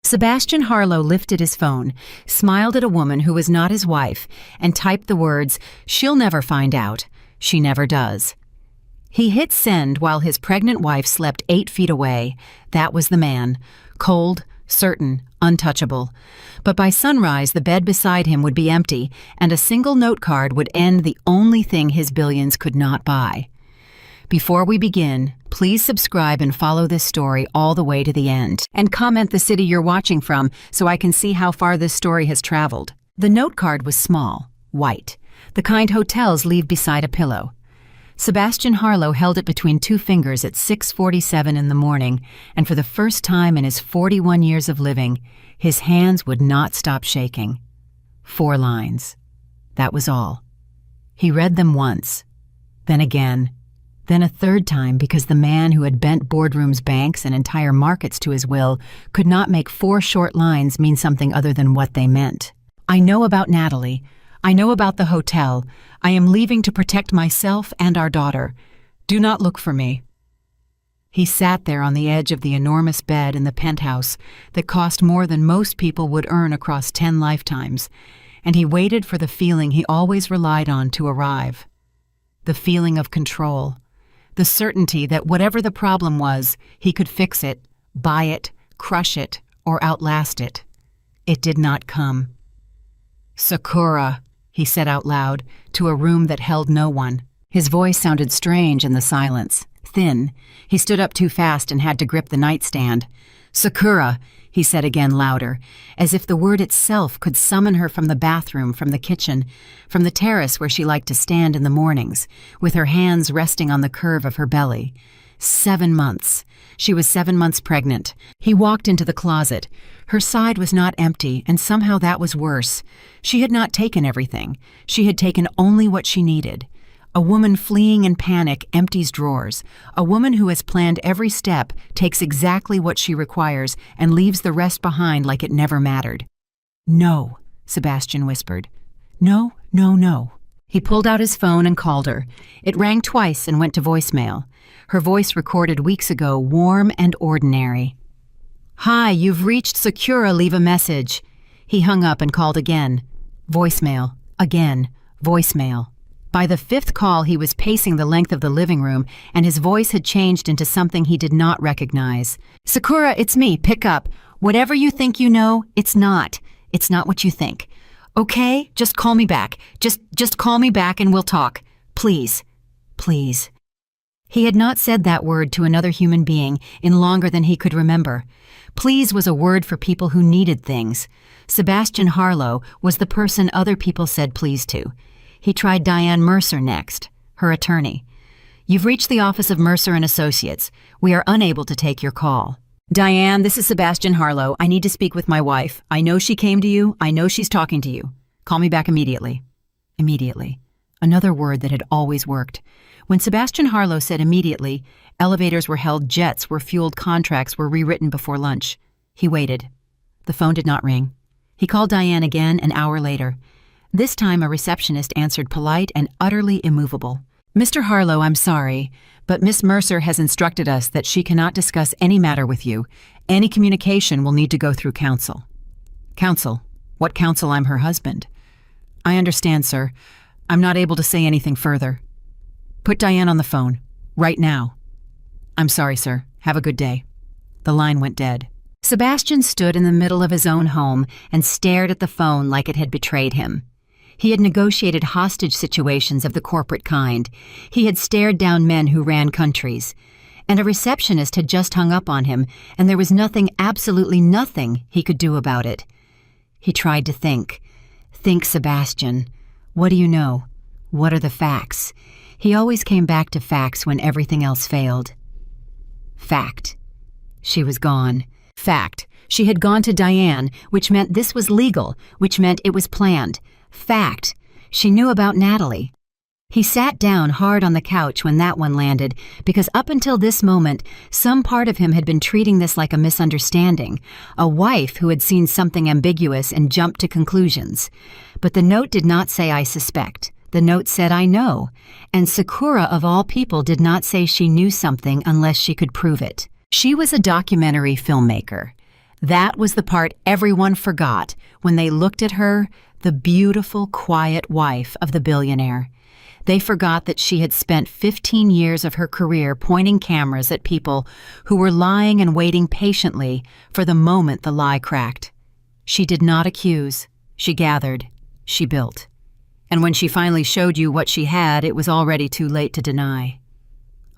Sebastian Harlow lifted his phone, smiled at a woman who was not his wife, and typed the words, "She'll never find out. She never does." He hit send while his pregnant wife slept 8 feet away. That was the man. Cold, certain, untouchable. But by sunrise, the bed beside him would be empty, and a single note card would end the only thing his billions could not buy. Before we begin, please subscribe and follow this story all the way to the end. And comment the city you're watching from so I can see how far this story has traveled. The note card was small, white, the kind hotels leave beside a pillow. Sebastian Harlow held it between 2 fingers at 6:47 in the morning, and for the first time in his 41 years of living, his hands would not stop shaking. 4 lines. That was all. He read them once, then again, then a third time because the man who had bent boardrooms, banks, and entire markets to his will could not make 4 short lines mean something other than what they meant. I know about Natalie. I know about the hotel. I am leaving to protect myself and our daughter. Do not look for me. He sat there on the edge of the enormous bed in the penthouse that cost more than most people would earn across 10 lifetimes, and he waited for the feeling he always relied on to arrive. The feeling of control. The certainty that whatever the problem was, he could fix it, buy it, crush it, or outlast it. It did not come. "Sakura," he said out loud, to a room that held no one. His voice sounded strange in the silence, thin. He stood up too fast and had to grip the nightstand. "Sakura," he said again louder, as if the word itself could summon her from the bathroom, from the kitchen, from the terrace where she liked to stand in the mornings, with her hands resting on the curve of her belly. 7 months. She was 7 months pregnant. He walked into the closet. Her side was not empty, and somehow that was worse. She had not taken everything. She had taken only what she needed. A woman fleeing in panic empties drawers. A woman who has planned every step takes exactly what she requires and leaves the rest behind like it never mattered. "No," Sebastian whispered. "No, no, no." He pulled out his phone and called her. It rang twice and went to voicemail. Her voice recorded weeks ago, warm and ordinary. "Hi, you've reached Sakura, leave a message." He hung up and called again. Voicemail. Again. Voicemail. By the 5th call, he was pacing the length of the living room, and his voice had changed into something he did not recognize. "Sakura, it's me. Pick up. Whatever you think you know, it's not. It's not what you think. Okay? Just call me back. Just call me back and we'll talk. Please. Please." He had not said that word to another human being in longer than he could remember. Please was a word for people who needed things. Sebastian Harlow was the person other people said please to. He tried Diane Mercer next, her attorney. "You've reached the office of Mercer and Associates. We are unable to take your call." "Diane, this is Sebastian Harlow. I need to speak with my wife. I know she came to you. I know she's talking to you. Call me back immediately." Immediately. Another word that had always worked. When Sebastian Harlow said immediately, elevators were held, jets were fueled, contracts were rewritten before lunch. He waited. The phone did not ring. He called Diane again an hour later. This time a receptionist answered, polite and utterly immovable. "Mr. Harlow, I'm sorry, but Miss Mercer has instructed us that she cannot discuss any matter with you. Any communication will need to go through counsel." "Counsel? What counsel? I'm her husband." "I understand, sir. I'm not able to say anything further." "Put Diane on the phone. Right now." "I'm sorry, sir. Have a good day." The line went dead. Sebastian stood in the middle of his own home and stared at the phone like it had betrayed him. He had negotiated hostage situations of the corporate kind. He had stared down men who ran countries. And a receptionist had just hung up on him, and there was nothing, absolutely nothing, he could do about it. He tried to think. Think, Sebastian. What do you know? What are the facts? He always came back to facts when everything else failed. Fact. She was gone. Fact. She had gone to Diane, which meant this was legal, which meant it was planned. Fact. She knew about Natalie. He sat down hard on the couch when that one landed, because up until this moment, some part of him had been treating this like a misunderstanding, a wife who had seen something ambiguous and jumped to conclusions. But the note did not say, "I suspect." The note said, "I know." And Sakura, of all people, did not say she knew something unless she could prove it. She was a documentary filmmaker. That was the part everyone forgot when they looked at her, the beautiful, quiet wife of the billionaire. They forgot that she had spent 15 years of her career pointing cameras at people who were lying and waiting patiently for the moment the lie cracked. She did not accuse. She gathered. She built. And when she finally showed you what she had, it was already too late to deny.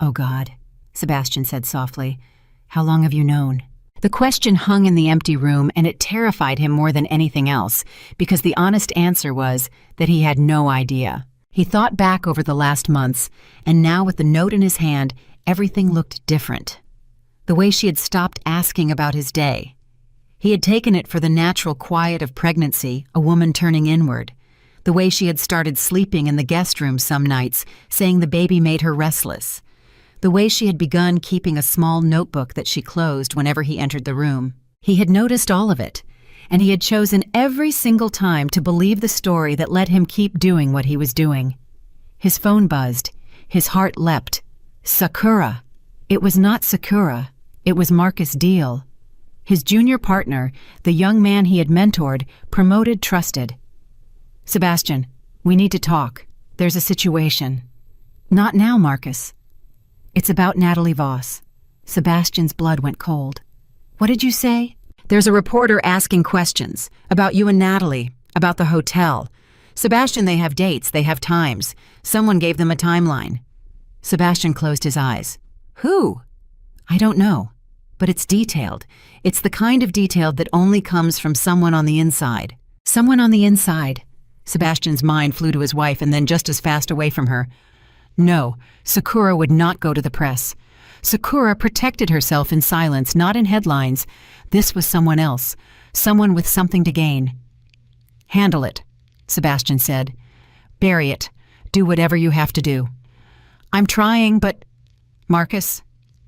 "Oh God," Sebastian said softly, "how long have you known?" The question hung in the empty room, and it terrified him more than anything else, because the honest answer was that he had no idea. He thought back over the last months, and now with the note in his hand, everything looked different. The way she had stopped asking about his day. He had taken it for the natural quiet of pregnancy, a woman turning inward. The way she had started sleeping in the guest room some nights, saying the baby made her restless. The way she had begun keeping a small notebook that she closed whenever he entered the room. He had noticed all of it, and he had chosen every single time to believe the story that let him keep doing what he was doing. His phone buzzed. His heart leapt. Sakura. It was not Sakura. It was Marcus Deal. His junior partner, the young man he had mentored, promoted, trusted. "Sebastian, we need to talk. There's a situation." "Not now, Marcus." "It's about Natalie Voss." Sebastian's blood went cold. "What did you say?" "There's a reporter asking questions about you and Natalie, about the hotel. Sebastian, they have dates, they have times. Someone gave them a timeline." Sebastian closed his eyes. "Who?" "I don't know, but it's detailed. It's the kind of detail that only comes from someone on the inside." "Someone on the inside." Sebastian's mind flew to his wife and then just as fast away from her. No, Sakura would not go to the press. Sakura protected herself in silence, not in headlines. This was someone else, someone with something to gain. "Handle it," Sebastian said. "Bury it. Do whatever you have to do." "I'm trying, but—" "Marcus,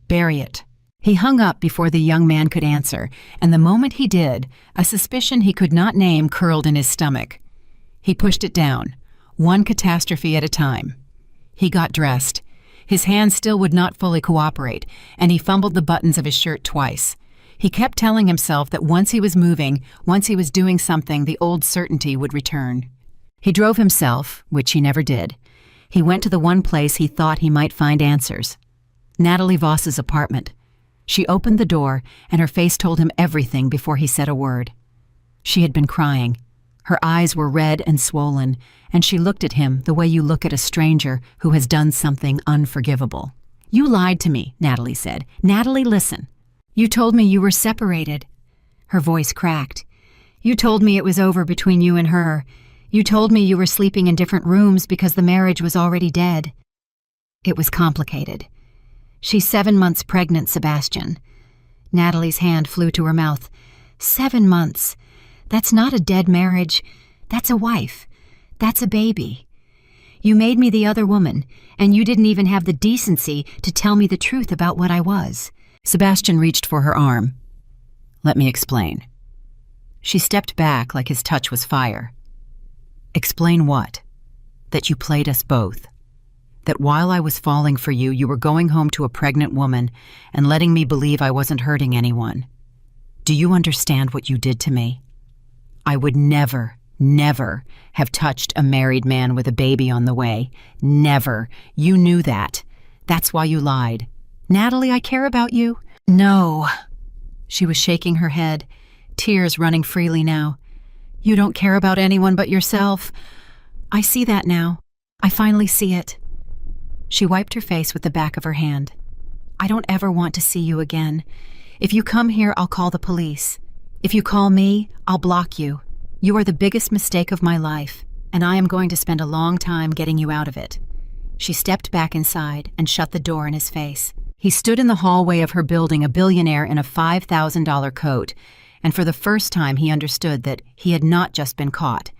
bury it." He hung up before the young man could answer, and the moment he did, a suspicion he could not name curled in his stomach. He pushed it down, one catastrophe at a time. He got dressed. His hands still would not fully cooperate, and he fumbled the buttons of his shirt twice. He kept telling himself that once he was moving, once he was doing something, the old certainty would return. He drove himself, which he never did. He went to the one place he thought he might find answers. Natalie Voss's apartment. She opened the door, and her face told him everything before he said a word. She had been crying. Her eyes were red and swollen, and she looked at him the way you look at a stranger who has done something unforgivable. "You lied to me," Natalie said. "Natalie, listen. You told me you were separated." Her voice cracked. "You told me it was over between you and her. You told me you were sleeping in different rooms because the marriage was already dead." It was complicated. "She's 7 months pregnant, Sebastian." Natalie's hand flew to her mouth. 7 months. That's not a dead marriage. That's a wife. That's a baby. You made me the other woman, and you didn't even have the decency to tell me the truth about what I was. Sebastian reached for her arm. "Let me explain." She stepped back like his touch was fire. "Explain what?" "That you played us both. That while I was falling for you, you were going home to a pregnant woman and letting me believe I wasn't hurting anyone. Do you understand what you did to me? I would never, never have touched a married man with a baby on the way. Never. You knew that. That's why you lied. Natalie, I care about you." "No." She was shaking her head, tears running freely now. "You don't care about anyone but yourself. I see that now. I finally see it." She wiped her face with the back of her hand. "I don't ever want to see you again. If you come here, I'll call the police. If you call me, I'll block you. You are the biggest mistake of my life, and I am going to spend a long time getting you out of it." She stepped back inside and shut the door in his face. He stood in the hallway of her building, a billionaire in a $5,000 coat, and for the first time he understood that he had not just been caught.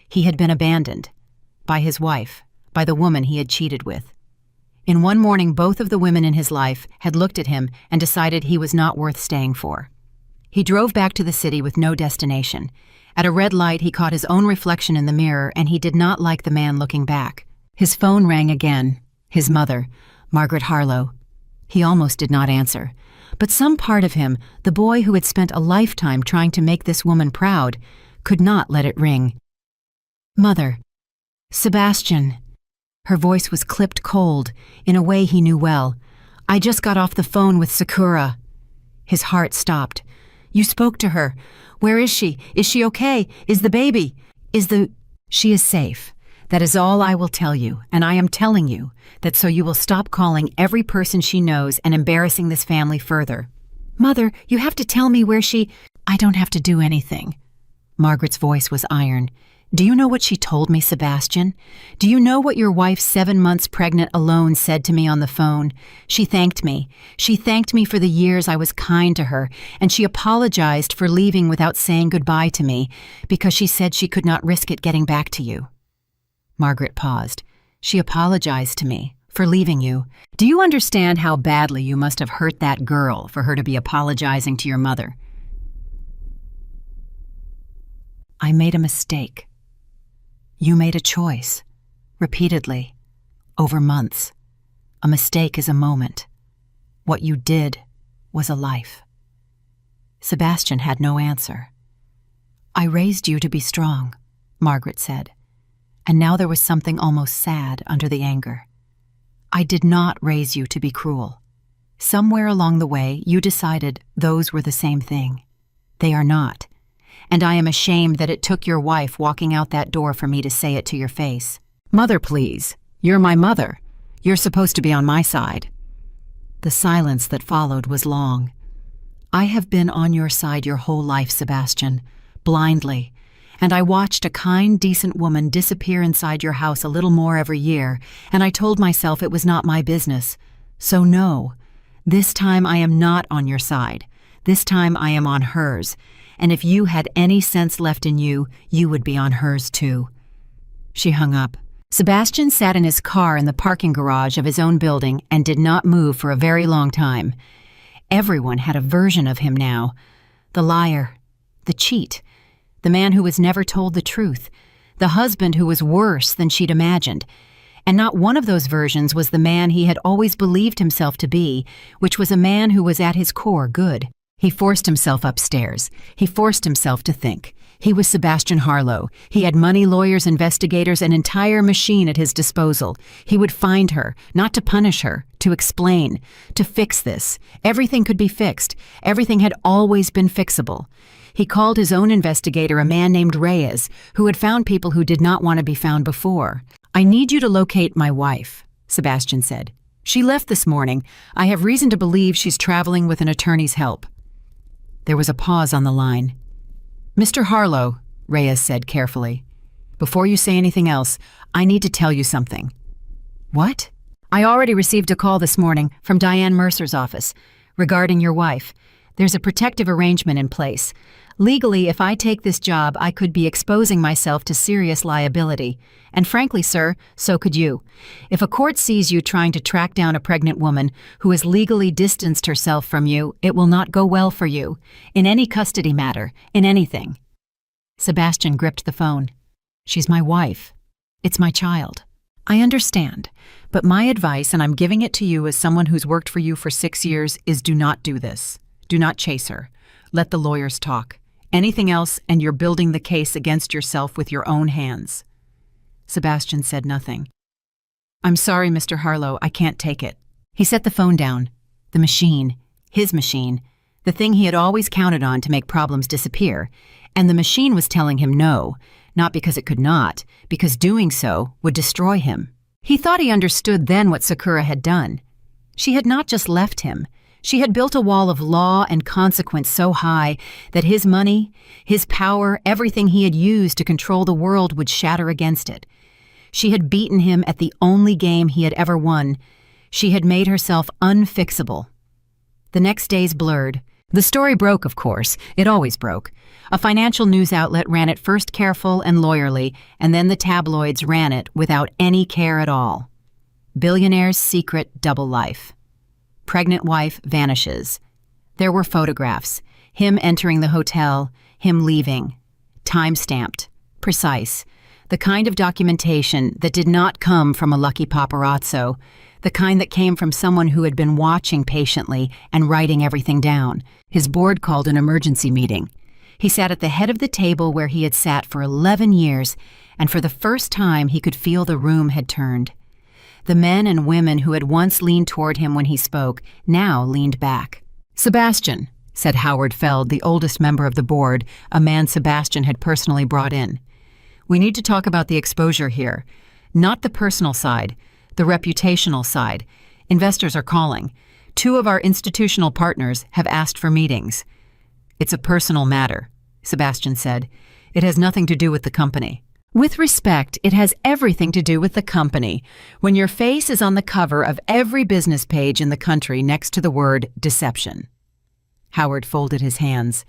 He had been abandoned. By his wife, by the woman he had cheated with. In one morning, both of the women in his life had looked at him and decided he was not worth staying for. He drove back to the city with no destination. At a red light, he caught his own reflection in the mirror, and he did not like the man looking back. His phone rang again. His mother, Margaret Harlow. He almost did not answer, But some part of him, the boy who had spent a lifetime trying to make this woman proud, could not let it ring. "Mother. Sebastian." Her voice was clipped cold, in a way he knew well. "I just got off the phone with Sakura." His heart stopped. "You spoke to her. Where is she? Is she okay? Is the baby? She is safe. That is all I will tell you, and I am telling you that so you will stop calling every person she knows and embarrassing this family further." "Mother, you have to tell me where she—" "I don't have to do anything." Margaret's voice was iron. "Do you know what she told me, Sebastian? Do you know what your wife 7 months pregnant alone said to me on the phone? She thanked me. She thanked me for the years I was kind to her, and she apologized for leaving without saying goodbye to me because she said she could not risk it getting back to you." Margaret paused. "She apologized to me for leaving you. Do you understand how badly you must have hurt that girl for her to be apologizing to your mother?" "I made a mistake." "You made a choice, repeatedly, over months. A mistake is a moment. What you did was a life." Sebastian had no answer. "I raised you to be strong," Margaret said, and now there was something almost sad under the anger. "I did not raise you to be cruel. Somewhere along the way, you decided those were the same thing. They are not. And I am ashamed that it took your wife walking out that door for me to say it to your face. Mother, please. You're my mother. You're supposed to be on my side." The silence that followed was long. "I have been on your side your whole life, Sebastian, blindly, and I watched a kind, decent woman disappear inside your house a little more every year, and I told myself it was not my business. So no, this time I am not on your side. This time I am on hers. And if you had any sense left in you, you would be on hers too." She hung up. Sebastian sat in his car in the parking garage of his own building and did not move for a very long time. Everyone had a version of him now. The liar, the cheat, the man who was never told the truth, the husband who was worse than she'd imagined. And not one of those versions was the man he had always believed himself to be, which was a man who was at his core good. He forced himself upstairs. He forced himself to think. He was Sebastian Harlow. He had money, lawyers, investigators, an entire machine at his disposal. He would find her, not to punish her, to explain, to fix this. Everything could be fixed. Everything had always been fixable. He called his own investigator a man named Reyes, who had found people who did not want to be found before. "I need you to locate my wife," Sebastian said. "She left this morning. I have reason to believe she's traveling with an attorney's help." There was a pause on the line. "Mr. Harlow," Reyes said carefully, "before you say anything else, I need to tell you something." "What?" "I already received a call this morning from Diane Mercer's office regarding your wife. There's a protective arrangement in place. Legally, if I take this job, I could be exposing myself to serious liability. And frankly, sir, so could you. If a court sees you trying to track down a pregnant woman who has legally distanced herself from you, it will not go well for you. In any custody matter, in anything." Sebastian gripped the phone. "She's my wife. It's my child. I understand. But my advice, and I'm giving it to you as someone who's worked for you for 6 years, is do not do this. Do not chase her. Let the lawyers talk. Anything else, and you're building the case against yourself with your own hands." Sebastian said nothing. "I'm sorry, Mr. Harlow, I can't take it." He set the phone down. The machine, his machine, the thing he had always counted on to make problems disappear, and the machine was telling him no, not because it could not, because doing so would destroy him. He thought he understood then what Sakura had done. She had not just left him. She had built a wall of law and consequence so high that his money, his power, everything he had used to control the world would shatter against it. She had beaten him at the only game he had ever won. She had made herself unfixable. The next days blurred. The story broke, of course. It always broke. A financial news outlet ran it first careful and lawyerly, and then the tabloids ran it without any care at all. Billionaire's secret double life. Pregnant wife vanishes. There were photographs. Him entering the hotel, him leaving. Time-stamped. Precise. The kind of documentation that did not come from a lucky paparazzo. the kind that came from someone who had been watching patiently and writing everything down. His board called an emergency meeting. He sat at the head of the table where he had sat for 11 years, and for the first time he could feel the room had turned. The men and women who had once leaned toward him when he spoke now leaned back. "Sebastian," said Howard Feld, the oldest member of the board, a man Sebastian had personally brought in. "We need to talk about the exposure here. Not the personal side, the reputational side. Investors are calling. 2 of our institutional partners have asked for meetings." "It's a personal matter," Sebastian said. "It has nothing to do with the company." "With respect, it has everything to do with the company when your face is on the cover of every business page in the country next to the word deception." Howard folded his hands.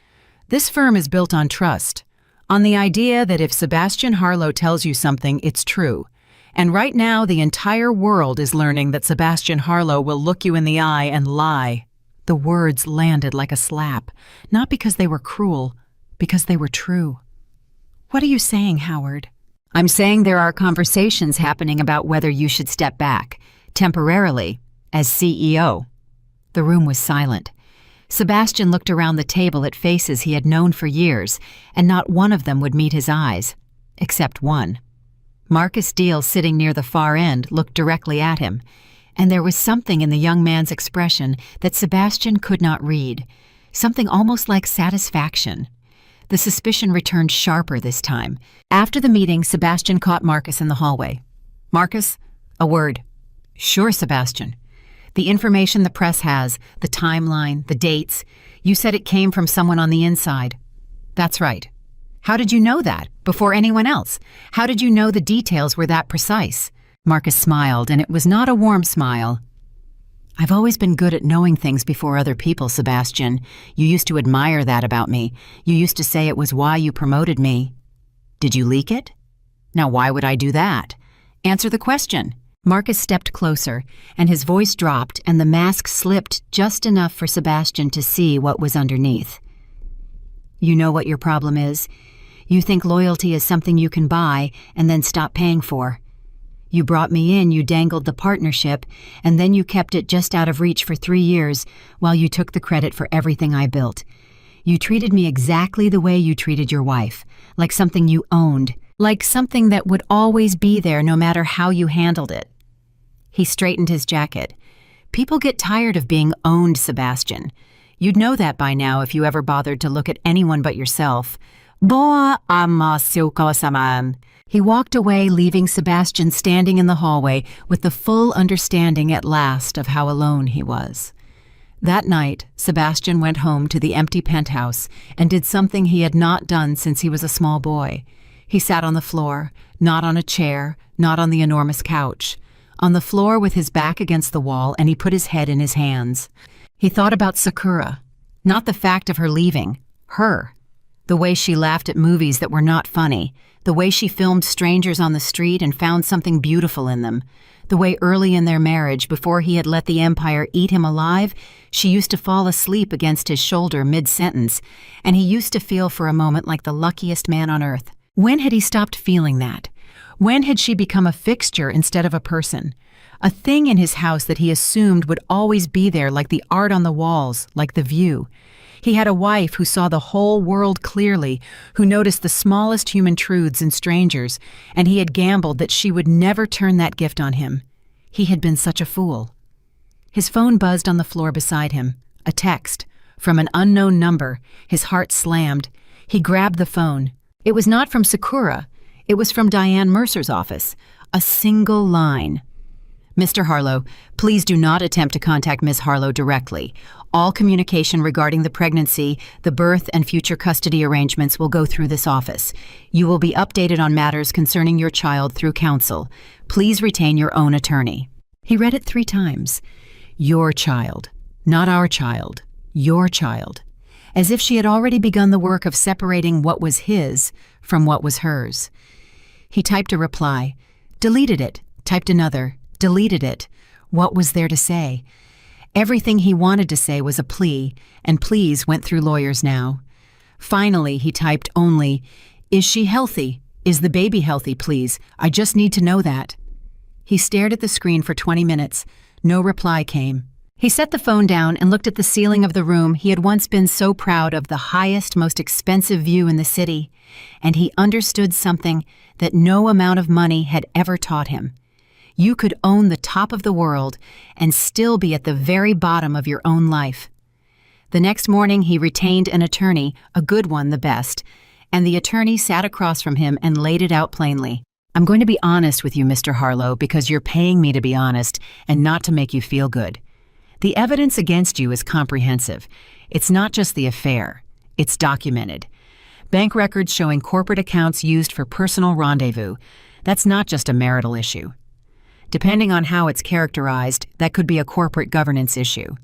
"This firm is built on trust, on the idea that if Sebastian Harlow tells you something, it's true. And right now, the entire world is learning that Sebastian Harlow will look you in the eye and lie." The words landed like a slap, not because they were cruel, because they were true. "What are you saying, Howard?" "I'm saying there are conversations happening about whether you should step back, temporarily, as CEO." The room was silent. Sebastian looked around the table at faces he had known for years, and not one of them would meet his eyes, except one. Marcus Deal, sitting near the far end, looked directly at him, and there was something in the young man's expression that Sebastian could not read, something almost like satisfaction. The suspicion returned sharper this time. After the meeting, Sebastian caught Marcus in the hallway. "Marcus, a word." "Sure, Sebastian." "The information the press has, the timeline, the dates, you said it came from someone on the inside." "That's right." "How did you know that, before anyone else? How did you know the details were that precise?" Marcus smiled, and it was not a warm smile. "I've always been good at knowing things before other people, Sebastian. You used to admire that about me. You used to say it was why you promoted me." "Did you leak it?" "Now why would I do that? Answer the question." Marcus stepped closer, and his voice dropped, and the mask slipped just enough for Sebastian to see what was underneath. "You know what your problem is? You think loyalty is something you can buy and then stop paying for. You brought me in, you dangled the partnership, and then you kept it just out of reach for 3 years while you took the credit for everything I built. You treated me exactly the way you treated your wife, like something you owned, like something that would always be there no matter how you handled it." He straightened his jacket. "People get tired of being owned, Sebastian. You'd know that by now if you ever bothered to look at anyone but yourself." "Boa ama silko-saman." He walked away, leaving Sebastian standing in the hallway with the full understanding at last of how alone he was. That night, Sebastian went home to the empty penthouse and did something he had not done since he was a small boy. He sat on the floor, not on a chair, not on the enormous couch. On the floor with his back against the wall, and he put his head in his hands. He thought about Sakura, not the fact of her leaving, her. The way she laughed at movies that were not funny, the way she filmed strangers on the street and found something beautiful in them, the way early in their marriage, before he had let the Empire eat him alive, she used to fall asleep against his shoulder mid-sentence, and he used to feel for a moment like the luckiest man on earth. When had he stopped feeling that? When had she become a fixture instead of a person? A thing in his house that he assumed would always be there, like the art on the walls, like the view. He had a wife who saw the whole world clearly, who noticed the smallest human truths in strangers, and he had gambled that she would never turn that gift on him. He had been such a fool. His phone buzzed on the floor beside him. A text. From an unknown number. His heart slammed. He grabbed the phone. It was not from Sakura. It was from Diane Mercer's office. A single line. "Mr. Harlow, please do not attempt to contact Ms. Harlow directly. All communication regarding the pregnancy, the birth, and future custody arrangements will go through this office. You will be updated on matters concerning your child through counsel. Please retain your own attorney." He read it 3 times. Your child. Not our child. Your child. As if she had already begun the work of separating what was his from what was hers. He typed a reply. Deleted it. Typed another. Deleted it. What was there to say? Everything he wanted to say was a plea, and pleas went through lawyers now. Finally, he typed only, "Is she healthy? Is the baby healthy, please? I just need to know that." He stared at the screen for 20 minutes. No reply came. He set the phone down and looked at the ceiling of the room he had once been so proud of, the highest, most expensive view in the city, and he understood something that no amount of money had ever taught him. You could own the top of the world and still be at the very bottom of your own life. The next morning he retained an attorney, a good one, the best, and the attorney sat across from him and laid it out plainly. I'm going to be honest with you, Mr. Harlow, because you're paying me to be honest and not to make you feel good. The evidence against you is comprehensive. It's not just the affair. It's documented. Bank records showing corporate accounts used for personal rendezvous. That's not just a marital issue. Depending on how it's characterized, that could be a corporate governance issue.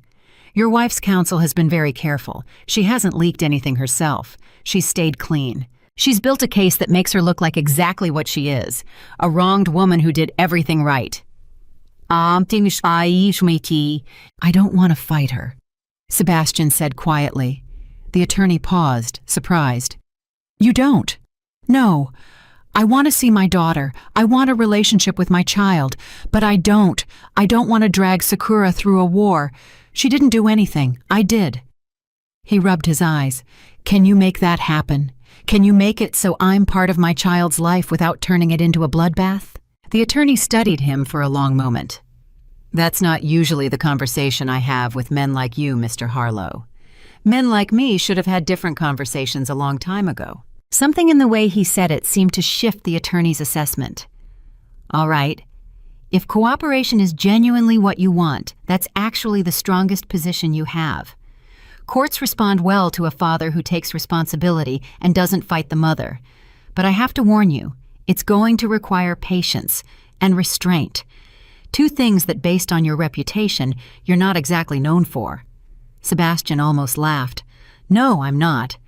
Your wife's counsel has been very careful. She hasn't leaked anything herself. She's stayed clean. She's built a case that makes her look like exactly what she is, a wronged woman who did everything right. I don't want to fight her, Sebastian said quietly. The attorney paused, surprised. You don't? No. I want to see my daughter. I want a relationship with my child. But I don't. I don't want to drag Sakura through a war. She didn't do anything. I did. He rubbed his eyes. Can you make that happen? Can you make it so I'm part of my child's life without turning it into a bloodbath? The attorney studied him for a long moment. That's not usually the conversation I have with men like you, Mr. Harlow. Men like me should have had different conversations a long time ago. Something in the way he said it seemed to shift the attorney's assessment. All right. If cooperation is genuinely what you want, that's actually the strongest position you have. Courts respond well to a father who takes responsibility and doesn't fight the mother. But I have to warn you, it's going to require patience and restraint. Two things that, based on your reputation, you're not exactly known for. Sebastian almost laughed. No, I'm not.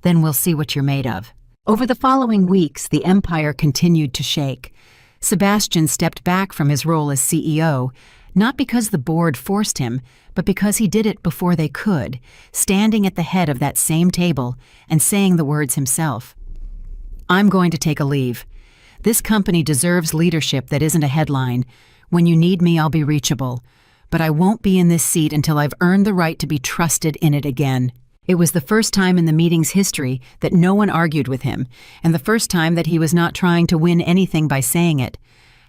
Then we'll see what you're made of. Over the following weeks, the empire continued to shake. Sebastian stepped back from his role as CEO, not because the board forced him, but because he did it before they could, standing at the head of that same table and saying the words himself. I'm going to take a leave. This company deserves leadership that isn't a headline. When you need me, I'll be reachable. But I won't be in this seat until I've earned the right to be trusted in it again. It was the first time in the meeting's history that no one argued with him, and the first time that he was not trying to win anything by saying it.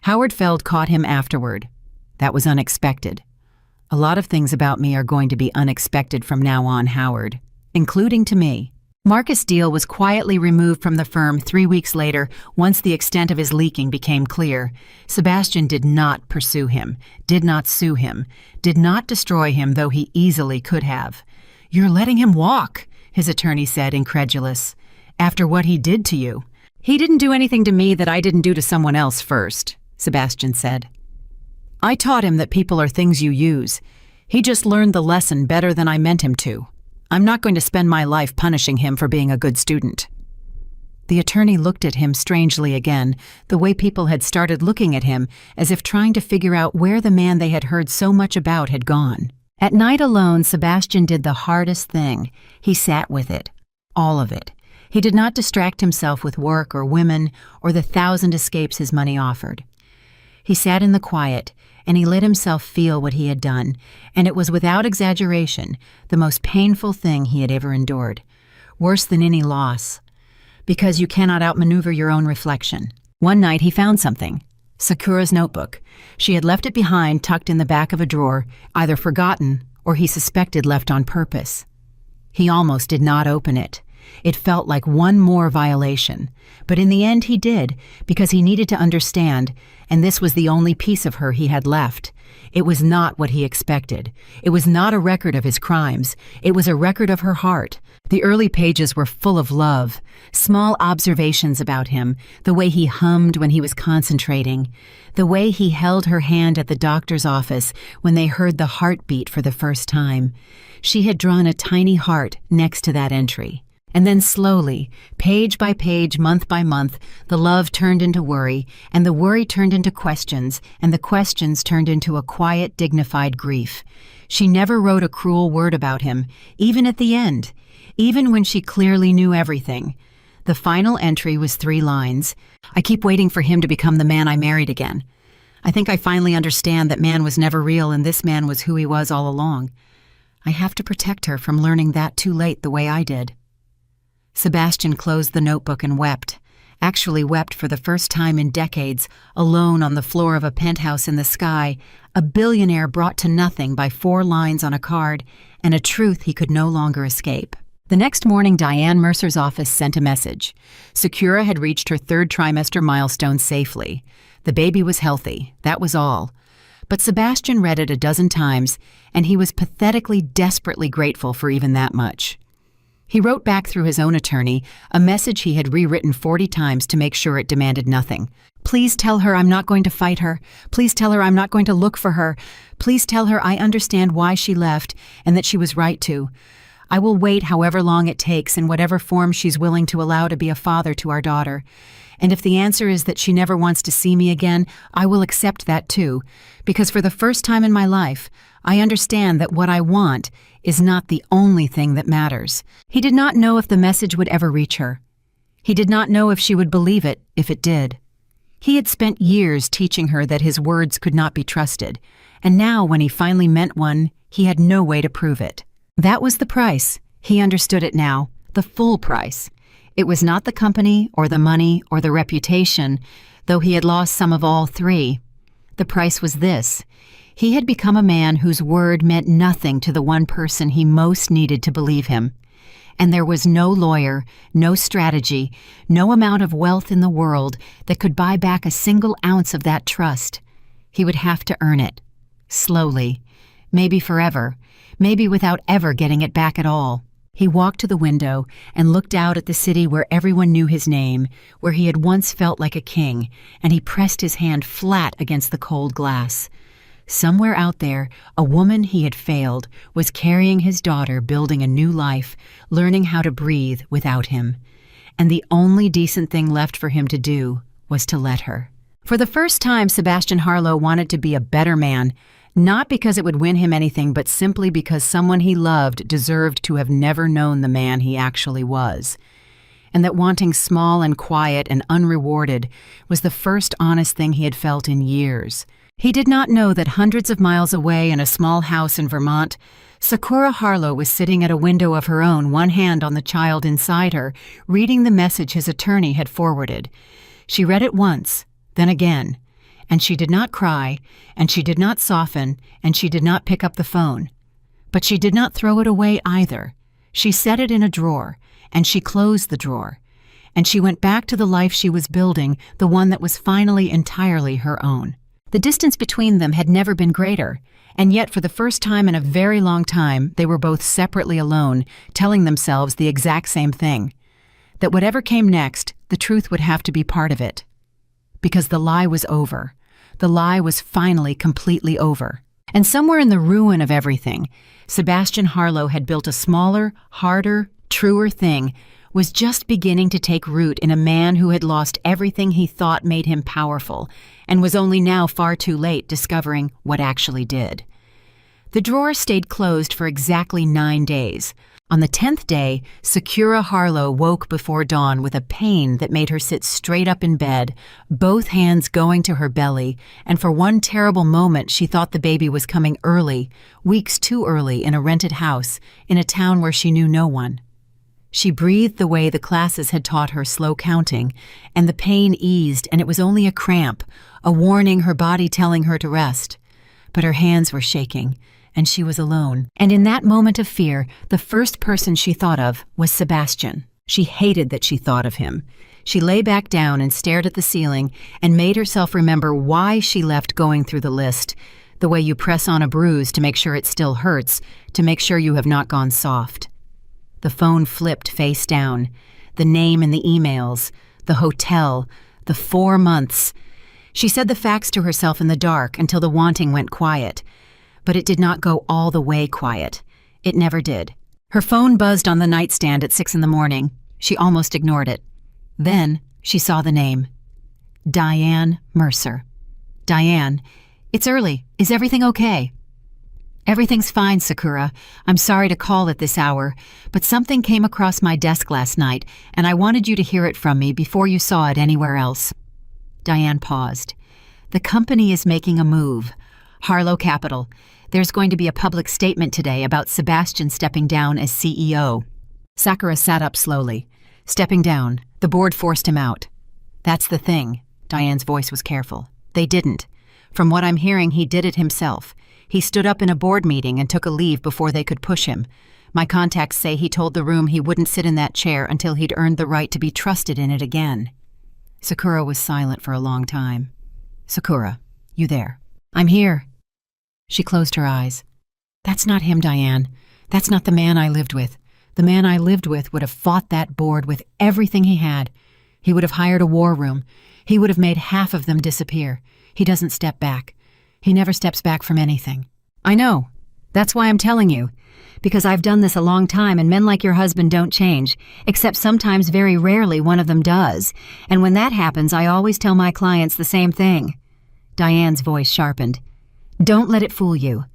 Howard Feld caught him afterward. That was unexpected. A lot of things about me are going to be unexpected from now on, Howard, including to me. Marcus Deal was quietly removed from the firm 3 weeks later once the extent of his leaking became clear. Sebastian did not pursue him, did not sue him, did not destroy him, though he easily could have. You're letting him walk, his attorney said, incredulous. After what he did to you. He didn't do anything to me that I didn't do to someone else first, Sebastian said. I taught him that people are things you use. He just learned the lesson better than I meant him to. I'm not going to spend my life punishing him for being a good student. The attorney looked at him strangely again, the way people had started looking at him, as if trying to figure out where the man they had heard so much about had gone. At night alone, Sebastian did the hardest thing. He sat with it. All of it. He did not distract himself with work or women or the 1,000 escapes his money offered. He sat in the quiet, and he let himself feel what he had done, and it was without exaggeration the most painful thing he had ever endured, worse than any loss, because you cannot outmaneuver your own reflection. One night he found something, Sakura's notebook. She had left it behind, tucked in the back of a drawer, either forgotten or he suspected left on purpose. He almost did not open it. It felt like one more violation, but in the end he did, because he needed to understand, and this was the only piece of her he had left. It was not what he expected. It was not a record of his crimes. It was a record of her heart. The early pages were full of love, small observations about him, the way he hummed when he was concentrating, the way he held her hand at the doctor's office when they heard the heartbeat for the first time. She had drawn a tiny heart next to that entry. And then slowly, page by page, month by month, the love turned into worry, and the worry turned into questions, and the questions turned into a quiet, dignified grief. She never wrote a cruel word about him, even at the end, even when she clearly knew everything. The final entry was 3 lines. I keep waiting for him to become the man I married again. I think I finally understand that man was never real and this man was who he was all along. I have to protect her from learning that too late the way I did." Sebastian closed the notebook and wept. Actually wept for the first time in decades, alone on the floor of a penthouse in the sky, a billionaire brought to nothing by 4 lines on a card, and a truth he could no longer escape. The next morning, Diane Mercer's office sent a message. Sakura had reached her 3rd trimester milestone safely. The baby was healthy, that was all. But Sebastian read it a dozen times, and he was pathetically, desperately grateful for even that much. He wrote back through his own attorney a message he had rewritten 40 times to make sure it demanded nothing. "Please tell her I'm not going to fight her. Please tell her I'm not going to look for her. Please tell her I understand why she left and that she was right to. I will wait however long it takes in whatever form she's willing to allow to be a father to our daughter. And if the answer is that she never wants to see me again, I will accept that too, because for the first time in my life, I understand that what I want is not the only thing that matters." He did not know if the message would ever reach her. He did not know if she would believe it if it did. He had spent years teaching her that his words could not be trusted, and now when he finally meant one, he had no way to prove it. That was the price. He understood it now, the full price. It was not the company or the money or the reputation, though he had lost some of all 3. The price was this. He had become a man whose word meant nothing to the one person he most needed to believe him. And there was no lawyer, no strategy, no amount of wealth in the world that could buy back a single ounce of that trust. He would have to earn it. Slowly. Maybe forever. Maybe without ever getting it back at all. He walked to the window and looked out at the city where everyone knew his name, where he had once felt like a king, and he pressed his hand flat against the cold glass. Somewhere out there, a woman he had failed was carrying his daughter, building a new life, learning how to breathe without him. And the only decent thing left for him to do was to let her. For the first time, Sebastian Harlow wanted to be a better man, not because it would win him anything, but simply because someone he loved deserved to have never known the man he actually was. And that wanting small and quiet and unrewarded was the first honest thing he had felt in years. He did not know that hundreds of miles away in a small house in Vermont, Sakura Harlow was sitting at a window of her own, one hand on the child inside her, reading the message his attorney had forwarded. She read it once, then again, and she did not cry, and she did not soften, and she did not pick up the phone. But she did not throw it away either. She set it in a drawer, and she closed the drawer, and she went back to the life she was building, the one that was finally entirely her own. The distance between them had never been greater, and yet for the first time in a very long time, they were both separately alone, telling themselves the exact same thing, that whatever came next, the truth would have to be part of it. Because the lie was over. The lie was finally completely over. And somewhere in the ruin of everything, Sebastian Harlow had built a smaller, harder, truer thing, was just beginning to take root in a man who had lost everything he thought made him powerful, and was only now far too late discovering what actually did. The drawer stayed closed for exactly 9 days. On the 10th day, Sakura Harlow woke before dawn with a pain that made her sit straight up in bed, both hands going to her belly, and for one terrible moment she thought the baby was coming early, weeks too early, in a rented house, in a town where she knew no one. She breathed the way the classes had taught her slow counting, and the pain eased, and it was only a cramp, a warning, her body telling her to rest. But her hands were shaking, and she was alone. And in that moment of fear, the first person she thought of was Sebastian. She hated that she thought of him. She lay back down and stared at the ceiling and made herself remember why she left going through the list, the way you press on a bruise to make sure it still hurts, to make sure you have not gone soft. The phone flipped face down. The name in the emails, the hotel, the 4 months. She said the facts to herself in the dark until the wanting went quiet. But it did not go all the way quiet. It never did. Her phone buzzed on the nightstand at 6 a.m. She almost ignored it. Then she saw the name. Diane Mercer. Diane, it's early. Is everything okay? Everything's fine, Sakura. I'm sorry to call at this hour, but something came across my desk last night, and I wanted you to hear it from me before you saw it anywhere else. Diane paused. The company is making a move. Harlow Capital. There's going to be a public statement today about Sebastian stepping down as CEO. Sakura sat up slowly. Stepping down. The board forced him out. That's the thing. Diane's voice was careful. They didn't. From what I'm hearing, he did it himself. He stood up in a board meeting and took a leave before they could push him. My contacts say he told the room he wouldn't sit in that chair until he'd earned the right to be trusted in it again. Sakura was silent for a long time. Sakura, you there? I'm here. She closed her eyes. That's not him, Diane. That's not the man I lived with. The man I lived with would have fought that board with everything he had. He would have hired a war room. He would have made half of them disappear. He doesn't step back. He never steps back from anything. I know. That's why I'm telling you. Because I've done this a long time and men like your husband don't change, except sometimes very rarely one of them does. And when that happens, I always tell my clients the same thing. Diane's voice sharpened. Don't let it fool you.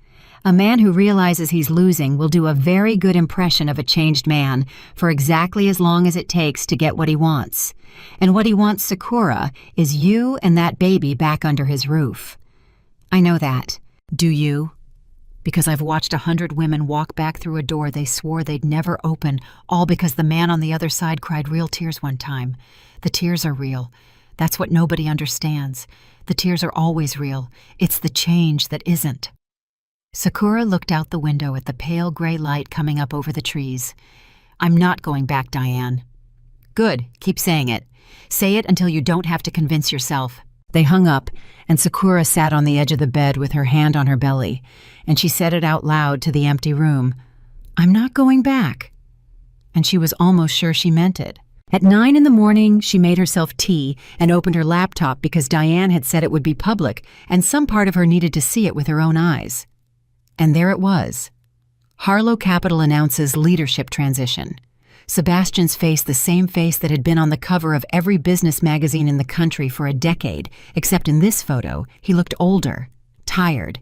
A man who realizes he's losing will do a very good impression of a changed man for exactly as long as it takes to get what he wants. And what he wants, Sakura, is you and that baby back under his roof. I know that. Do you? Because I've watched 100 women walk back through a door they swore they'd never open, all because the man on the other side cried real tears one time. The tears are real. That's what nobody understands. The tears are always real. It's the change that isn't. Sakura looked out the window at the pale gray light coming up over the trees. I'm not going back, Diane. Good, keep saying it. Say it until you don't have to convince yourself. They hung up, and Sakura sat on the edge of the bed with her hand on her belly, and she said it out loud to the empty room. I'm not going back. And she was almost sure she meant it. At 9 in the morning, she made herself tea and opened her laptop because Diane had said it would be public, and some part of her needed to see it with her own eyes. And there it was. Harlow Capital announces leadership transition. Sebastian's face, the same face that had been on the cover of every business magazine in the country for a decade, except in this photo, he looked older, tired,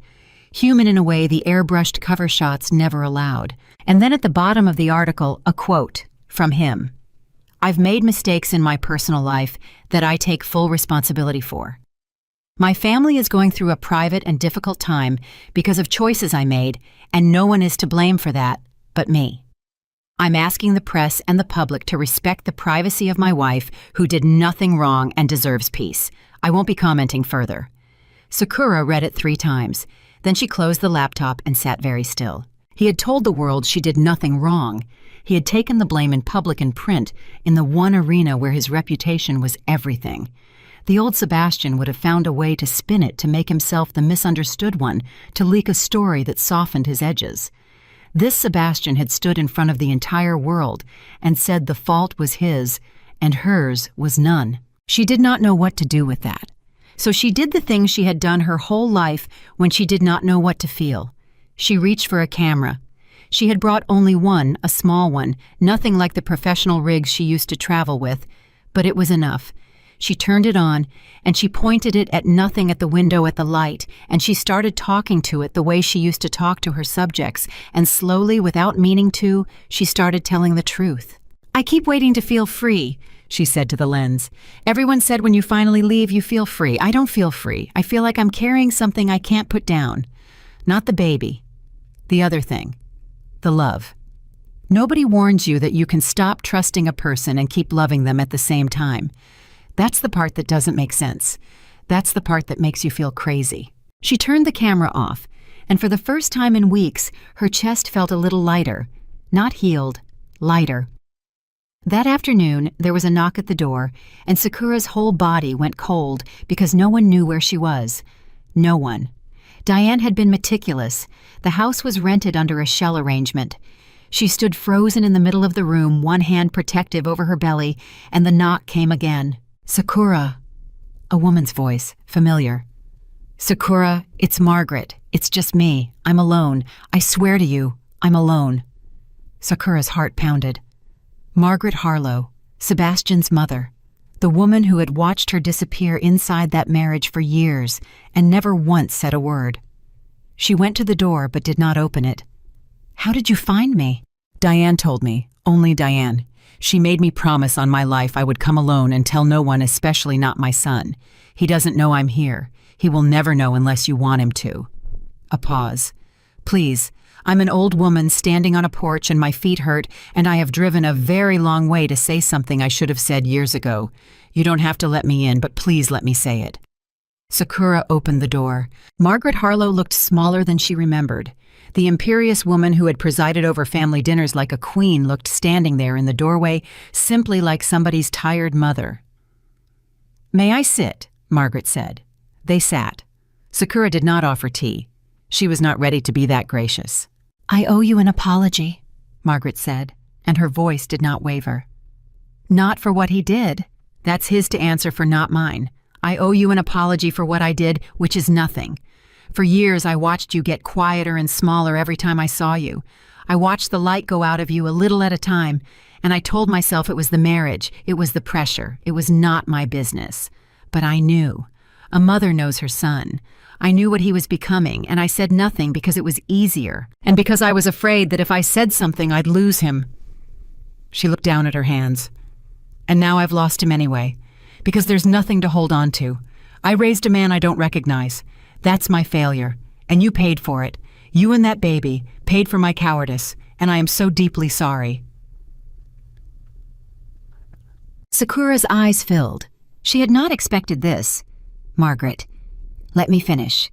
human in a way the airbrushed cover shots never allowed. And then at the bottom of the article, a quote from him. I've made mistakes in my personal life that I take full responsibility for. My family is going through a private and difficult time because of choices I made, and no one is to blame for that but me. I'm asking the press and the public to respect the privacy of my wife, who did nothing wrong and deserves peace. I won't be commenting further. Sakura read it 3 times. Then she closed the laptop and sat very still. He had told the world she did nothing wrong. He had taken the blame in public and print, in the one arena where his reputation was everything. The old Sebastian would have found a way to spin it to make himself the misunderstood one, to leak a story that softened his edges. This Sebastian had stood in front of the entire world and said the fault was his, and hers was none. She did not know what to do with that. So she did the thing she had done her whole life when she did not know what to feel. She reached for a camera. She had brought only one, a small one, nothing like the professional rigs she used to travel with, but it was enough. She turned it on, and she pointed it at nothing at the window at the light, and she started talking to it the way she used to talk to her subjects, and slowly, without meaning to, she started telling the truth. I keep waiting to feel free, she said to the lens. Everyone said when you finally leave, you feel free. I don't feel free. I feel like I'm carrying something I can't put down. Not the baby. The other thing. The love. Nobody warns you that you can stop trusting a person and keep loving them at the same time. That's the part that doesn't make sense. That's the part that makes you feel crazy. She turned the camera off, and for the first time in weeks, her chest felt a little lighter. Not healed, lighter. That afternoon, there was a knock at the door, and Sakura's whole body went cold because no one knew where she was. No one. Diane had been meticulous. The house was rented under a shell arrangement. She stood frozen in the middle of the room, one hand protective over her belly, and the knock came again. Sakura. A woman's voice, familiar. Sakura, it's Margaret. It's just me. I'm alone. I swear to you, I'm alone. Sakura's heart pounded. Margaret Harlow, Sebastian's mother. The woman who had watched her disappear inside that marriage for years and never once said a word. She went to the door but did not open it. How did you find me? Diane told me. Only Diane. She made me promise on my life I would come alone and tell no one, especially not my son. He doesn't know I'm here. He will never know unless you want him to. A pause. Please, I'm an old woman standing on a porch and my feet hurt, and I have driven a very long way to say something I should have said years ago. You don't have to let me in, but please let me say it. Sakura opened the door. Margaret Harlow looked smaller than she remembered. The imperious woman who had presided over family dinners like a queen looked standing there in the doorway, simply like somebody's tired mother. "May I sit?" Margaret said. They sat. Sakura did not offer tea. She was not ready to be that gracious. "I owe you an apology," Margaret said, and her voice did not waver. "Not for what he did. That's his to answer for, not mine. I owe you an apology for what I did, which is nothing. For years I watched you get quieter and smaller every time I saw you. I watched the light go out of you a little at a time, and I told myself it was the marriage, it was the pressure, it was not my business. But I knew. A mother knows her son. I knew what he was becoming, and I said nothing because it was easier, and because I was afraid that if I said something I'd lose him." She looked down at her hands. "And now I've lost him anyway, because there's nothing to hold on to. I raised a man I don't recognize. That's my failure, and you paid for it. You and that baby paid for my cowardice, and I am so deeply sorry." Sakura's eyes filled. She had not expected this. "Margaret, let me finish."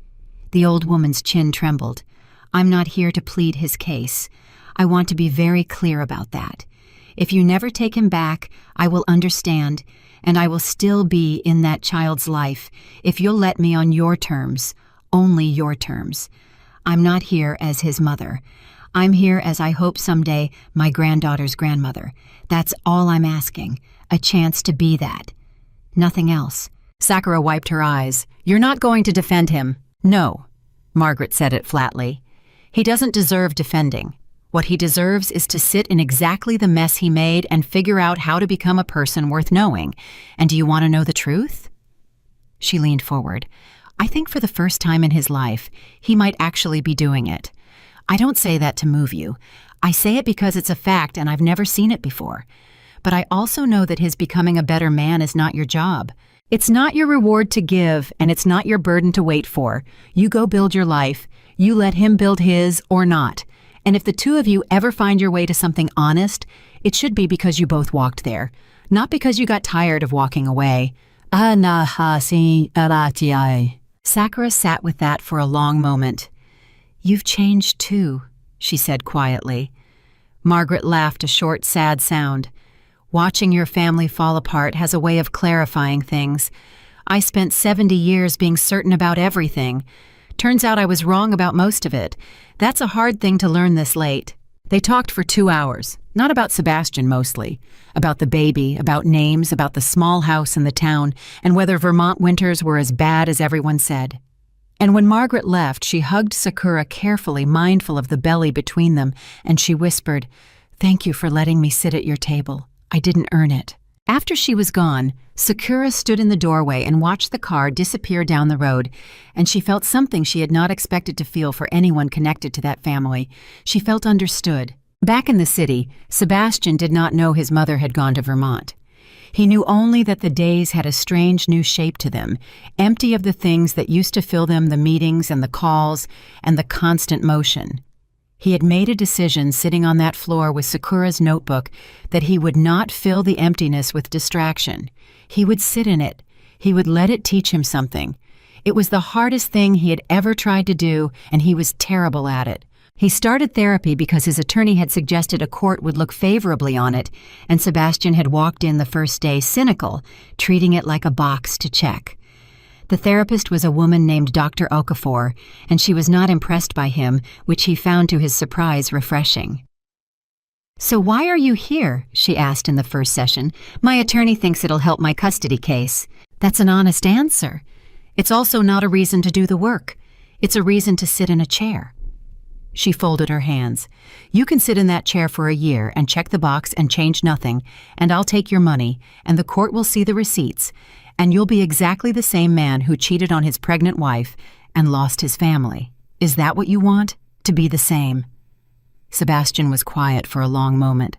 The old woman's chin trembled. "I'm not here to plead his case. I want to be very clear about that. If you never take him back, I will understand, and I will still be in that child's life if you'll let me on your terms, only your terms. I'm not here as his mother. I'm here as I hope someday my granddaughter's grandmother. That's all I'm asking, a chance to be that. Nothing else." Sakura wiped her eyes. "You're not going to defend him." "No," Margaret said it flatly. "He doesn't deserve defending. What he deserves is to sit in exactly the mess he made and figure out how to become a person worth knowing. And do you want to know the truth?" She leaned forward. "I think for the first time in his life, he might actually be doing it. I don't say that to move you. I say it because it's a fact and I've never seen it before. But I also know that his becoming a better man is not your job. It's not your reward to give, and it's not your burden to wait for. You go build your life. You let him build his, or not. And if the two of you ever find your way to something honest, it should be because you both walked there, not because you got tired of walking away." Sakura sat with that for a long moment. "You've changed too," she said quietly. Margaret laughed a short, sad sound. "Watching your family fall apart has a way of clarifying things. I spent 70 years being certain about everything. Turns out I was wrong about most of it. That's a hard thing to learn this late." They talked for 2 hours, not about Sebastian mostly, about the baby, about names, about the small house in the town, and whether Vermont winters were as bad as everyone said. And when Margaret left, she hugged Sakura carefully, mindful of the belly between them, and she whispered, "Thank you for letting me sit at your table. I didn't earn it." After she was gone, Sakura stood in the doorway and watched the car disappear down the road, and she felt something she had not expected to feel for anyone connected to that family. She felt understood. Back in the city, Sebastian did not know his mother had gone to Vermont. He knew only that the days had a strange new shape to them, empty of the things that used to fill them, the meetings and the calls and the constant motion. He had made a decision sitting on that floor with Sakura's notebook that he would not fill the emptiness with distraction. He would sit in it. He would let it teach him something. It was the hardest thing he had ever tried to do, and he was terrible at it. He started therapy because his attorney had suggested a court would look favorably on it, and Sebastian had walked in the first day cynical, treating it like a box to check. The therapist was a woman named Dr. Okafor, and she was not impressed by him, which he found to his surprise refreshing. "So why are you here?" she asked in the first session. "My attorney thinks it'll help my custody case." That's an honest answer. It's also not a reason to do the work. It's a reason to sit in a chair. She folded her hands. "You can sit in that chair for a year and check the box and change nothing, and I'll take your money, and the court will see the receipts, and you'll be exactly the same man who cheated on his pregnant wife and lost his family. Is that what you want? To be the same?" Sebastian was quiet for a long moment.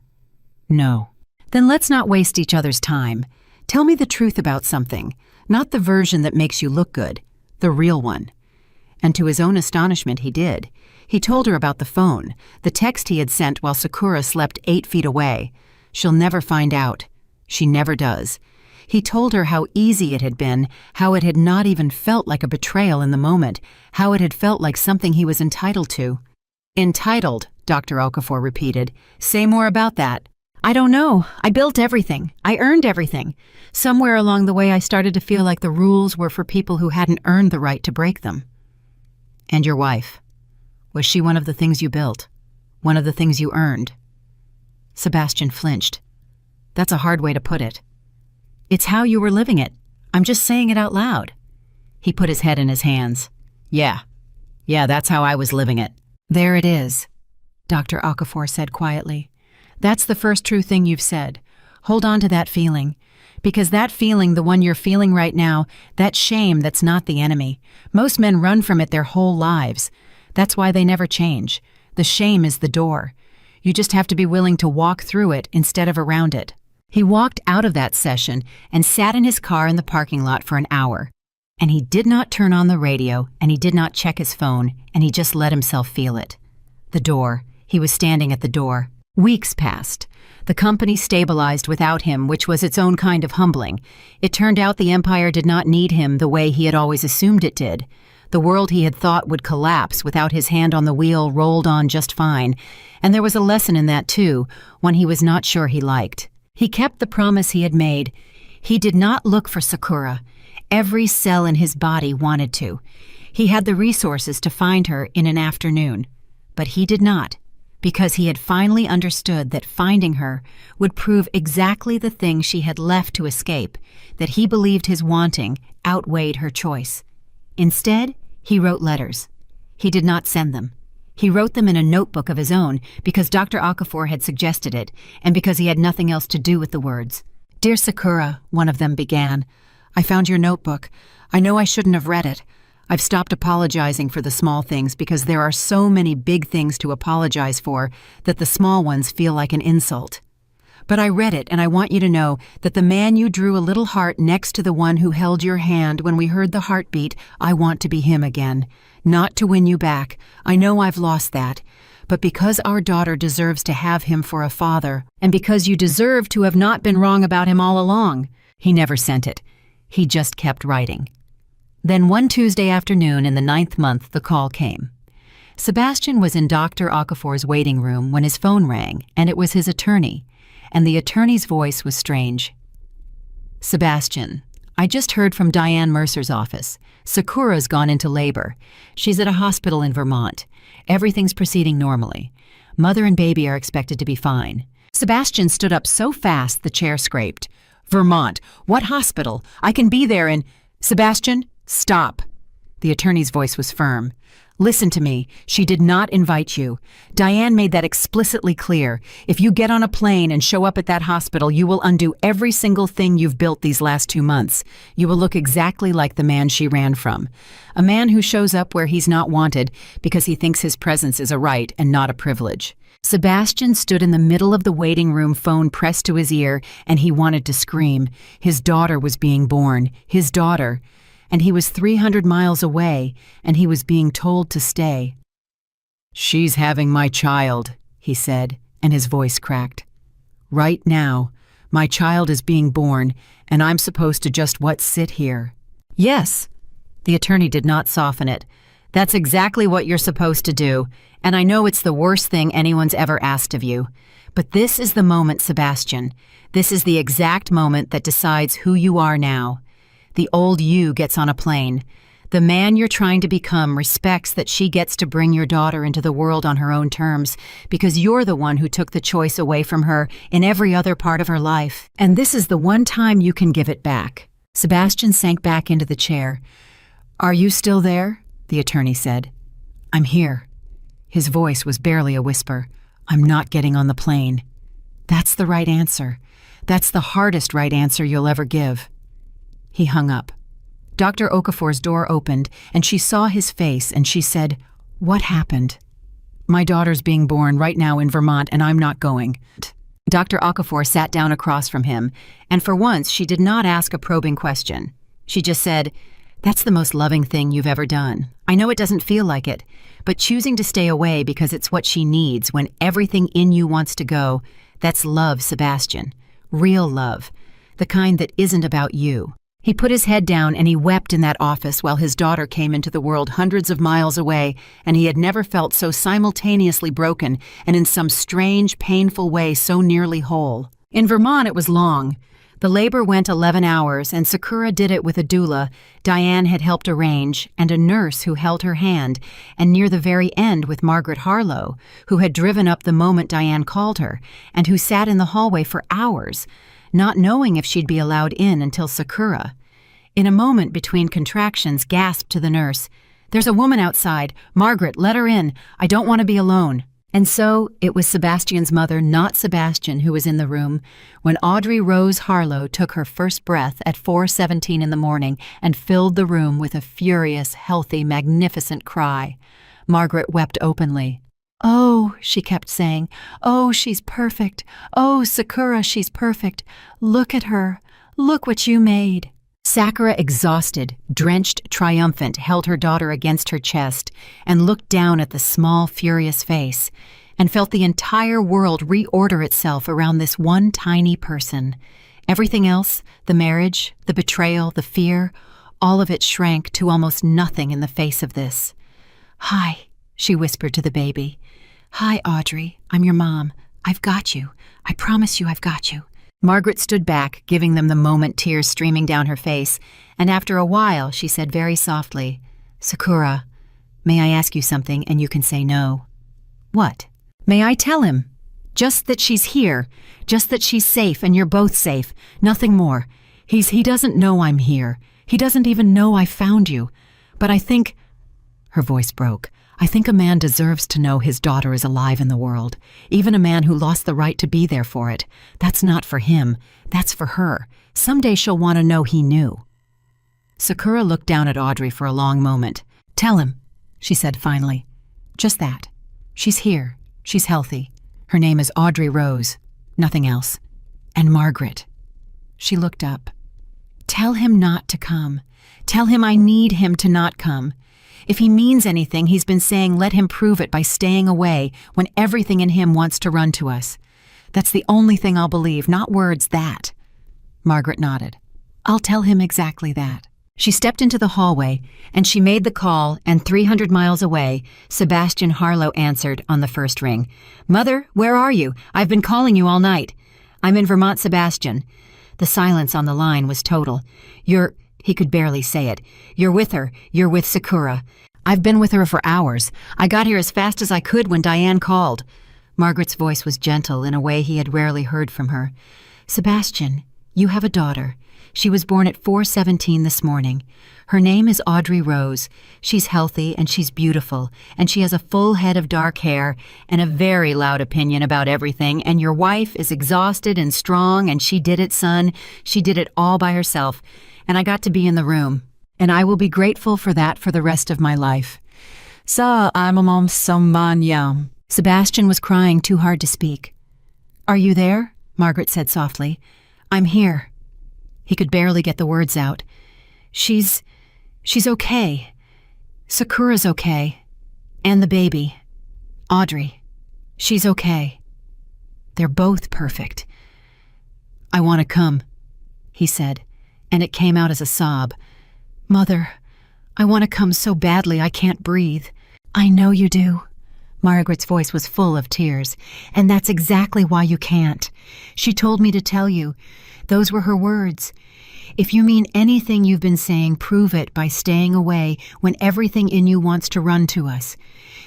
"No." "Then let's not waste each other's time. Tell me the truth about something, not the version that makes you look good. the real one. And to his own astonishment, he did. He told her about the phone, the text he had sent while Sakura slept 8 feet away. She'll never find out. She never does. He told her how easy it had been, how it had not even felt like a betrayal in the moment, how it had felt like something he was entitled to. Entitled, Dr. Okafor repeated. Say more about that. I don't know. I built everything. I earned everything. Somewhere along the way I started to feel like the rules were for people who hadn't earned the right to break them. And your wife? Was she one of the things you built? One of the things you earned? Sebastian flinched. That's a hard way to put it. It's how you were living it. I'm just saying it out loud. He put his head in his hands. Yeah, that's how I was living it. There it is, Dr. Okafor said quietly. That's the first true thing you've said. Hold on to that feeling. Because that feeling, the one you're feeling right now, that shame, that's not the enemy. Most men run from it their whole lives. That's why they never change. The shame is the door. You just have to be willing to walk through it instead of around it. He walked out of that session and sat in his car in the parking lot for an hour. And he did not turn on the radio, and he did not check his phone, and he just let himself feel it. The door. He was standing at the door. Weeks passed. The company stabilized without him, which was its own kind of humbling. It turned out the empire did not need him the way he had always assumed it did. The world he had thought would collapse without his hand on the wheel rolled on just fine, and there was a lesson in that too, one he was not sure he liked. He kept the promise he had made. He did not look for Sakura. Every cell in his body wanted to. He had the resources to find her in an afternoon. But he did not, because he had finally understood that finding her would prove exactly the thing she had left to escape, that he believed his wanting outweighed her choice. Instead, he wrote letters. He did not send them. He wrote them in a notebook of his own because Dr. Okafor had suggested it, and because he had nothing else to do with the words. Dear Sakura, one of them began, I found your notebook. I know I shouldn't have read it. I've stopped apologizing for the small things because there are so many big things to apologize for that the small ones feel like an insult. But I read it, and I want you to know that the man you drew a little heart next to the one who held your hand when we heard the heartbeat, I want to be him again. Not to win you back. I know I've lost that. But because our daughter deserves to have him for a father, and because you deserve to have not been wrong about him all along. He never sent it. He just kept writing. Then one Tuesday afternoon in the 9th month, the call came. Sebastian was in Dr. Okafor's waiting room when his phone rang, and it was his attorney. And the attorney's voice was strange. Sebastian, I just heard from Diane Mercer's office. Sakura's gone into labor. She's at a hospital in Vermont. Everything's proceeding normally. Mother and baby are expected to be fine. Sebastian stood up so fast the chair scraped. Vermont? What hospital? I can be there in... Sebastian, stop. The attorney's voice was firm. Listen to me. She did not invite you. Diane made that explicitly clear. If you get on a plane and show up at that hospital, you will undo every single thing you've built these last 2 months. You will look exactly like the man she ran from. A man who shows up where he's not wanted because he thinks his presence is a right and not a privilege. Sebastian stood in the middle of the waiting room, phone pressed to his ear, and he wanted to scream. His daughter was being born. His daughter. And he was 300 miles away, and he was being told to stay. She's having my child, he said, and his voice cracked. Right now, my child is being born, and I'm supposed to just sit here. Yes. The attorney did not soften it. That's exactly what you're supposed to do, and I know it's the worst thing anyone's ever asked of you. But this is the moment, Sebastian. This is the exact moment that decides who you are now. The old you gets on a plane. The man you're trying to become respects that she gets to bring your daughter into the world on her own terms because you're the one who took the choice away from her in every other part of her life. And this is the one time you can give it back. Sebastian sank back into the chair. Are you still there? The attorney said. I'm here. His voice was barely a whisper. I'm not getting on the plane. That's the right answer. That's the hardest right answer you'll ever give. He hung up. Dr. Okafor's door opened, and she saw his face, and she said, What happened? My daughter's being born right now in Vermont, and I'm not going. Dr. Okafor sat down across from him, and for once she did not ask a probing question. She just said, That's the most loving thing you've ever done. I know it doesn't feel like it, but choosing to stay away because it's what she needs when everything in you wants to go, that's love, Sebastian. Real love. The kind that isn't about you. He put his head down and he wept in that office while his daughter came into the world hundreds of miles away, and he had never felt so simultaneously broken and in some strange, painful way so nearly whole. In Vermont, it was long. The labor went 11 hours, and Sakura did it with a doula Diane had helped arrange, and a nurse who held her hand, and near the very end with Margaret Harlow, who had driven up the moment Diane called her, and who sat in the hallway for hours, not knowing if she'd be allowed in until Sakura, in a moment between contractions, gasped to the nurse, "There's a woman outside. Margaret, let her in. I don't want to be alone." And so it was Sebastian's mother, not Sebastian, who was in the room when Audrey Rose Harlow took her first breath at 4:17 in the morning and filled the room with a furious, healthy, magnificent cry. Margaret wept openly. "Oh," she kept saying, "oh, she's perfect. Oh, Sakura, she's perfect. Look at her. Look what you made." Sakura, exhausted, drenched, triumphant, held her daughter against her chest and looked down at the small, furious face and felt the entire world reorder itself around this one tiny person. Everything else, the marriage, the betrayal, the fear, all of it shrank to almost nothing in the face of this. "Hi," she whispered to the baby. "Hi, Audrey. I'm your mom. I've got you. I promise you I've got you." Margaret stood back, giving them the moment, tears streaming down her face, and after a while she said very softly, "Sakura, may I ask you something and you can say no?" "What?" "May I tell him? Just that she's here, just that she's safe and you're both safe, nothing more. He doesn't know I'm here. He doesn't even know I found you. But I think," her voice broke, "I think a man deserves to know his daughter is alive in the world, even a man who lost the right to be there for it. That's not for him. That's for her. Someday she'll want to know he knew." Sakura looked down at Audrey for a long moment. "Tell him," she said finally. "Just that. She's here. She's healthy. Her name is Audrey Rose. Nothing else. And Margaret." She looked up. "Tell him not to come. Tell him I need him to not come. If he means anything, he's been saying let him prove it by staying away when everything in him wants to run to us. That's the only thing I'll believe, not words, that." Margaret nodded. "I'll tell him exactly that." She stepped into the hallway, and she made the call, and 300 miles away, Sebastian Harlow answered on the first ring. "Mother, where are you? I've been calling you all night." "I'm in Vermont, Sebastian." The silence on the line was total. He could barely say it. "You're with her. You're with Sakura." "I've been with her for hours. I got here as fast as I could when Diane called." Margaret's voice was gentle in a way he had rarely heard from her. "Sebastian, you have a daughter. She was born at 4:17 this morning. Her name is Audrey Rose. She's healthy and she's beautiful, and she has a full head of dark hair and a very loud opinion about everything, and your wife is exhausted and strong, and she did it, son. She did it all by herself. And I got to be in the room, and I will be grateful for that for the rest of my life." Sebastian was crying too hard to speak. "Are you there?" Margaret said softly. "I'm here." He could barely get the words out. She's okay. Sakura's okay. And the baby. Audrey. She's okay. They're both perfect." "I want to come," he said, and it came out as a sob. "Mother, I want to come so badly I can't breathe." "I know you do." Margaret's voice was full of tears. "And that's exactly why you can't. She told me to tell you. Those were her words. If you mean anything you've been saying, prove it by staying away when everything in you wants to run to us.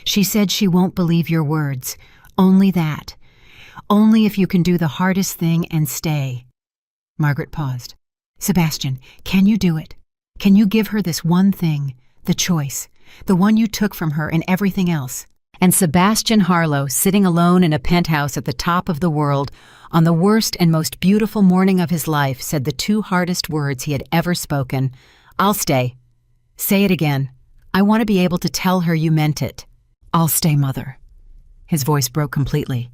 She said she won't believe your words. Only that. Only if you can do the hardest thing and stay." Margaret paused. "Sebastian, can you do it? Can you give her this one thing, the choice, the one you took from her and everything else?" And Sebastian Harlow, sitting alone in a penthouse at the top of the world, on the worst and most beautiful morning of his life, said the two hardest words he had ever spoken. "I'll stay." "Say it again. I want to be able to tell her you meant it." "I'll stay, Mother." His voice broke completely.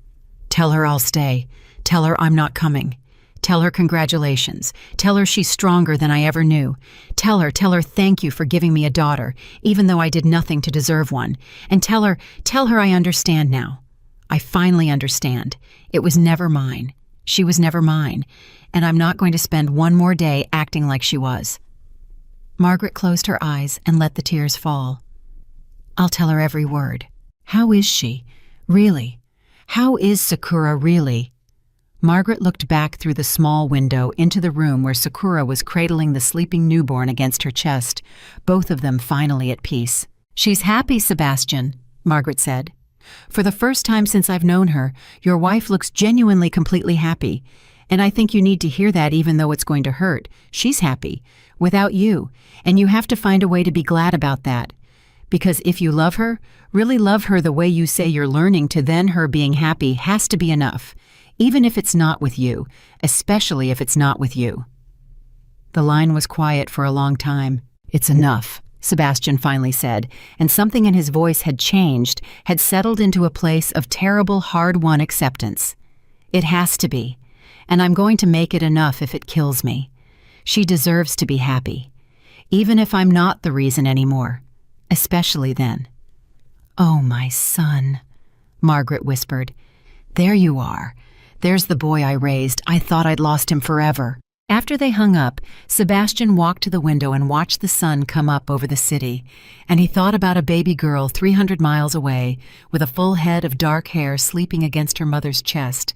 "Tell her I'll stay. Tell her I'm not coming. Tell her congratulations. Tell her she's stronger than I ever knew. Tell her thank you for giving me a daughter, even though I did nothing to deserve one. And tell her I understand now. I finally understand. It was never mine. She was never mine. And I'm not going to spend one more day acting like she was. Margaret closed her eyes and let the tears fall. I'll tell her every word. How is she? Really? How is Sakura really? Margaret looked back through the small window into the room where Sakura was cradling the sleeping newborn against her chest, both of them finally at peace. She's happy, Sebastian, Margaret said. For the first time since I've known her, your wife looks genuinely completely happy. And I think you need to hear that even though it's going to hurt. She's happy, without you, and you have to find a way to be glad about that. Because if you love her, really love her the way you say you're learning to, then her being happy has to be enough. Even if it's not with you, especially if it's not with you. The line was quiet for a long time. It's enough, Sebastian finally said, and something in his voice had changed, had settled into a place of terrible, hard-won acceptance. It has to be, and I'm going to make it enough if it kills me. She deserves to be happy, even if I'm not the reason anymore, especially then. Oh, my son, Margaret whispered. There you are. There's the boy I raised. I thought I'd lost him forever. After they hung up, Sebastian walked to the window and watched the sun come up over the city, and he thought about a baby girl 300 miles away, with a full head of dark hair sleeping against her mother's chest,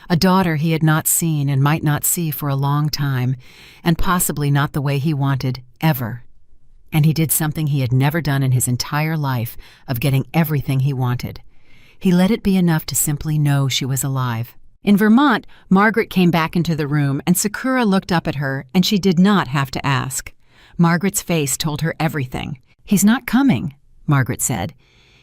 a daughter he had not seen and might not see for a long time, and possibly not the way he wanted, ever. And he did something he had never done in his entire life, of getting everything he wanted. He let it be enough to simply know she was alive. In Vermont, Margaret came back into the room, and Sakura looked up at her, and she did not have to ask. Margaret's face told her everything. He's not coming, Margaret said.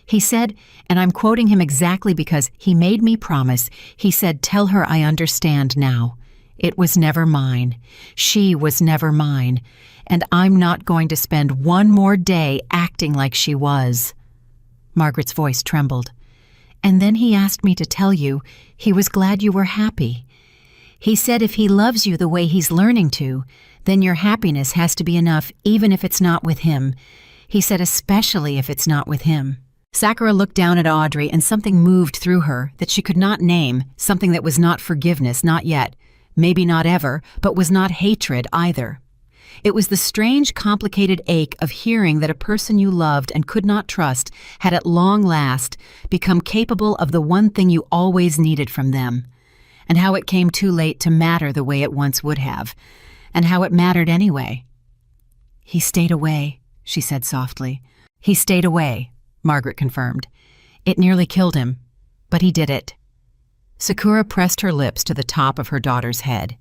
He said, and I'm quoting him exactly because he made me promise, he said, tell her I understand now. It was never mine. She was never mine. And I'm not going to spend one more day acting like she was. Margaret's voice trembled. And then he asked me to tell you he was glad you were happy. He said if he loves you the way he's learning to, then your happiness has to be enough even if it's not with him. He said especially if it's not with him. Sakura looked down at Audrey and something moved through her that she could not name, something that was not forgiveness, not yet, maybe not ever, but was not hatred either. It was the strange, complicated ache of hearing that a person you loved and could not trust had at long last become capable of the one thing you always needed from them, and how it came too late to matter the way it once would have, and how it mattered anyway. He stayed away, she said softly. He stayed away, Margaret confirmed. It nearly killed him, but he did it. Sakura pressed her lips to the top of her daughter's head.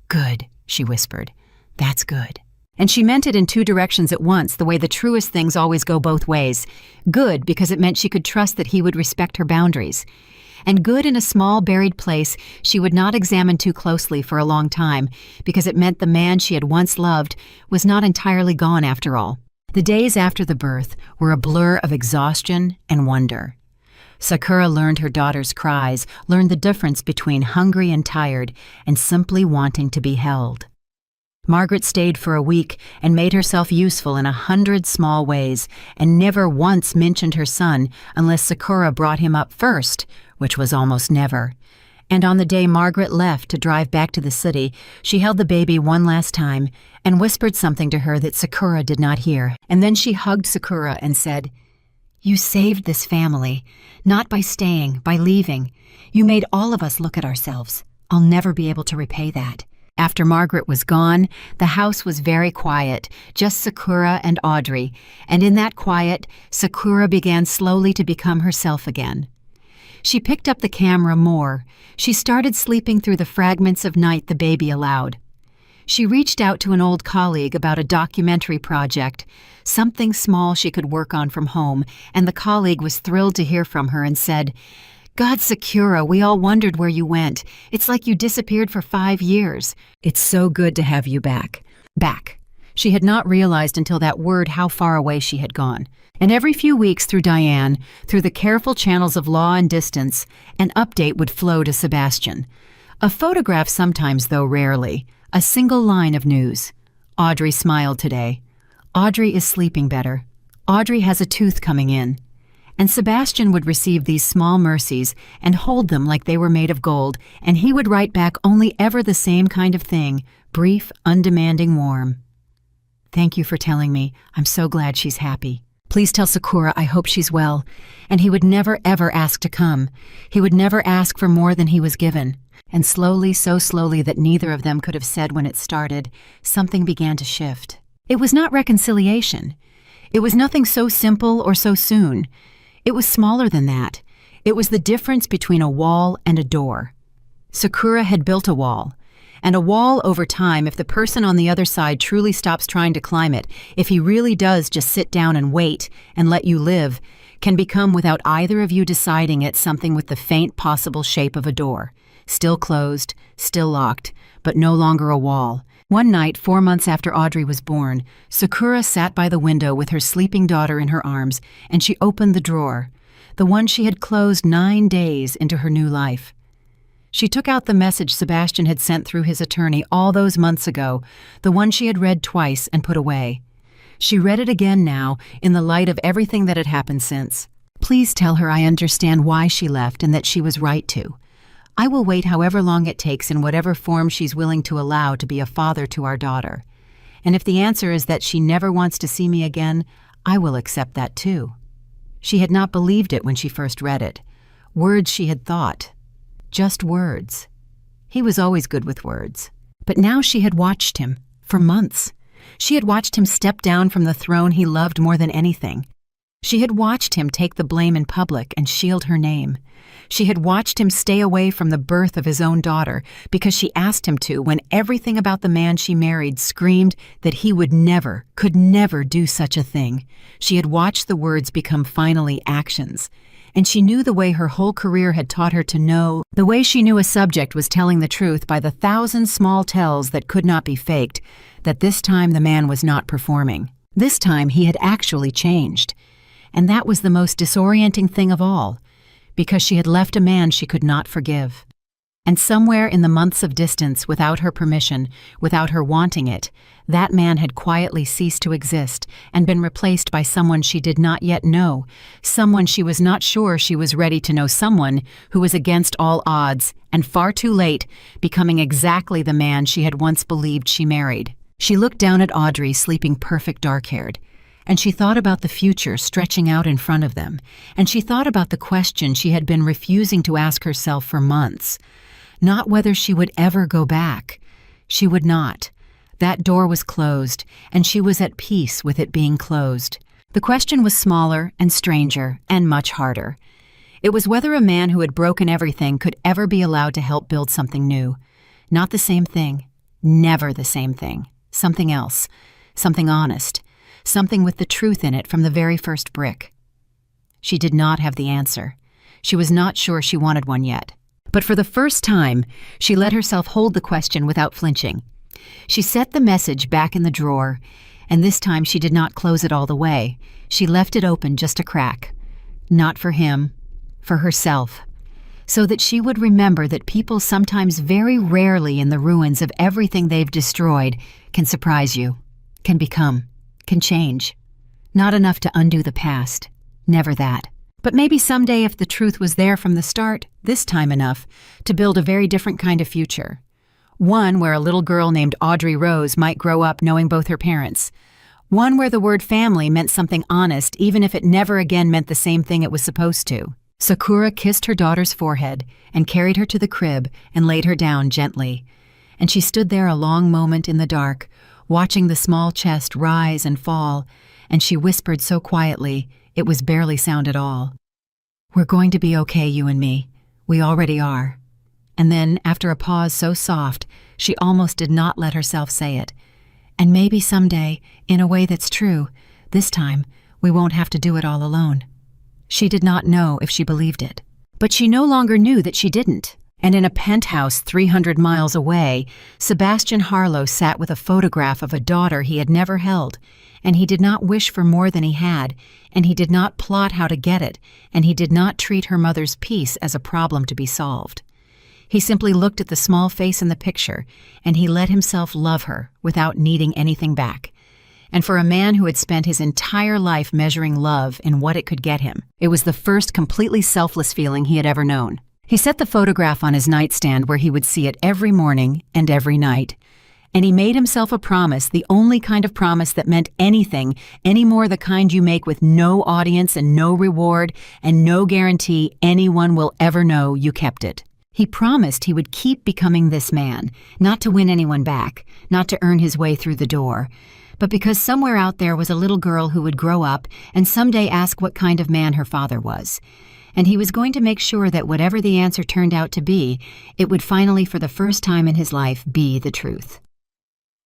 Good, she whispered. That's good. And she meant it in two directions at once, the way the truest things always go both ways. Good, because it meant she could trust that he would respect her boundaries. And good in a small, buried place she would not examine too closely for a long time, because it meant the man she had once loved was not entirely gone after all. The days after the birth were a blur of exhaustion and wonder. Sakura learned her daughter's cries, learned the difference between hungry and tired, and simply wanting to be held. Margaret stayed for a week and made herself useful in 100 small ways, and never once mentioned her son unless Sakura brought him up first, which was almost never. And on the day Margaret left to drive back to the city, she held the baby one last time and whispered something to her that Sakura did not hear. And then she hugged Sakura and said, "You saved this family, not by staying, by leaving. You made all of us look at ourselves. I'll never be able to repay that." After Margaret was gone, the house was very quiet, just Sakura and Audrey, and in that quiet, Sakura began slowly to become herself again. She picked up the camera more. She started sleeping through the fragments of night the baby allowed. She reached out to an old colleague about a documentary project, something small she could work on from home, and the colleague was thrilled to hear from her and said, "God, Sakura, we all wondered where you went. It's like you disappeared for 5 years. It's so good to have you back." Back. She had not realized until that word how far away she had gone. And every few weeks through Diane, through the careful channels of law and distance, an update would flow to Sebastian. A photograph sometimes, though rarely. A single line of news. Audrey smiled today. Audrey is sleeping better. Audrey has a tooth coming in. And Sebastian would receive these small mercies and hold them like they were made of gold, and he would write back only ever the same kind of thing, brief, undemanding, warm. Thank you for telling me. I'm so glad she's happy. Please tell Sakura I hope she's well. And he would never ever ask to come. He would never ask for more than he was given. And slowly, so slowly that neither of them could have said when it started, something began to shift. It was not reconciliation. It was nothing so simple or so soon. It was smaller than that. It was the difference between a wall and a door. Sakura had built a wall. And a wall over time, if the person on the other side truly stops trying to climb it, if he really does just sit down and wait and let you live, can become, without either of you deciding it, something with the faint possible shape of a door. Still closed, still locked, but no longer a wall. One night, 4 months after Audrey was born, Sakura sat by the window with her sleeping daughter in her arms, and she opened the drawer, the one she had closed 9 days into her new life. She took out the message Sebastian had sent through his attorney all those months ago, the one she had read twice and put away. She read it again now, in the light of everything that had happened since. Please tell her I understand why she left and that she was right to. I will wait however long it takes in whatever form she's willing to allow to be a father to our daughter. And if the answer is that she never wants to see me again, I will accept that too. She had not believed it when she first read it. Words she had thought. Just words. He was always good with words. But now she had watched him, for months. She had watched him step down from the throne he loved more than anything. She had watched him take the blame in public and shield her name. She had watched him stay away from the birth of his own daughter because she asked him to, when everything about the man she married screamed that he would never, could never do such a thing. She had watched the words become finally actions. And she knew the way her whole career had taught her to know, the way she knew a subject was telling the truth by the 1,000 small tells that could not be faked, that this time the man was not performing. This time he had actually changed. And that was the most disorienting thing of all, because she had left a man she could not forgive. And somewhere in the months of distance, without her permission, without her wanting it, that man had quietly ceased to exist and been replaced by someone she did not yet know, someone she was not sure she was ready to know, someone who was against all odds, and far too late, becoming exactly the man she had once believed she married. She looked down at Audrey, sleeping perfect dark-haired. And she thought about the future stretching out in front of them, and she thought about the question she had been refusing to ask herself for months. Not whether she would ever go back. She would not. That door was closed, and she was at peace with it being closed. The question was smaller and stranger and much harder. It was whether a man who had broken everything could ever be allowed to help build something new. Not the same thing. Never the same thing. Something else. Something honest. Something with the truth in it from the very first brick. She did not have the answer. She was not sure she wanted one yet. But for the first time, she let herself hold the question without flinching. She set the message back in the drawer, and this time she did not close it all the way. She left it open just a crack. Not for him, for herself. So that she would remember that people sometimes, very rarely in the ruins of everything they've destroyed, can surprise you, can become, can change. Not enough to undo the past. Never that. But maybe someday, if the truth was there from the start, this time enough, to build a very different kind of future. One where a little girl named Audrey Rose might grow up knowing both her parents. One where the word family meant something honest, even if it never again meant the same thing it was supposed to. Sakura kissed her daughter's forehead and carried her to the crib and laid her down gently. And she stood there a long moment in the dark, watching the small chest rise and fall, and she whispered so quietly, it was barely sound at all. We're going to be okay, you and me. We already are. And then, after a pause so soft, she almost did not let herself say it. And maybe someday, in a way that's true, this time, we won't have to do it all alone. She did not know if she believed it. But she no longer knew that she didn't. And in a penthouse 300 miles away, Sebastian Harlow sat with a photograph of a daughter he had never held, and he did not wish for more than he had, and he did not plot how to get it, and he did not treat her mother's peace as a problem to be solved. He simply looked at the small face in the picture, and he let himself love her without needing anything back. And for a man who had spent his entire life measuring love in what it could get him, it was the first completely selfless feeling he had ever known. He set the photograph on his nightstand where he would see it every morning and every night. And he made himself a promise, the only kind of promise that meant anything, any more the kind you make with no audience and no reward and no guarantee anyone will ever know you kept it. He promised he would keep becoming this man, not to win anyone back, not to earn his way through the door, but because somewhere out there was a little girl who would grow up and someday ask what kind of man her father was. And he was going to make sure that whatever the answer turned out to be, it would finally, for the first time in his life, be the truth.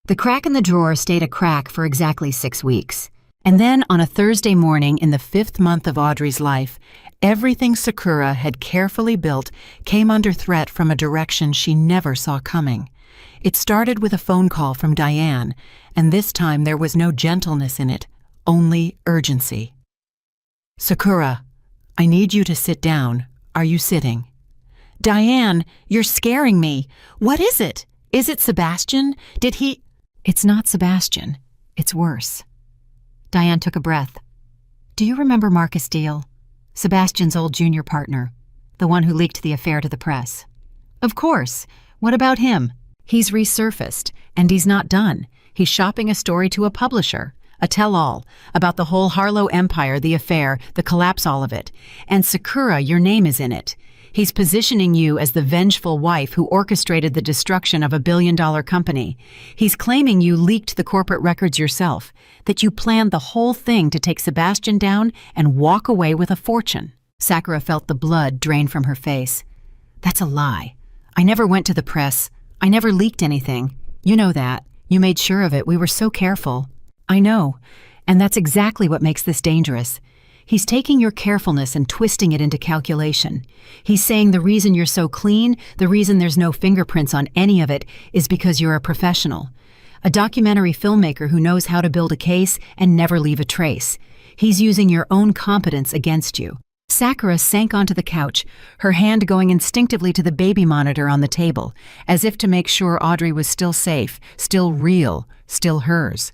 The crack in the drawer stayed a crack for exactly 6 weeks. And then, on a Thursday morning in the 5th month of Audrey's life, everything Sakura had carefully built came under threat from a direction she never saw coming. It started with a phone call from Diane, and this time there was no gentleness in it, only urgency. "Sakura, I need you to sit down. Are you sitting?" "Diane, you're scaring me. What is it? Is it Sebastian? Did he—" "It's not Sebastian. It's worse." Diane took a breath. "Do you remember Marcus Deal? Sebastian's old junior partner, the one who leaked the affair to the press?" "Of course. What about him?" "He's resurfaced, and he's not done. He's shopping a story to a publisher, a tell-all, about the whole Harlow empire, the affair, the collapse, all of it. And Sakura, your name is in it. He's positioning you as the vengeful wife who orchestrated the destruction of a billion-dollar company. He's claiming you leaked the corporate records yourself, that you planned the whole thing to take Sebastian down and walk away with a fortune." Sakura felt the blood drain from her face. "That's a lie. I never went to the press. I never leaked anything. You know that. You made sure of it. We were so careful." "I know, and that's exactly what makes this dangerous. He's taking your carefulness and twisting it into calculation. He's saying the reason you're so clean, the reason there's no fingerprints on any of it, is because you're a professional. A documentary filmmaker who knows how to build a case and never leave a trace. He's using your own competence against you." Sakura sank onto the couch, her hand going instinctively to the baby monitor on the table, as if to make sure Audrey was still safe, still real, still hers.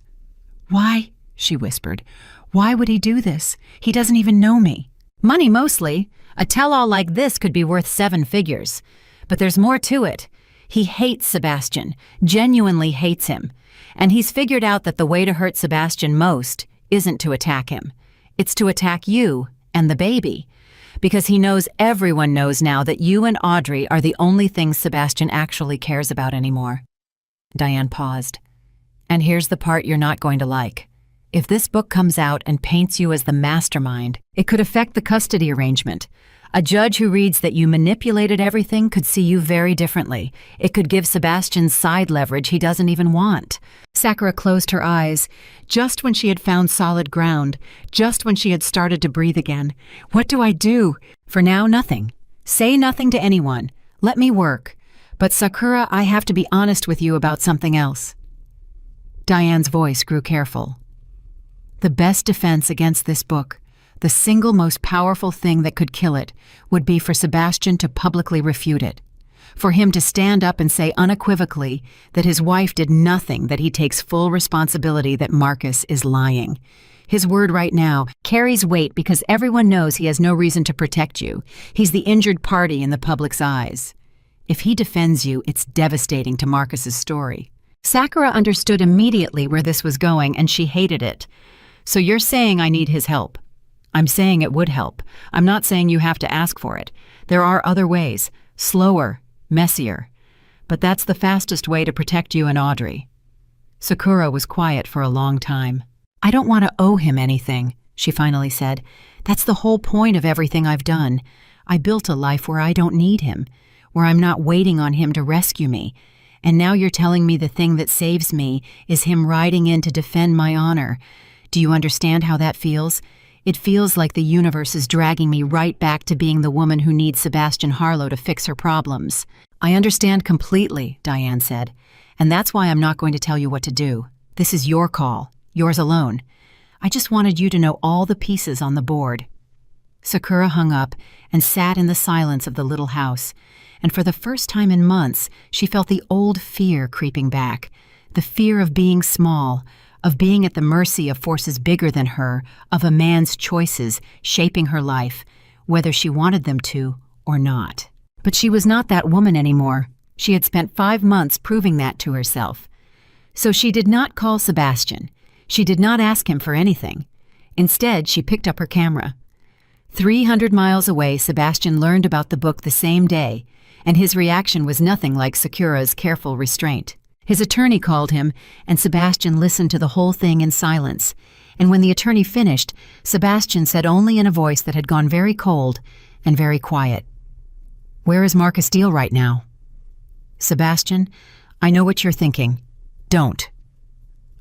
"Why?" she whispered. "Why would he do this? He doesn't even know me." "Money mostly. A tell-all like this could be worth 7 figures. But there's more to it. He hates Sebastian, genuinely hates him. And he's figured out that the way to hurt Sebastian most isn't to attack him. It's to attack you and the baby. Because he knows everyone knows now that you and Audrey are the only things Sebastian actually cares about anymore." Diane paused. "And here's the part you're not going to like. If this book comes out and paints you as the mastermind, it could affect the custody arrangement. A judge who reads that you manipulated everything could see you very differently. It could give Sebastian side leverage he doesn't even want." Sakura closed her eyes, just when she had found solid ground, just when she had started to breathe again. "What do I do?" "For now, nothing. Say nothing to anyone. Let me work. But Sakura, I have to be honest with you about something else." Diane's voice grew careful. "The best defense against this book, the single most powerful thing that could kill it, would be for Sebastian to publicly refute it. For him to stand up and say unequivocally that his wife did nothing, that he takes full responsibility that Marcus is lying. His word right now carries weight because everyone knows he has no reason to protect you. He's the injured party in the public's eyes. If he defends you, it's devastating to Marcus's story." Sakura understood immediately where this was going, and she hated it. "So you're saying I need his help?" "I'm saying it would help. I'm not saying you have to ask for it. There are other ways, slower, messier. But that's the fastest way to protect you and Audrey." Sakura was quiet for a long time. "I don't want to owe him anything," she finally said. "That's the whole point of everything I've done. I built a life where I don't need him, where I'm not waiting on him to rescue me. And now you're telling me the thing that saves me is him riding in to defend my honor. Do you understand how that feels? It feels like the universe is dragging me right back to being the woman who needs Sebastian Harlow to fix her problems." "I understand completely," Diane said, "and that's why I'm not going to tell you what to do. This is your call, yours alone. I just wanted you to know all the pieces on the board." Sakura hung up and sat in the silence of the little house, and for the first time in months, she felt the old fear creeping back, the fear of being small, of being at the mercy of forces bigger than her, of a man's choices shaping her life, whether she wanted them to or not. But she was not that woman anymore. She had spent 5 months proving that to herself. So she did not call Sebastian. She did not ask him for anything. Instead, she picked up her camera. 300 miles away, Sebastian learned about the book the same day, and his reaction was nothing like Sakura's careful restraint. His attorney called him, and Sebastian listened to the whole thing in silence. And when the attorney finished, Sebastian said only in a voice that had gone very cold and very quiet, "Where is Marcus Deal right now?" "Sebastian, I know what you're thinking. Don't.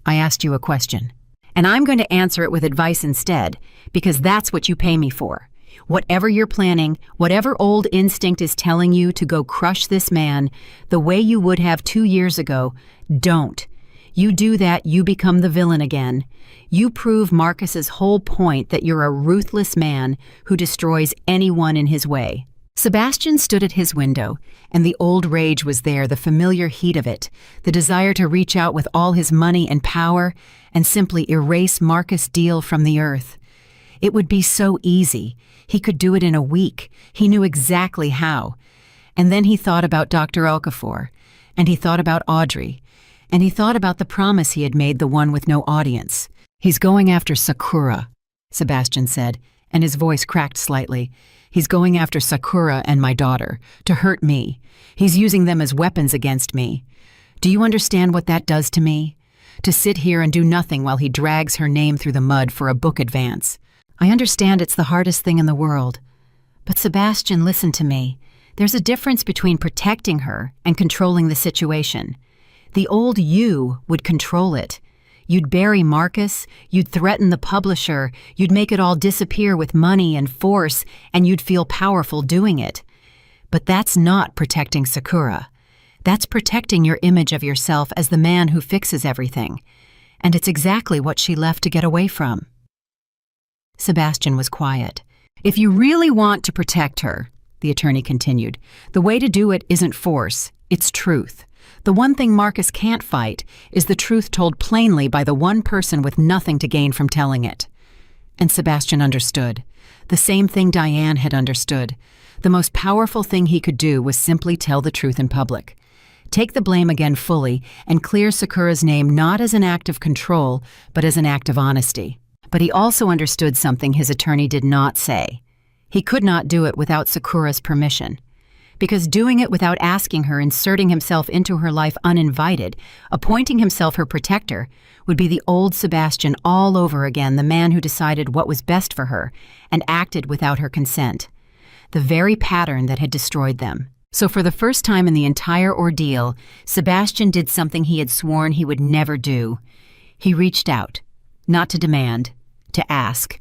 I asked you a question, and I'm going to answer it with advice instead, because that's what you pay me for. Whatever you're planning, whatever old instinct is telling you to go crush this man the way you would have 2 years ago, don't. You do that, you become the villain again. You prove Marcus's whole point that you're a ruthless man who destroys anyone in his way." Sebastian stood at his window, and the old rage was there, the familiar heat of it, the desire to reach out with all his money and power and simply erase Marcus Deal from the earth. It would be so easy. He could do it in a week. He knew exactly how. And then he thought about Dr. Okafor, and he thought about Audrey, and he thought about the promise he had made the one with no audience. "He's going after Sakura," Sebastian said, and his voice cracked slightly. "He's going after Sakura and my daughter, to hurt me. He's using them as weapons against me. Do you understand what that does to me? To sit here and do nothing while he drags her name through the mud for a book advance. I understand it's the hardest thing in the world. But Sebastian, listen to me. There's a difference between protecting her and controlling the situation. The old you would control it. You'd bury Marcus, you'd threaten the publisher, you'd make it all disappear with money and force, and you'd feel powerful doing it. But that's not protecting Sakura. That's protecting your image of yourself as the man who fixes everything. And it's exactly what she left to get away from." Sebastian was quiet. "If you really want to protect her," the attorney continued, "the way to do it isn't force, it's truth. The one thing Marcus can't fight is the truth told plainly by the one person with nothing to gain from telling it." And Sebastian understood. The same thing Diane had understood. The most powerful thing he could do was simply tell the truth in public. Take the blame again fully and clear Sakura's name not as an act of control, but as an act of honesty. But he also understood something his attorney did not say. He could not do it without Sakura's permission. Because doing it without asking her, inserting himself into her life uninvited, appointing himself her protector, would be the old Sebastian all over again, the man who decided what was best for her and acted without her consent. The very pattern that had destroyed them. So for the first time in the entire ordeal, Sebastian did something he had sworn he would never do. He reached out, not to demand, to ask.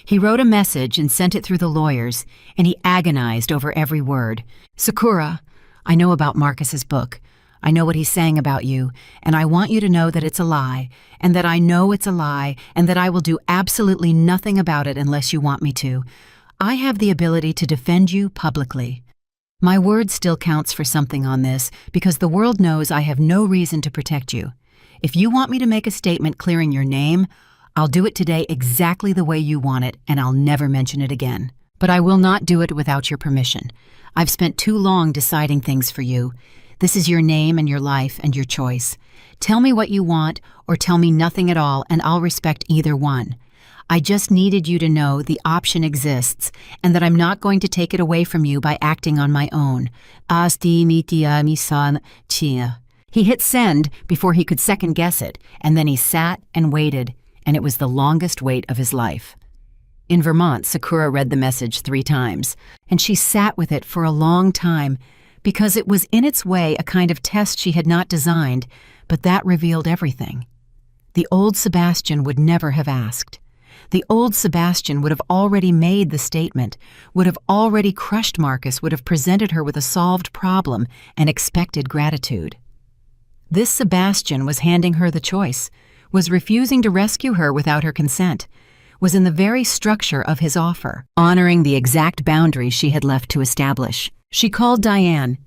He wrote a message and sent it through the lawyers, and he agonized over every word. "Sakura, I know about Marcus's book. I know what he's saying about you, and I want you to know that it's a lie, and that I know it's a lie, and that I will do absolutely nothing about it unless you want me to. I have the ability to defend you publicly. My word still counts for something on this, because the world knows I have no reason to protect you. If you want me to make a statement clearing your name, I'll do it today exactly the way you want it, and I'll never mention it again. But I will not do it without your permission. I've spent too long deciding things for you. This is your name and your life and your choice. Tell me what you want, or tell me nothing at all, and I'll respect either one. I just needed you to know the option exists, and that I'm not going to take it away from you by acting on my own. Asti mitia misan chia." He hit send before he could second guess it, and then he sat and waited, and it was the longest wait of his life. In Vermont, Sakura read the message 3 times, and she sat with it for a long time, because it was in its way a kind of test she had not designed, but that revealed everything. The old Sebastian would never have asked. The old Sebastian would have already made the statement, would have already crushed Marcus, would have presented her with a solved problem and expected gratitude. This Sebastian was handing her the choice, was refusing to rescue her without her consent, was in the very structure of his offer, honoring the exact boundaries she had left to establish. She called Diane.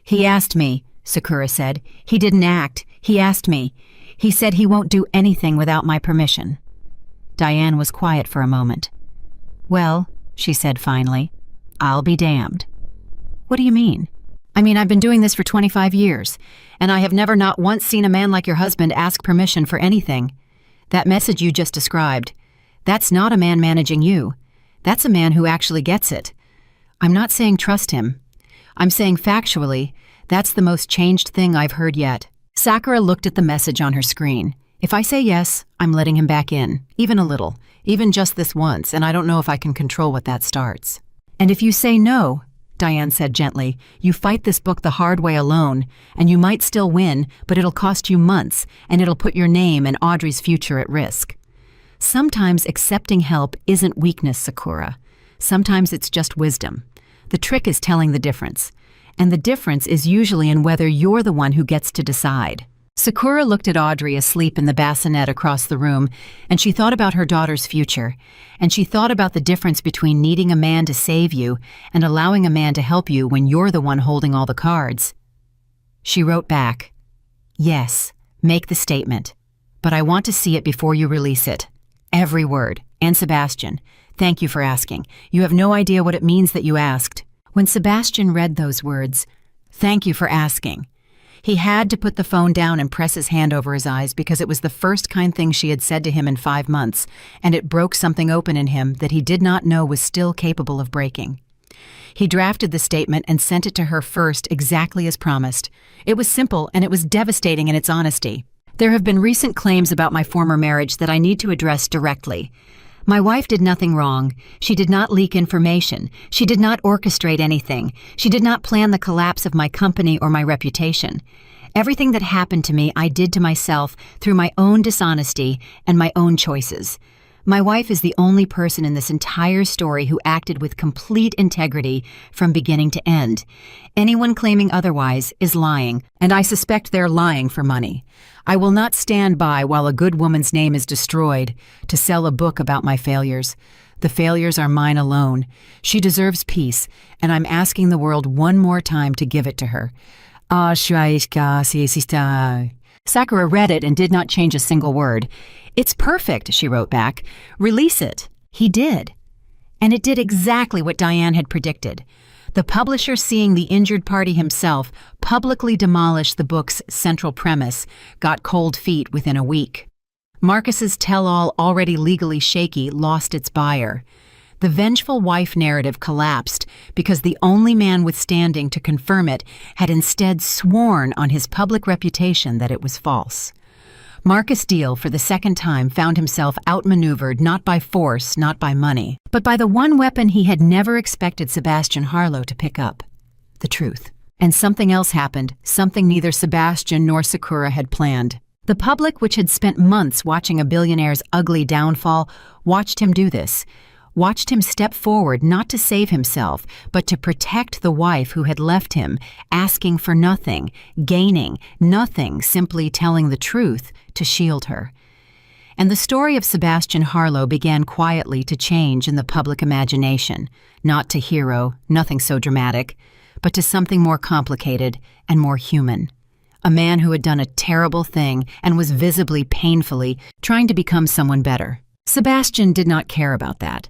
He asked me, Sakura said. He didn't act. He asked me. He said he won't do anything without my permission. Diane was quiet for a moment. Well, she said finally, I'll be damned. What do you mean? I mean, I've been doing this for 25 years, and I have never not once seen a man like your husband ask permission for anything. That message you just described, that's not a man managing you. That's a man who actually gets it. I'm not saying trust him. I'm saying factually, that's the most changed thing I've heard yet. Sakura looked at the message on her screen. If I say yes, I'm letting him back in, even a little, even just this once, and I don't know if I can control what that starts. And if you say no, Diane said gently, you fight this book the hard way alone, and you might still win, but it'll cost you months, and it'll put your name and Audrey's future at risk. Sometimes accepting help isn't weakness, Sakura. Sometimes it's just wisdom. The trick is telling the difference. And the difference is usually in whether you're the one who gets to decide. Sakura looked at Audrey asleep in the bassinet across the room, and she thought about her daughter's future, and she thought about the difference between needing a man to save you and allowing a man to help you when you're the one holding all the cards. She wrote back, yes, make the statement, but I want to see it before you release it. Every word. And Sebastian, thank you for asking. You have no idea what it means that you asked. When Sebastian read those words, thank you for asking, he had to put the phone down and press his hand over his eyes because it was the first kind thing she had said to him in 5 months, and it broke something open in him that he did not know was still capable of breaking. He drafted the statement and sent it to her first exactly as promised. It was simple and it was devastating in its honesty. There have been recent claims about my former marriage that I need to address directly. My wife did nothing wrong. She did not leak information. She did not orchestrate anything. She did not plan the collapse of my company or my reputation. Everything that happened to me, I did to myself through my own dishonesty and my own choices. My wife is the only person in this entire story who acted with complete integrity from beginning to end. Anyone claiming otherwise is lying, and I suspect they're lying for money. I will not stand by while a good woman's name is destroyed to sell a book about my failures. The failures are mine alone. She deserves peace, and I'm asking the world one more time to give it to her. Sakura read it and did not change a single word. It's perfect, she wrote back. Release it. He did. And it did exactly what Diane had predicted. The publisher, seeing the injured party himself publicly demolish the book's central premise, got cold feet within a week. Marcus's tell-all, already legally shaky, lost its buyer. The vengeful wife narrative collapsed because the only man withstanding to confirm it had instead sworn on his public reputation that it was false. Marcus Deal, for the second time, found himself outmaneuvered not by force, not by money, but by the one weapon he had never expected Sebastian Harlow to pick up: the truth. And something else happened, something neither Sebastian nor Sakura had planned. The public, which had spent months watching a billionaire's ugly downfall, watched him do this. Watched him step forward not to save himself, but to protect the wife who had left him, asking for nothing, gaining nothing, simply telling the truth to shield her. And the story of Sebastian Harlow began quietly to change in the public imagination, not to hero, nothing so dramatic, but to something more complicated and more human. A man who had done a terrible thing and was visibly, painfully trying to become someone better. Sebastian did not care about that.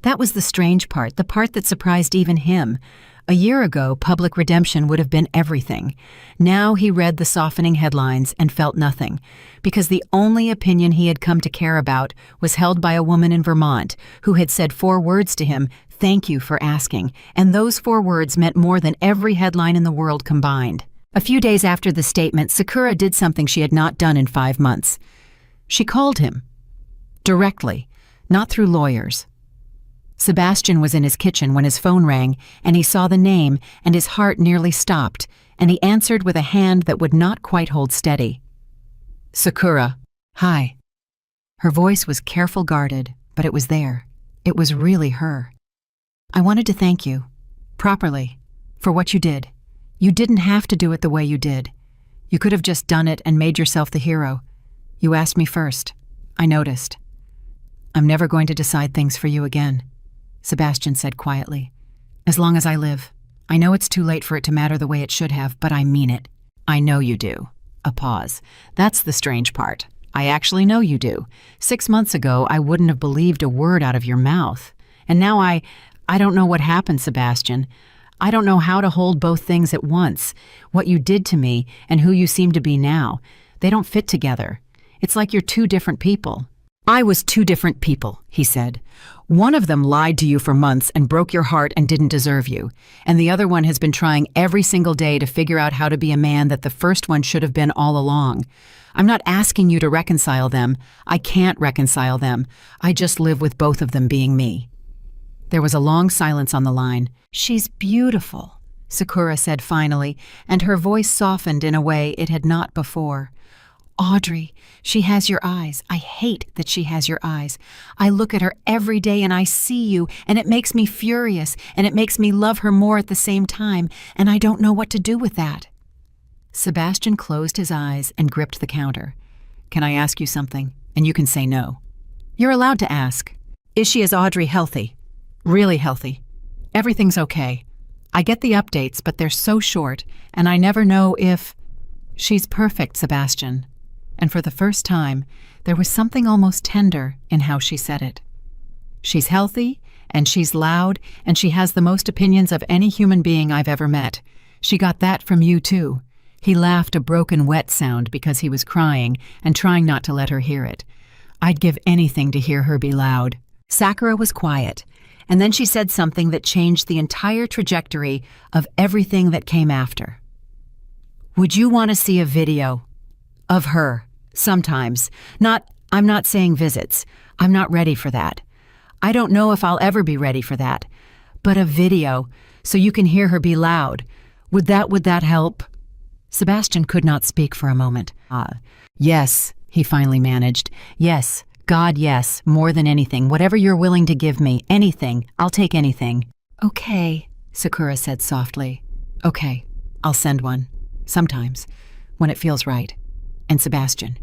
That was the strange part, the part that surprised even him. A year ago, public redemption would have been everything. Now he read the softening headlines and felt nothing, because the only opinion he had come to care about was held by a woman in Vermont who had said 4 words to him, "Thank you for asking," and those 4 words meant more than every headline in the world combined. A few days after the statement, Sakura did something she had not done in 5 months. She called him. Directly, not through lawyers. Sebastian was in his kitchen when his phone rang, and he saw the name, and his heart nearly stopped, and he answered with a hand that would not quite hold steady. Sakura. Hi. Her voice was careful, guarded, but it was there. It was really her. I wanted to thank you, properly, for what you did. You didn't have to do it the way you did. You could have just done it and made yourself the hero. You asked me first. I noticed. I'm never going to decide things for you again, Sebastian said quietly. As long as I live, I know it's too late for it to matter the way it should have, but I mean it. I know you do. A pause. That's the strange part. I actually know you do. 6 months ago, I wouldn't have believed a word out of your mouth. And now I don't know what happened, Sebastian. I don't know how to hold both things at once. What you did to me and who you seem to be now. They don't fit together. It's like you're two different people. I was two different people, he said. One of them lied to you for months and broke your heart and didn't deserve you. And the other one has been trying every single day to figure out how to be a man that the first one should have been all along. I'm not asking you to reconcile them. I can't reconcile them. I just live with both of them being me. There was a long silence on the line. She's beautiful, Sakura said finally, and her voice softened in a way it had not before. Audrey, she has your eyes. I hate that she has your eyes. I look at her every day and I see you, and it makes me furious, and it makes me love her more at the same time, and I don't know what to do with that. Sebastian closed his eyes and gripped the counter. Can I ask you something? And you can say no. You're allowed to ask. Is she as Audrey healthy? Really healthy. Everything's okay. I get the updates, but they're so short, and I never know if... She's perfect, Sebastian. And for the first time, there was something almost tender in how she said it. She's healthy, and she's loud, and she has the most opinions of any human being I've ever met. She got that from you, too. He laughed a broken, wet sound because he was crying and trying not to let her hear it. I'd give anything to hear her be loud. Sakura was quiet, and then she said something that changed the entire trajectory of everything that came after. Would you want to see a video of her? Sometimes. I'm not saying visits. I'm not ready for that. I don't know if I'll ever be ready for that. But a video, so you can hear her be loud. Would that help? Sebastian could not speak for a moment. Yes, he finally managed. Yes, God, yes, more than anything. Whatever you're willing to give me, anything. I'll take anything. Okay, Sakura said softly. Okay, I'll send one. Sometimes, when it feels right. And Sebastian.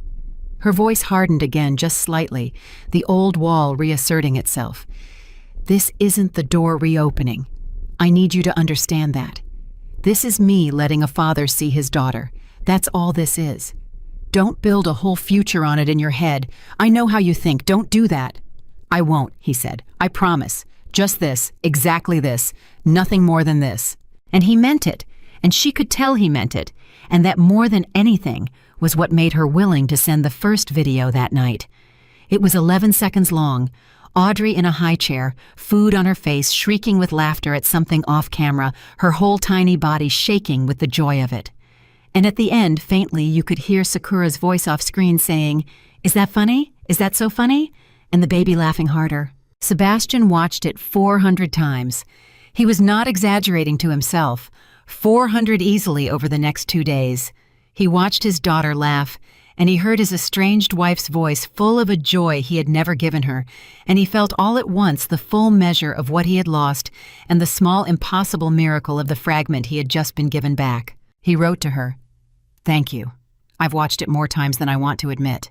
Her voice hardened again just slightly, the old wall reasserting itself. This isn't the door reopening. I need you to understand that. This is me letting a father see his daughter. That's all this is. Don't build a whole future on it in your head. I know how you think. Don't do that. I won't, he said. I promise. Just this, exactly this. Nothing more than this. And he meant it. And she could tell he meant it. And that more than anything was what made her willing to send the first video that night. It was 11 seconds long. Audrey in a high chair, food on her face, shrieking with laughter at something off camera, her whole tiny body shaking with the joy of it. And at the end, faintly, you could hear Sakura's voice off screen saying, "Is that funny? Is that so funny?" And the baby laughing harder. Sebastian watched it 400 times. He was not exaggerating to himself. 400 easily over the next 2 days. He watched his daughter laugh, and he heard his estranged wife's voice full of a joy he had never given her, and he felt all at once the full measure of what he had lost and the small impossible miracle of the fragment he had just been given back. He wrote to her, "Thank you. I've watched it more times than I want to admit.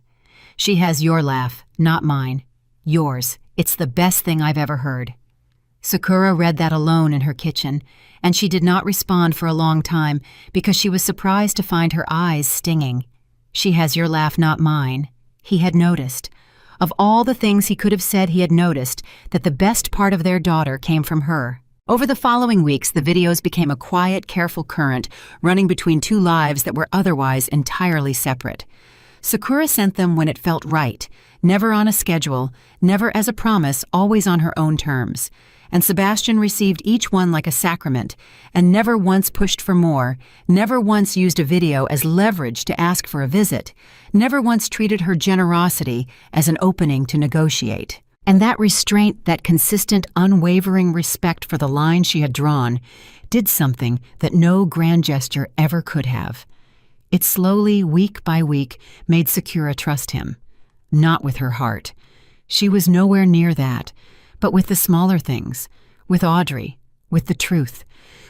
She has your laugh, not mine. Yours. It's the best thing I've ever heard." Sakura read that alone in her kitchen, and she did not respond for a long time because she was surprised to find her eyes stinging. She has your laugh, not mine. He had noticed. Of all the things he could have said, he had noticed that the best part of their daughter came from her. Over the following weeks, the videos became a quiet, careful current running between two lives that were otherwise entirely separate. Sakura sent them when it felt right, never on a schedule, never as a promise, always on her own terms. And Sebastian received each one like a sacrament, and never once pushed for more, never once used a video as leverage to ask for a visit, never once treated her generosity as an opening to negotiate. And that restraint, that consistent, unwavering respect for the line she had drawn, did something that no grand gesture ever could have. It slowly, week by week, made Sakura trust him. Not with her heart. She was nowhere near that. But with the smaller things, with Audrey, with the truth,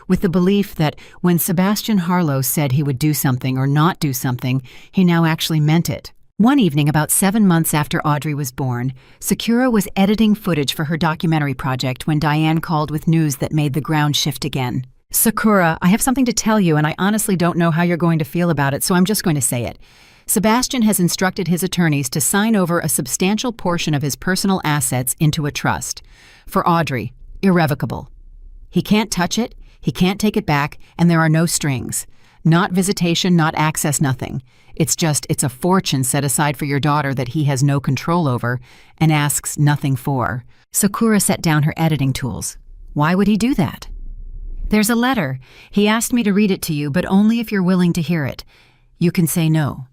with the belief that when Sebastian Harlow said he would do something or not do something, he now actually meant it. One evening, about 7 months after Audrey was born, Sakura was editing footage for her documentary project when Diane called with news that made the ground shift again. Sakura, I have something to tell you, and I honestly don't know how you're going to feel about it, so I'm just going to say it. Sebastian has instructed his attorneys to sign over a substantial portion of his personal assets into a trust. For Audrey, irrevocable. He can't touch it, he can't take it back, and there are no strings. Not visitation, not access, nothing. It's a fortune set aside for your daughter that he has no control over and asks nothing for. Sakura set down her editing tools. Why would he do that? There's a letter. He asked me to read it to you, but only if you're willing to hear it. You can say no.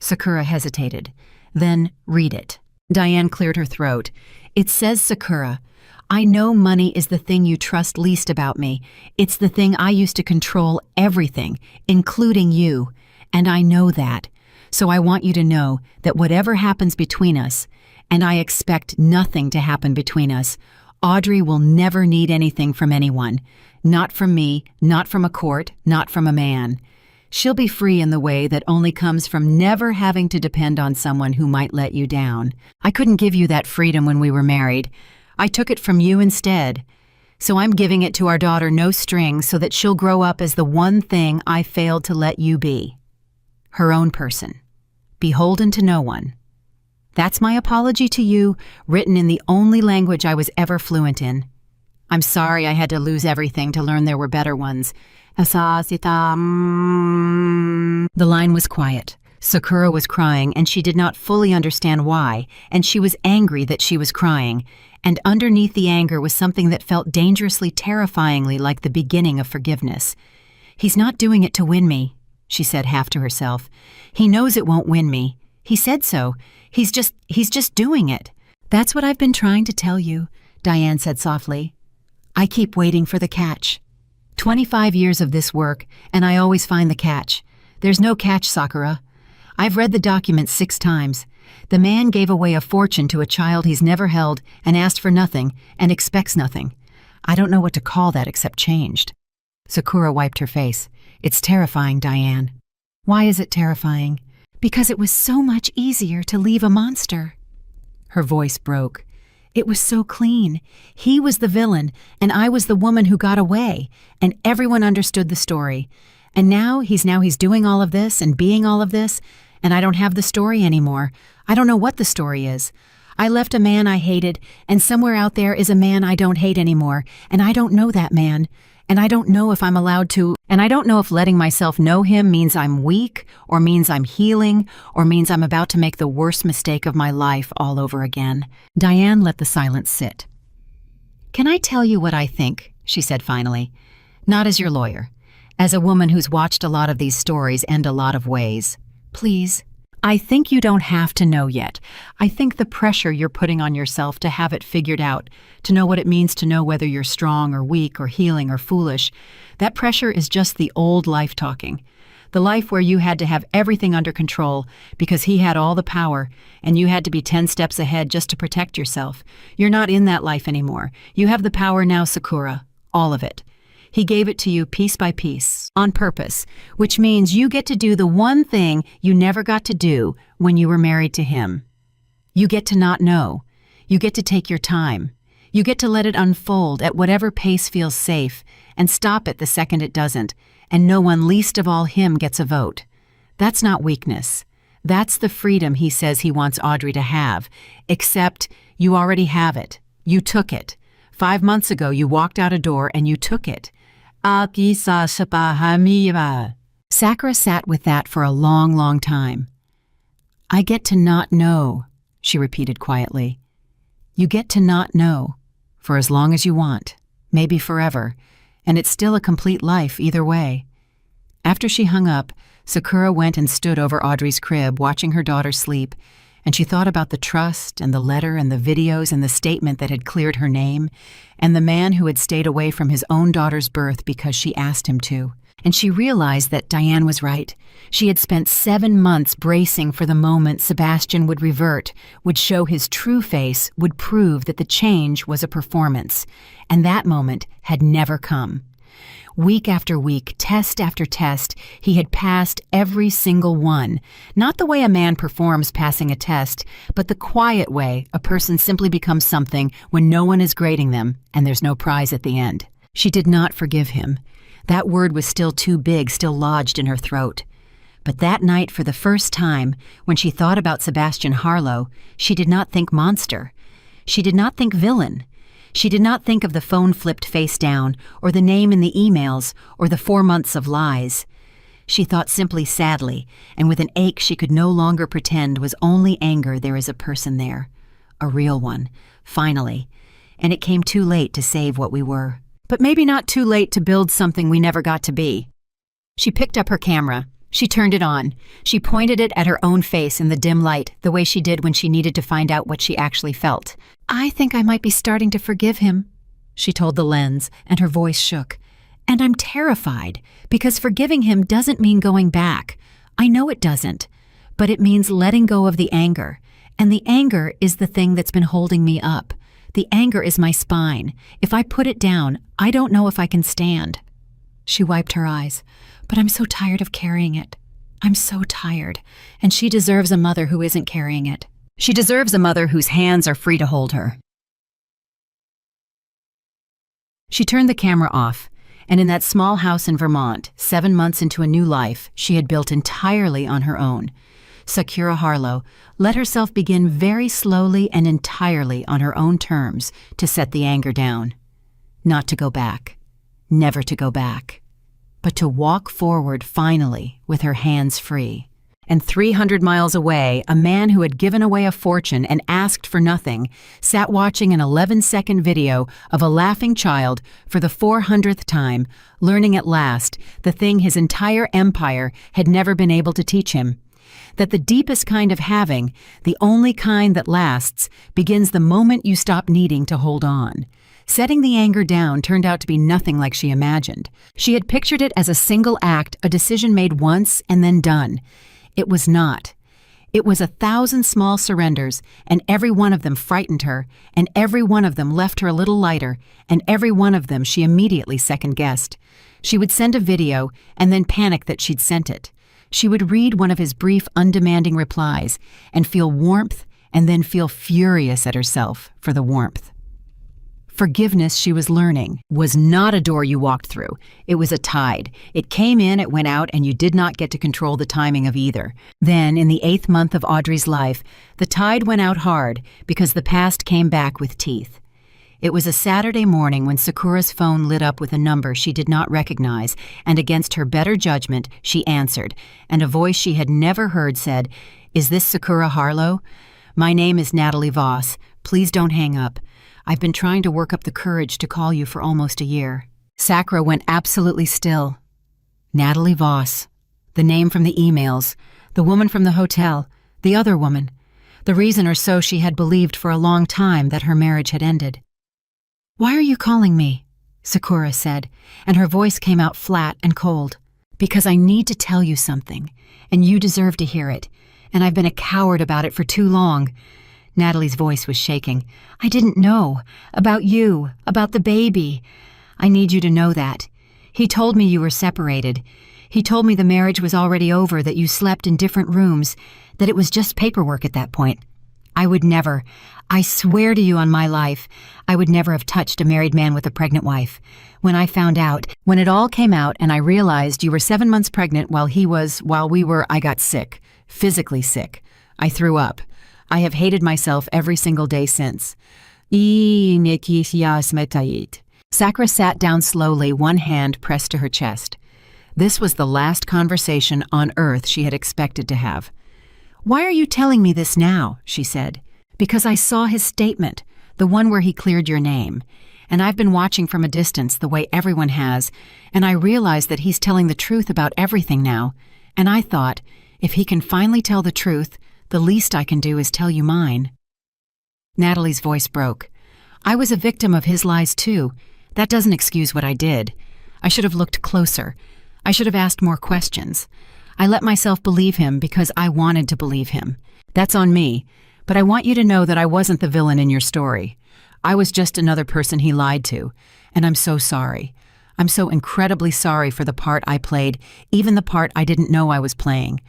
Sakura hesitated. Then read it. Diane cleared her throat. It says, Sakura, I know money is the thing you trust least about me. It's the thing I used to control everything, including you. And I know that. So I want you to know that whatever happens between us, and I expect nothing to happen between us, Audrey will never need anything from anyone. Not from me, not from a court, not from a man. She'll be free in the way that only comes from never having to depend on someone who might let you down. I couldn't give you that freedom when we were married. I took it from you instead. So I'm giving it to our daughter no strings so that she'll grow up as the one thing I failed to let you be. Her own person. Beholden to no one. That's my apology to you, written in the only language I was ever fluent in. I'm sorry I had to lose everything to learn there were better ones. The line was quiet. Sakura was crying, and she did not fully understand why, and she was angry that she was crying, and underneath the anger was something that felt dangerously, terrifyingly like the beginning of forgiveness. He's not doing it to win me, she said half to herself. He knows it won't win me. He said so. He's just doing it. That's what I've been trying to tell you, Diane said softly. I keep waiting for the catch. 25 years of this work, and I always find the catch. There's no catch, Sakura. I've read the document 6 times. The man gave away a fortune to a child he's never held and asked for nothing and expects nothing. I don't know what to call that except changed. Sakura wiped her face. It's terrifying, Diane. Why is it terrifying? Because it was so much easier to leave a monster. Her voice broke. It was so clean. He was the villain, and I was the woman who got away, and everyone understood the story. And now he's doing all of this and being all of this, and I don't have the story anymore. I don't know what the story is. I left a man I hated, and somewhere out there is a man I don't hate anymore, and I don't know that man. And I don't know if I'm allowed to, and I don't know if letting myself know him means I'm weak, or means I'm healing, or means I'm about to make the worst mistake of my life all over again. Diane let the silence sit. Can I tell you what I think? She said finally. Not as your lawyer. As a woman who's watched a lot of these stories end a lot of ways. Please. I think you don't have to know yet. I think the pressure you're putting on yourself to have it figured out, to know what it means to know whether you're strong or weak or healing or foolish, that pressure is just the old life talking. The life where you had to have everything under control because he had all the power and you had to be 10 steps ahead just to protect yourself. You're not in that life anymore. You have the power now, Sakura. All of it. He gave it to you piece by piece, on purpose, which means you get to do the one thing you never got to do when you were married to him. You get to not know. You get to take your time. You get to let it unfold at whatever pace feels safe and stop it the second it doesn't, and no one, least of all him, gets a vote. That's not weakness. That's the freedom he says he wants Audrey to have, except you already have it. You took it. 5 months ago you walked out a door and you took it. Sakura sat with that for a long, long time. I get to not know, she repeated quietly. You get to not know, for as long as you want, maybe forever, and it's still a complete life either way. After she hung up, Sakura went and stood over Audrey's crib, watching her daughter sleep, and she thought about the trust and the letter and the videos and the statement that had cleared her name, and the man who had stayed away from his own daughter's birth because she asked him to. And she realized that Diane was right. She had spent 7 months bracing for the moment Sebastian would revert, would show his true face, would prove that the change was a performance. And that moment had never come. Week after week, test after test, he had passed every single one. Not the way a man performs passing a test, but the quiet way a person simply becomes something when no one is grading them and there's no prize at the end. She did not forgive him. That word was still too big, still lodged in her throat. But that night, for the first time, when she thought about Sebastian Harlow, she did not think monster. She did not think villain. She did not think of the phone flipped face down, or the name in the emails, or the 4 months of lies. She thought simply sadly, and with an ache she could no longer pretend was only anger. There is a person there. A real one. Finally. And it came too late to save what we were. But maybe not too late to build something we never got to be. She picked up her camera. She turned it on. She pointed it at her own face in the dim light, the way she did when she needed to find out what she actually felt. "I think I might be starting to forgive him," she told the lens, and her voice shook. "And I'm terrified, because forgiving him doesn't mean going back. I know it doesn't. But it means letting go of the anger. And the anger is the thing that's been holding me up. The anger is my spine. If I put it down, I don't know if I can stand." She wiped her eyes. "But I'm so tired of carrying it. I'm so tired. And she deserves a mother who isn't carrying it. She deserves a mother whose hands are free to hold her." She turned the camera off, and in that small house in Vermont, 7 months into a new life she had built entirely on her own, Sakura Harlow let herself begin very slowly and entirely on her own terms to set the anger down. Not to go back. Never to go back. But to walk forward finally with her hands free. And 300 miles away, a man who had given away a fortune and asked for nothing sat watching an 11-second video of a laughing child for the 400th time, learning at last the thing his entire empire had never been able to teach him. That the deepest kind of having, the only kind that lasts, begins the moment you stop needing to hold on. Setting the anger down turned out to be nothing like she imagined. She had pictured it as a single act, a decision made once and then done. It was not. It was 1,000 small surrenders, and every one of them frightened her, and every one of them left her a little lighter, and every one of them she immediately second-guessed. She would send a video and then panic that she'd sent it. She would read one of his brief, undemanding replies and feel warmth and then feel furious at herself for the warmth. Forgiveness, she was learning, was not a door you walked through. It was a tide. It came in, it went out, and you did not get to control the timing of either. Then, in the 8th month of Audrey's life, the tide went out hard because the past came back with teeth. It was a Saturday morning when Sakura's phone lit up with a number she did not recognize, and against her better judgment, she answered, and a voice she had never heard said, "Is this Sakura Harlow? My name is Natalie Voss. Please don't hang up. I've been trying to work up the courage to call you for almost a year." Sakura went absolutely still. Natalie Voss. The name from the emails. The woman from the hotel. The other woman. The reason or so she had believed for a long time that her marriage had ended. "Why are you calling me?" Sakura said, and her voice came out flat and cold. "Because I need to tell you something, and you deserve to hear it, and I've been a coward about it for too long." Natalie's voice was shaking. "I didn't know. About you. About the baby. I need you to know that. He told me you were separated. He told me the marriage was already over, that you slept in different rooms, that it was just paperwork at that point. I would never, I swear to you on my life, I would never have touched a married man with a pregnant wife. When I found out, when it all came out and I realized you were 7 months pregnant I got sick. Physically sick. I threw up. I have hated myself every single day since." Sakura sat down slowly, one hand pressed to her chest. This was the last conversation on earth she had expected to have. "Why are you telling me this now?" she said. "Because I saw his statement, the one where he cleared your name. And I've been watching from a distance the way everyone has, and I realize that he's telling the truth about everything now. And I thought, if he can finally tell the truth, the least I can do is tell you mine." Natalie's voice broke. "I was a victim of his lies too. That doesn't excuse what I did. I should have looked closer. I should have asked more questions. I let myself believe him because I wanted to believe him. That's on me, but I want you to know that I wasn't the villain in your story. I was just another person he lied to, and I'm so sorry. I'm so incredibly sorry for the part I played, even the part I didn't know I was playing.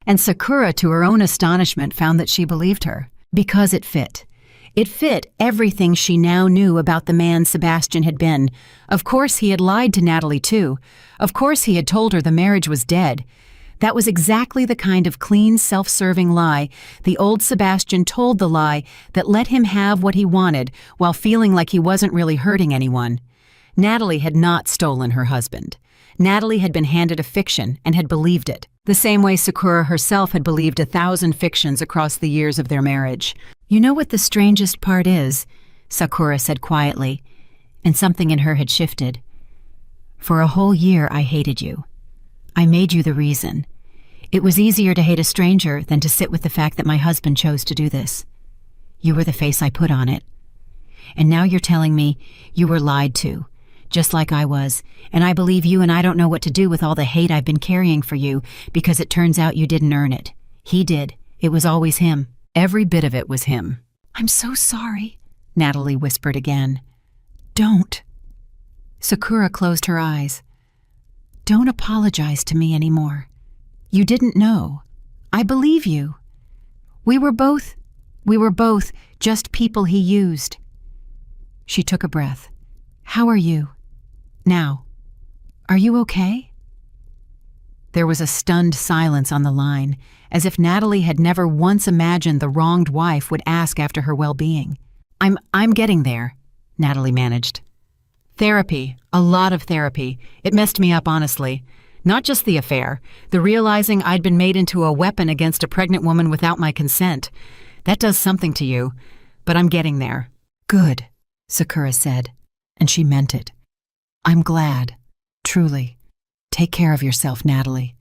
And Sakura, to her own astonishment, found that she believed her, because it fit. It fit everything she now knew about the man Sebastian had been. Of course he had lied to Natalie too. Of course he had told her the marriage was dead. That was exactly the kind of clean, self-serving lie. The old Sebastian told the lie that let him have what he wanted while feeling like he wasn't really hurting anyone. Natalie had not stolen her husband. Natalie had been handed a fiction and had believed it, the same way Sakura herself had believed 1,000 fictions across the years of their marriage. "You know what the strangest part is?" Sakura said quietly, and something in her had shifted. "For a whole year I hated you. I made you the reason. It was easier to hate a stranger than to sit with the fact that my husband chose to do this. You were the face I put on it. And now you're telling me you were lied to, just like I was, and I believe you, and I don't know what to do with all the hate I've been carrying for you, because it turns out you didn't earn it. He did. It was always him. Every bit of it was him." "I'm so sorry," Natalie whispered again. "Don't." Sakura closed her eyes. "Don't apologize to me anymore. You didn't know. I believe you. We were both just people he used." She took a breath. "How are you now? Are you okay?" There was a stunned silence on the line, as if Natalie had never once imagined the wronged wife would ask after her well-being. I'm getting there," Natalie managed. "Therapy, a lot of therapy. It messed me up, honestly. Not just the affair, the realizing I'd been made into a weapon against a pregnant woman without my consent. That does something to you, but I'm getting there." "Good," Sakura said, and she meant it. "I'm glad, truly. Take care of yourself, Natalie.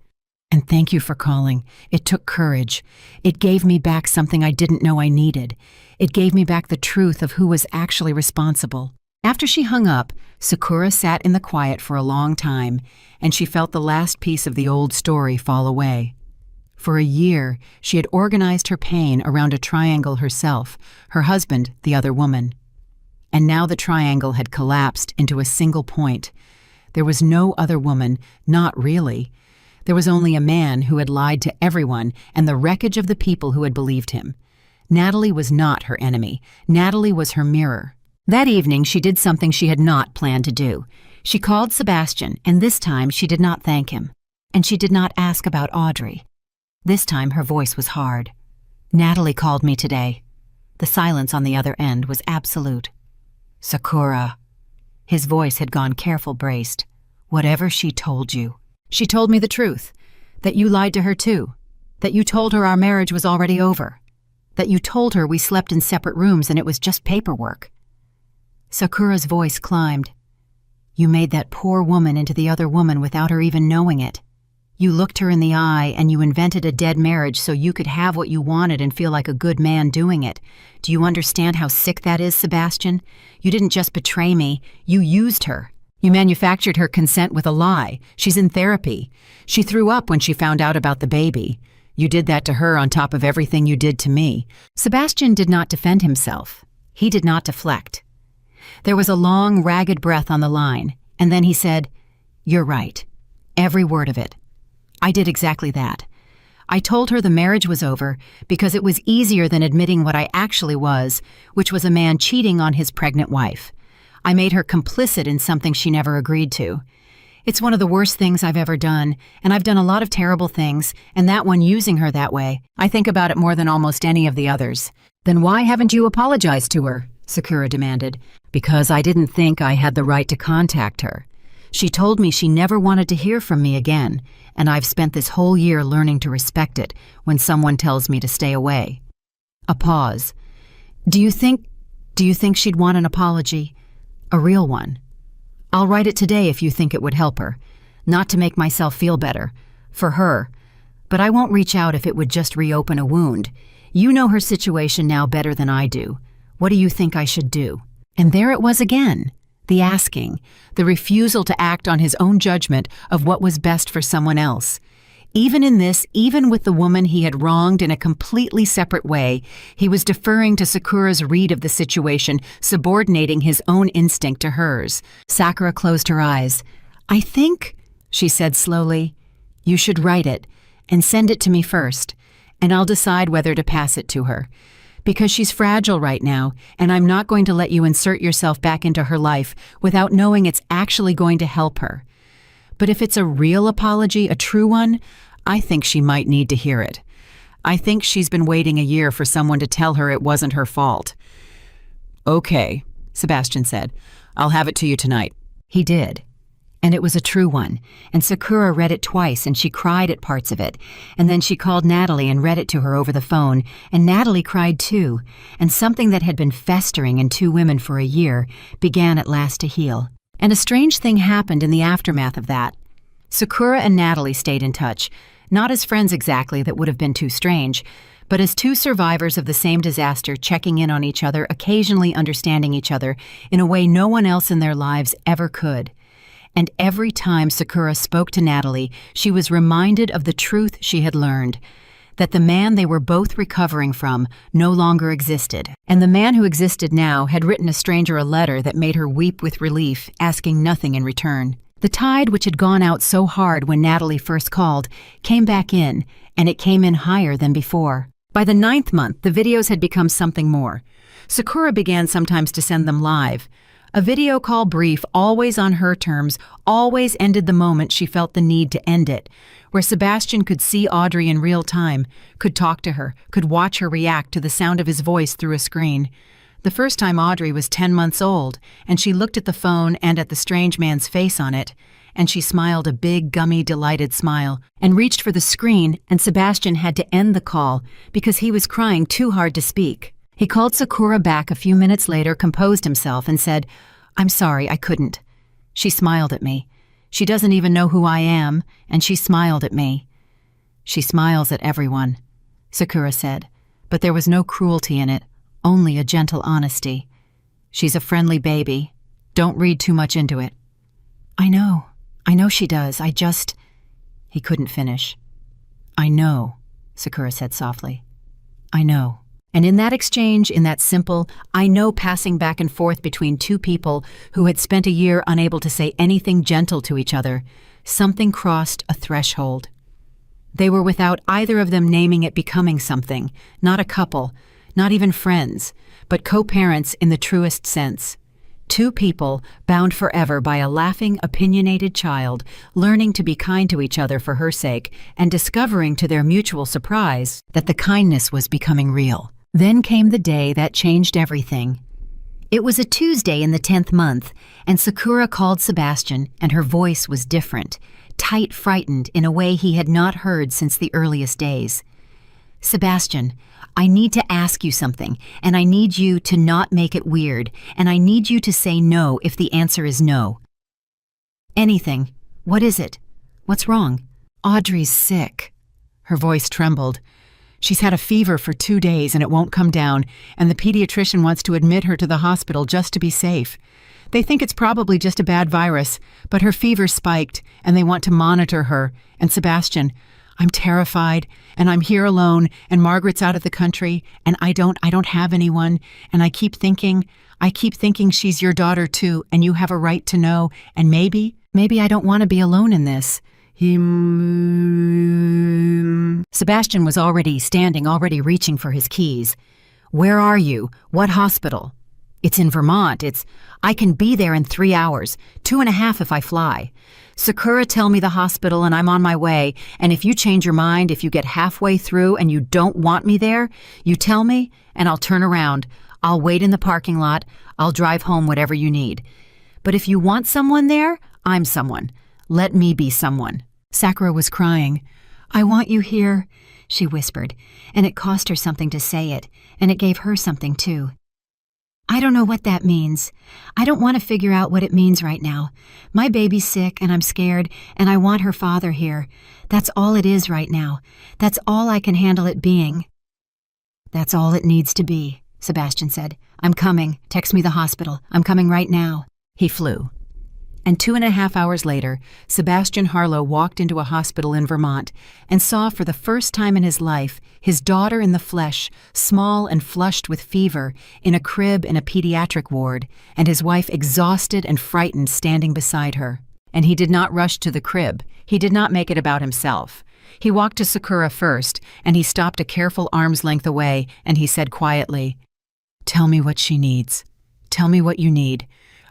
And thank you for calling. It took courage. It gave me back something I didn't know I needed. It gave me back the truth of who was actually responsible." After she hung up, Sakura sat in the quiet for a long time, and she felt the last piece of the old story fall away. For a year, she had organized her pain around a triangle herself, her husband, the other woman. And now the triangle had collapsed into a single point. There was no other woman, not really. There was only a man who had lied to everyone and the wreckage of the people who had believed him. Natalie was not her enemy. Natalie was her mirror. That evening, she did something she had not planned to do. She called Sebastian, and this time she did not thank him. And she did not ask about Audrey. This time her voice was hard. "Natalie called me today." The silence on the other end was absolute. "Sakura." His voice had gone careful braced. "Whatever she told you." "She told me the truth. That you lied to her too. That you told her our marriage was already over. That you told her we slept in separate rooms and it was just paperwork." Sakura's voice climbed. "You made that poor woman into the other woman without her even knowing it. You looked her in the eye and you invented a dead marriage so you could have what you wanted and feel like a good man doing it. Do you understand how sick that is, Sebastian? You didn't just betray me, you used her. You manufactured her consent with a lie. She's in therapy. She threw up when she found out about the baby. You did that to her on top of everything you did to me." Sebastian did not defend himself. He did not deflect. There was a long, ragged breath on the line, and then he said, "You're right. Every word of it. I did exactly that. I told her the marriage was over because it was easier than admitting what I actually was, which was a man cheating on his pregnant wife. I made her complicit in something she never agreed to. It's one of the worst things I've ever done, and I've done a lot of terrible things, and that one using her that way, I think about it more than almost any of the others." "Then why haven't you apologized to her?" Sakura demanded. "Because I didn't think I had the right to contact her. She told me she never wanted to hear from me again, and I've spent this whole year learning to respect it when someone tells me to stay away." A pause. Do you think she'd want an apology? A real one? I'll write it today if you think it would help her. Not to make myself feel better. For her. But I won't reach out if it would just reopen a wound. You know her situation now better than I do. What do you think I should do?" And there it was again. The asking, the refusal to act on his own judgment of what was best for someone else. Even in this, even with the woman he had wronged in a completely separate way, he was deferring to Sakura's read of the situation, subordinating his own instinct to hers. Sakura closed her eyes. "I think," she said slowly, "you should write it and send it to me first, and I'll decide whether to pass it to her. Because she's fragile right now, and I'm not going to let you insert yourself back into her life without knowing it's actually going to help her. But if it's a real apology, a true one, I think she might need to hear it. I think she's been waiting a year for someone to tell her it wasn't her fault. Okay, Sebastian said. I'll have it to you tonight. He did. And it was a true one, and Sakura read it twice and she cried at parts of it, and then she called Natalie and read it to her over the phone, and Natalie cried too, and something that had been festering in two women for a year began at last to heal. And a strange thing happened in the aftermath of that. Sakura and Natalie stayed in touch, not as friends exactly, that would have been too strange, but as two survivors of the same disaster, checking in on each other, occasionally understanding each other in a way no one else in their lives ever could. And every time Sakura spoke to Natalie, she was reminded of the truth she had learned, that the man they were both recovering from no longer existed. And the man who existed now had written a stranger a letter that made her weep with relief, asking nothing in return. The tide, which had gone out so hard when Natalie first called, came back in, and it came in higher than before. By the 9th month, the videos had become something more. Sakura began sometimes to send them live. A video call brief, always on her terms, always ended the moment she felt the need to end it, where Sebastian could see Audrey in real time, could talk to her, could watch her react to the sound of his voice through a screen. The first time Audrey was 10 months old, and she looked at the phone and at the strange man's face on it, and she smiled a big, gummy, delighted smile, and reached for the screen, and Sebastian had to end the call because he was crying too hard to speak. He called Sakura back a few minutes later, composed himself, and said, "I'm sorry, I couldn't." She smiled at me. She doesn't even know who I am, and she smiled at me. She smiles at everyone, Sakura said, but there was no cruelty in it, only a gentle honesty. She's a friendly baby. Don't read too much into it. I know she does, He couldn't finish. I know, Sakura said softly. I know. And in that exchange, in that simple, I know passing back and forth between two people who had spent a year unable to say anything gentle to each other, something crossed a threshold. They were without either of them naming it becoming something, not a couple, not even friends, but co-parents in the truest sense. Two people bound forever by a laughing, opinionated child, learning to be kind to each other for her sake, and discovering to their mutual surprise that the kindness was becoming real. Then came the day that changed everything. It was a Tuesday in the 10th month, and Sakura called Sebastian, and her voice was different, tight, frightened in a way he had not heard since the earliest days. Sebastian, I need to ask you something, and I need you to not make it weird, and I need you to say no if the answer is no. Anything. What is it? What's wrong? Audrey's sick. Her voice trembled. She's had a fever for 2 days and it won't come down, and the pediatrician wants to admit her to the hospital just to be safe. They think it's probably just a bad virus, but her fever spiked and they want to monitor her. And Sebastian, I'm terrified, and I'm here alone, and Margaret's out of the country, and I don't have anyone, and I keep thinking she's your daughter too, and you have a right to know, and maybe I don't want to be alone in this. Sebastian was already standing, already reaching for his keys. Where are you? What hospital? It's in Vermont. I can be there in 3 hours, 2.5 if I fly. Sakura, tell me the hospital and I'm on my way, and if you change your mind, if you get halfway through and you don't want me there, you tell me and I'll turn around. I'll wait in the parking lot. I'll drive home, whatever you need. But if you want someone there, I'm someone. Let me be someone. Sakura was crying. I want you here, she whispered, and it cost her something to say it, and it gave her something too. I don't know what that means. I don't want to figure out what it means right now. My baby's sick and I'm scared and I want her father here. That's all it is right now. That's all I can handle it being. That's all it needs to be, Sebastian said. I'm coming. Text me the hospital. I'm coming right now. He flew. And 2.5 hours later, Sebastian Harlow walked into a hospital in Vermont and saw for the first time in his life his daughter in the flesh, small and flushed with fever, in a crib in a pediatric ward, and his wife exhausted and frightened standing beside her. And he did not rush to the crib. He did not make it about himself. He walked to Sakura first, and he stopped a careful arm's length away, and he said quietly, "Tell me what she needs. Tell me what you need.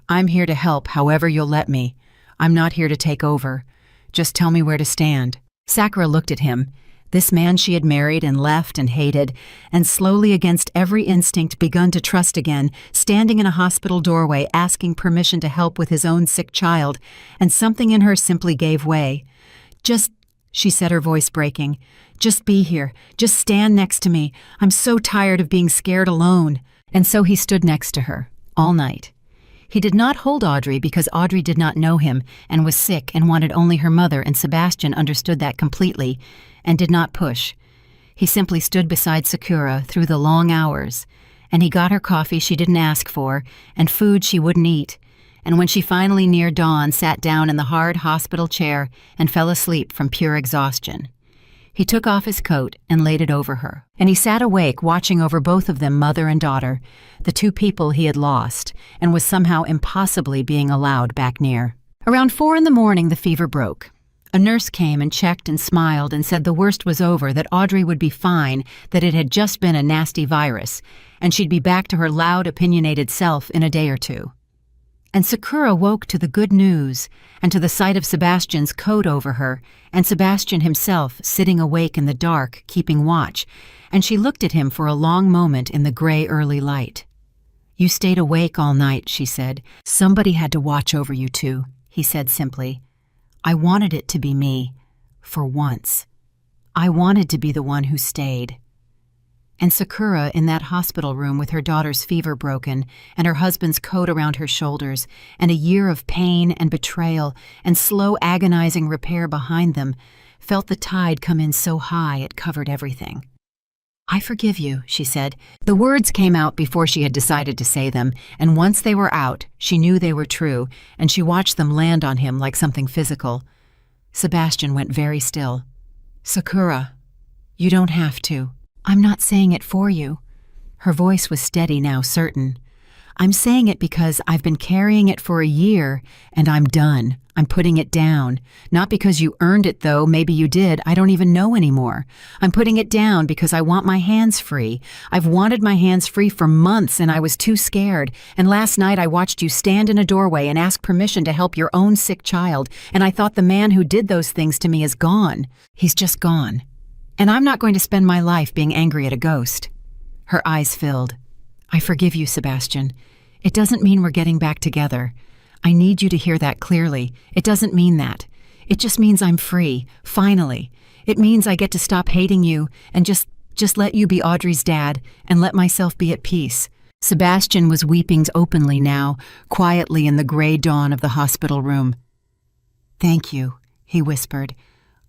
I'm here to help however you'll let me. I'm not here to take over. Just tell me where to stand." Sakura looked at him, this man she had married and left and hated, and slowly against every instinct begun to trust again, standing in a hospital doorway asking permission to help with his own sick child, and something in her simply gave way. "Just," she said, her voice breaking, "just be here. Just stand next to me. I'm so tired of being scared alone." And so he stood next to her, all night. He did not hold Audrey because Audrey did not know him and was sick and wanted only her mother, and Sebastian understood that completely and did not push. He simply stood beside Sakura through the long hours, and he got her coffee she didn't ask for and food she wouldn't eat, and when she finally near dawn sat down in the hard hospital chair and fell asleep from pure exhaustion. He took off his coat and laid it over her, and he sat awake watching over both of them, mother and daughter, the two people he had lost, and was somehow impossibly being allowed back near. Around 4 a.m, the fever broke. A nurse came and checked and smiled and said the worst was over, that Audrey would be fine, that it had just been a nasty virus, and she'd be back to her loud, opinionated self in a day or two. And Sakura woke to the good news and to the sight of Sebastian's coat over her, and Sebastian himself sitting awake in the dark, keeping watch, and she looked at him for a long moment in the gray early light. "You stayed awake all night," she said. "Somebody had to watch over you too," he said simply. "I wanted it to be me, for once. I wanted to be the one who stayed." And Sakura in that hospital room with her daughter's fever broken and her husband's coat around her shoulders and a year of pain and betrayal and slow agonizing repair behind them felt the tide come in so high it covered everything. "I forgive you," she said. The words came out before she had decided to say them, and once they were out, she knew they were true, and she watched them land on him like something physical. Sebastian went very still. "Sakura, you don't have to. I'm not saying it for you." Her voice was steady now, certain. "I'm saying it because I've been carrying it for a year, and I'm done. I'm putting it down. Not because you earned it, though. Maybe you did. I don't even know anymore. I'm putting it down because I want my hands free. I've wanted my hands free for months, and I was too scared. And last night I watched you stand in a doorway and ask permission to help your own sick child, and I thought the man who did those things to me is gone. He's just gone. And I'm not going to spend my life being angry at a ghost." Her eyes filled. "I forgive you, Sebastian. It doesn't mean we're getting back together. I need you to hear that clearly. It doesn't mean that. It just means I'm free, finally. It means I get to stop hating you and just let you be Audrey's dad and let myself be at peace." Sebastian was weeping openly now, quietly in the gray dawn of the hospital room. "Thank you," he whispered.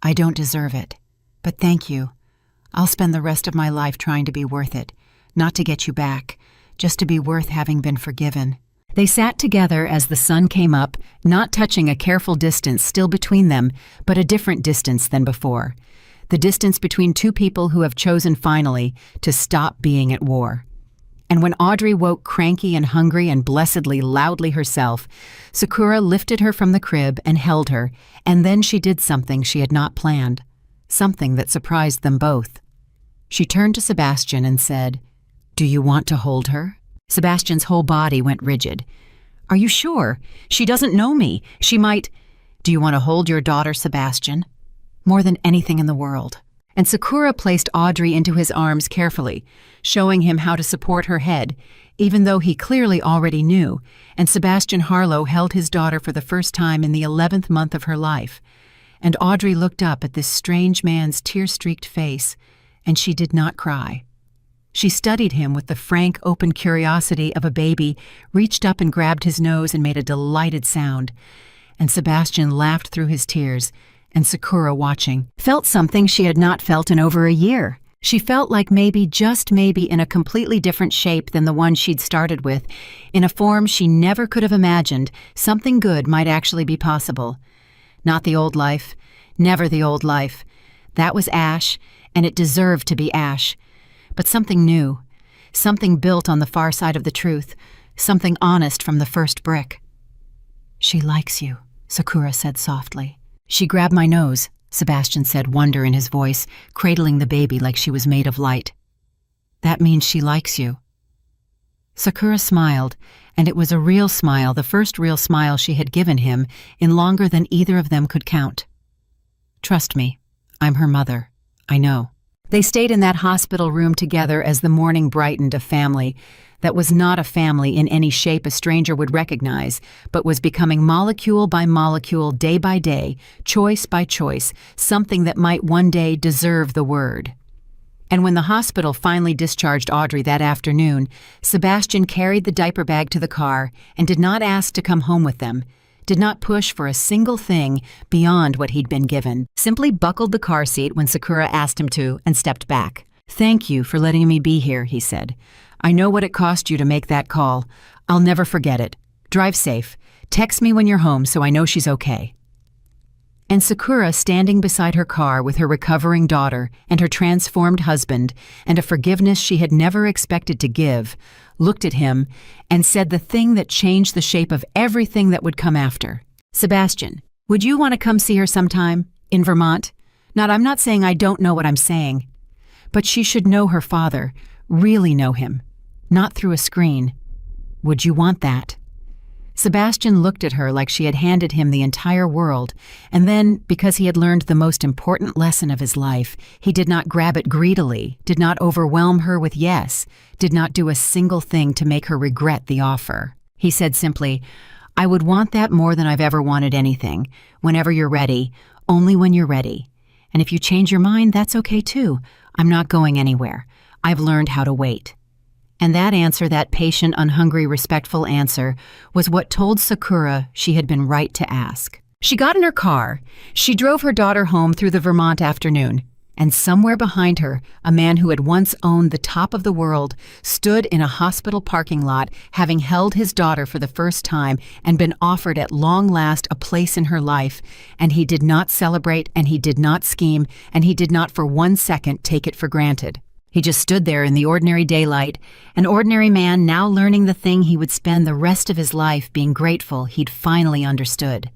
"I don't deserve it. But thank you. I'll spend the rest of my life trying to be worth it, not to get you back, just to be worth having been forgiven." They sat together as the sun came up, not touching a careful distance still between them, but a different distance than before. The distance between two people who have chosen finally to stop being at war. And when Audrey woke cranky and hungry and blessedly loudly herself, Sakura lifted her from the crib and held her, and then she did something she had not planned. Something that surprised them both. She turned to Sebastian and said, "Do you want to hold her?" Sebastian's whole body went rigid. "Are you sure? She doesn't know me. She might—" "Do you want to hold your daughter, Sebastian?" "More than anything in the world." And Sakura placed Audrey into his arms carefully, showing him how to support her head, even though he clearly already knew, and Sebastian Harlow held his daughter for the first time in the 11th month of her life. And Audrey looked up at this strange man's tear-streaked face, and she did not cry. She studied him with the frank, open curiosity of a baby, reached up and grabbed his nose and made a delighted sound. And Sebastian laughed through his tears, and Sakura, watching, felt something she had not felt in over a year. She felt like maybe, just maybe, in a completely different shape than the one she'd started with, in a form she never could have imagined, something good might actually be possible. Not the old life, never the old life. That was ash, and it deserved to be ash. But something new, something built on the far side of the truth, something honest from the first brick. "She likes you," Sakura said softly. She grabbed my nose. Sebastian said, wonder in his voice, cradling the baby like she was made of light. That means she likes you. Sakura smiled, and it was a real smile, the first real smile she had given him in longer than either of them could count. Trust me, I'm her mother. I know. They stayed in that hospital room together as the morning brightened, a family that was not a family in any shape a stranger would recognize, but was becoming molecule by molecule, day by day, choice by choice, something that might one day deserve the word. And when the hospital finally discharged Audrey that afternoon, Sebastian carried the diaper bag to the car and did not ask to come home with them, did not push for a single thing beyond what he'd been given, simply buckled the car seat when Sakura asked him to and stepped back. Thank you for letting me be here, he said. I know what it cost you to make that call. I'll never forget it. Drive safe. Text me when you're home so I know she's okay. And Sakura, standing beside her car with her recovering daughter and her transformed husband and a forgiveness she had never expected to give, looked at him and said the thing that changed the shape of everything that would come after. Sebastian, would you want to come see her sometime? In Vermont? I'm not saying I don't know what I'm saying. But she should know her father, really know him, not through a screen. Would you want that? Sebastian looked at her like she had handed him the entire world, and then, because he had learned the most important lesson of his life, he did not grab it greedily, did not overwhelm her with yes, did not do a single thing to make her regret the offer. He said simply, I would want that more than I've ever wanted anything, whenever you're ready, only when you're ready. And if you change your mind, that's okay too. I'm not going anywhere. I've learned how to wait. And that answer, that patient, unhungry, respectful answer, was what told Sakura she had been right to ask. She got in her car. She drove her daughter home through the Vermont afternoon. And somewhere behind her, a man who had once owned the top of the world stood in a hospital parking lot, having held his daughter for the first time and been offered at long last a place in her life. And he did not celebrate, and he did not scheme, and he did not for 1 second take it for granted. He just stood there in the ordinary daylight, an ordinary man now learning the thing he would spend the rest of his life being grateful he'd finally understood.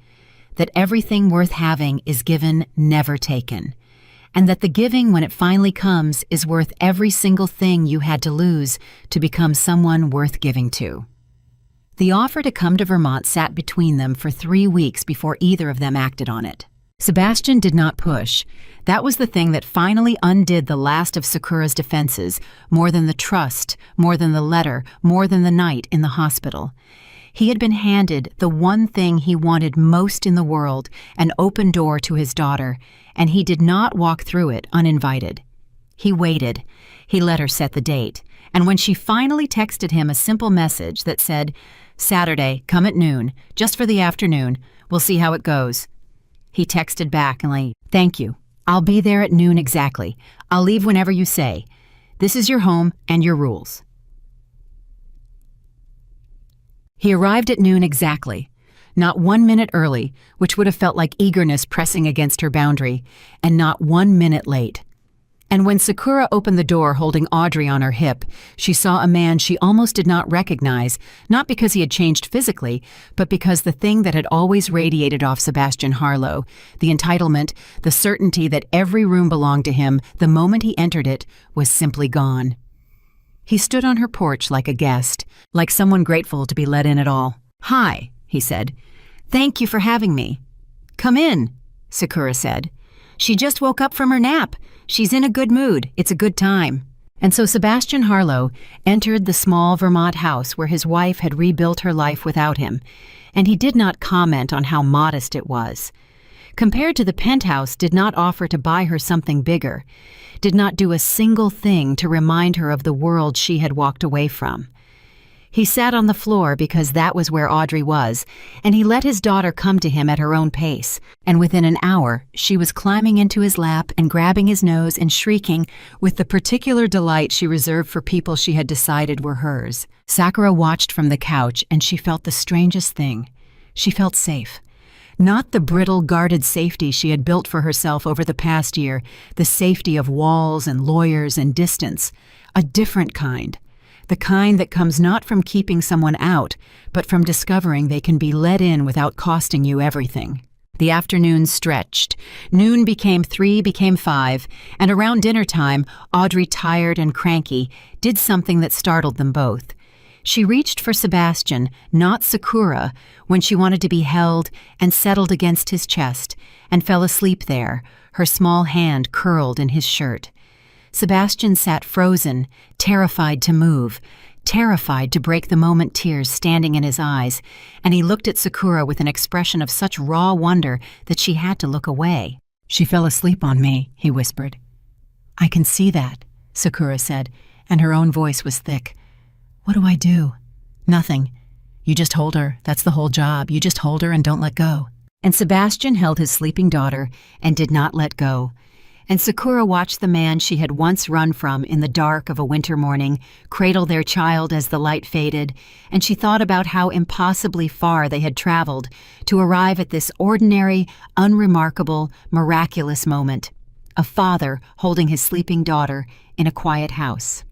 That everything worth having is given, never taken. And that the giving, when it finally comes, is worth every single thing you had to lose to become someone worth giving to. The offer to come to Vermont sat between them for 3 weeks before either of them acted on it. Sebastian did not push. That was the thing that finally undid the last of Sakura's defenses, more than the trust, more than the letter, more than the night in the hospital. He had been handed the one thing he wanted most in the world, an open door to his daughter, and he did not walk through it uninvited. He waited. He let her set the date. And when she finally texted him a simple message that said, Saturday, come at noon, just for the afternoon, we'll see how it goes. He texted back and like, thank you. I'll be there at noon exactly. I'll leave whenever you say. This is your home and your rules. He arrived at noon exactly, not 1 minute early, which would have felt like eagerness pressing against her boundary, and not 1 minute late. And when Sakura opened the door holding Audrey on her hip, she saw a man she almost did not recognize, not because he had changed physically, but because the thing that had always radiated off Sebastian Harlow, the entitlement, the certainty that every room belonged to him the moment he entered it, was simply gone. He stood on her porch like a guest, like someone grateful to be let in at all. Hi, he said. Thank you for having me. Come in, Sakura said. She just woke up from her nap. She's in a good mood. It's a good time. And so Sebastian Harlow entered the small Vermont house where his wife had rebuilt her life without him, and he did not comment on how modest it was. Compared to the penthouse, did not offer to buy her something bigger, did not do a single thing to remind her of the world she had walked away from. He sat on the floor because that was where Audrey was, and he let his daughter come to him at her own pace, and within an hour she was climbing into his lap and grabbing his nose and shrieking with the particular delight she reserved for people she had decided were hers. Sakura watched from the couch, and she felt the strangest thing. She felt safe. Not the brittle, guarded safety she had built for herself over the past year, the safety of walls and lawyers and distance. A different kind. The kind that comes not from keeping someone out, but from discovering they can be let in without costing you everything. The afternoon stretched. Noon became 3, became 5, and around dinner time, Audrey, tired and cranky, did something that startled them both. She reached for Sebastian, not Sakura, when she wanted to be held and settled against his chest, and fell asleep there, her small hand curled in his shirt. Sebastian sat frozen, terrified to move, terrified to break the moment tears standing in his eyes, and he looked at Sakura with an expression of such raw wonder that she had to look away. "She fell asleep on me," he whispered. "I can see that," Sakura said, and her own voice was thick. "What do I do?" "Nothing. You just hold her. That's the whole job. You just hold her and don't let go." And Sebastian held his sleeping daughter and did not let go. And Sakura watched the man she had once run from in the dark of a winter morning cradle their child as the light faded, and she thought about how impossibly far they had traveled to arrive at this ordinary, unremarkable, miraculous moment. A father holding his sleeping daughter in a quiet house.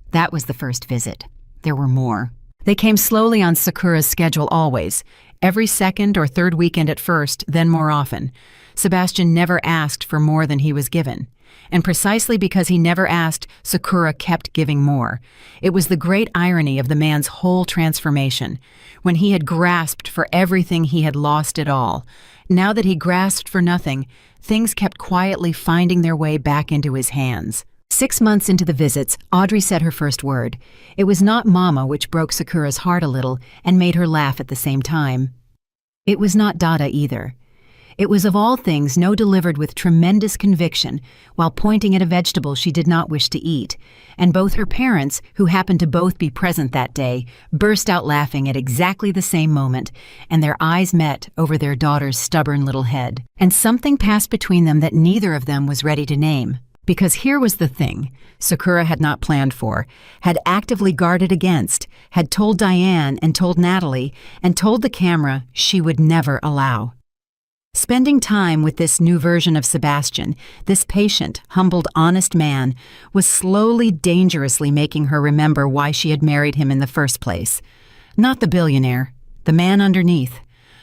That was the first visit. There were more. They came slowly on Sakura's schedule always, every second or third weekend at first, then more often. Sebastian never asked for more than he was given. And precisely because he never asked, Sakura kept giving more. It was the great irony of the man's whole transformation. When he had grasped for everything, he had lost it all. Now that he grasped for nothing, things kept quietly finding their way back into his hands. 6 months into the visits, Audrey said her first word. It was not mama, which broke Sakura's heart a little and made her laugh at the same time. It was not Dada either. It was of all things no delivered with tremendous conviction while pointing at a vegetable she did not wish to eat, and both her parents, who happened to both be present that day, burst out laughing at exactly the same moment, and their eyes met over their daughter's stubborn little head. And something passed between them that neither of them was ready to name. Because here was the thing Sakura had not planned for, had actively guarded against, had told Diane and told Natalie, and told the camera she would never allow. Spending time with this new version of Sebastian, this patient, humbled, honest man, was slowly, dangerously making her remember why she had married him in the first place. Not the billionaire, the man underneath,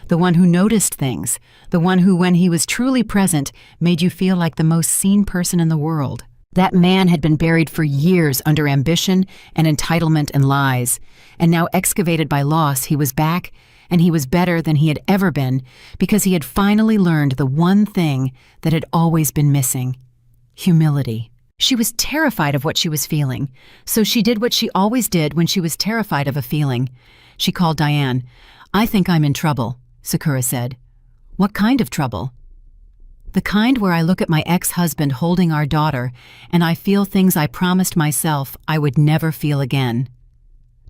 the one who noticed things, the one who, when he was truly present, made you feel like the most seen person in the world. That man had been buried for years under ambition and entitlement and lies, and now excavated by loss, he was back, and he was better than he had ever been because he had finally learned the one thing that had always been missing: humility. She was terrified of what she was feeling, so she did what she always did when she was terrified of a feeling. She called Diane. "I think I'm in trouble," Sakura said. "What kind of trouble?" "The kind where I look at my ex-husband holding our daughter, and I feel things I promised myself I would never feel again."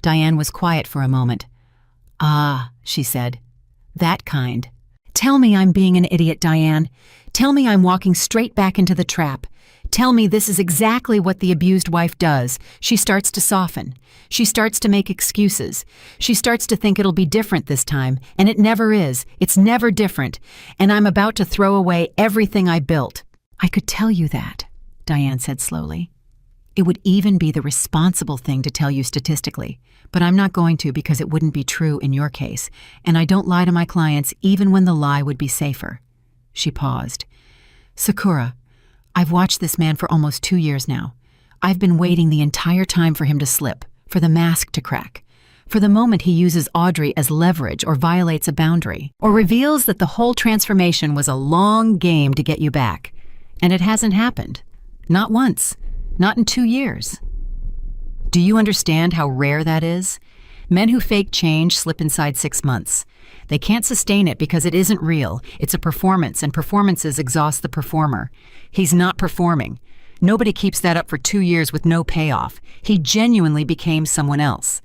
Diane was quiet for a moment. "Ah," she said, "that kind." "Tell me I'm being an idiot, Diane. Tell me I'm walking straight back into the trap. Tell me this is exactly what the abused wife does. She starts to soften. She starts to make excuses. She starts to think it'll be different this time, and it never is. It's never different, and I'm about to throw away everything I built." "I could tell you that," Diane said slowly. "It would even be the responsible thing to tell you statistically, but I'm not going to because it wouldn't be true in your case, and I don't lie to my clients even when the lie would be safer." She paused. "Sakura, I've watched this man for almost 2 years now. I've been waiting the entire time for him to slip, for the mask to crack, for the moment he uses Audrey as leverage or violates a boundary, or reveals that the whole transformation was a long game to get you back. And it hasn't happened. Not once. Not in 2 years. Do you understand how rare that is? Men who fake change slip inside 6 months. They can't sustain it because it isn't real. It's a performance, and performances exhaust the performer. He's not performing. Nobody keeps that up for 2 years with no payoff. He genuinely became someone else.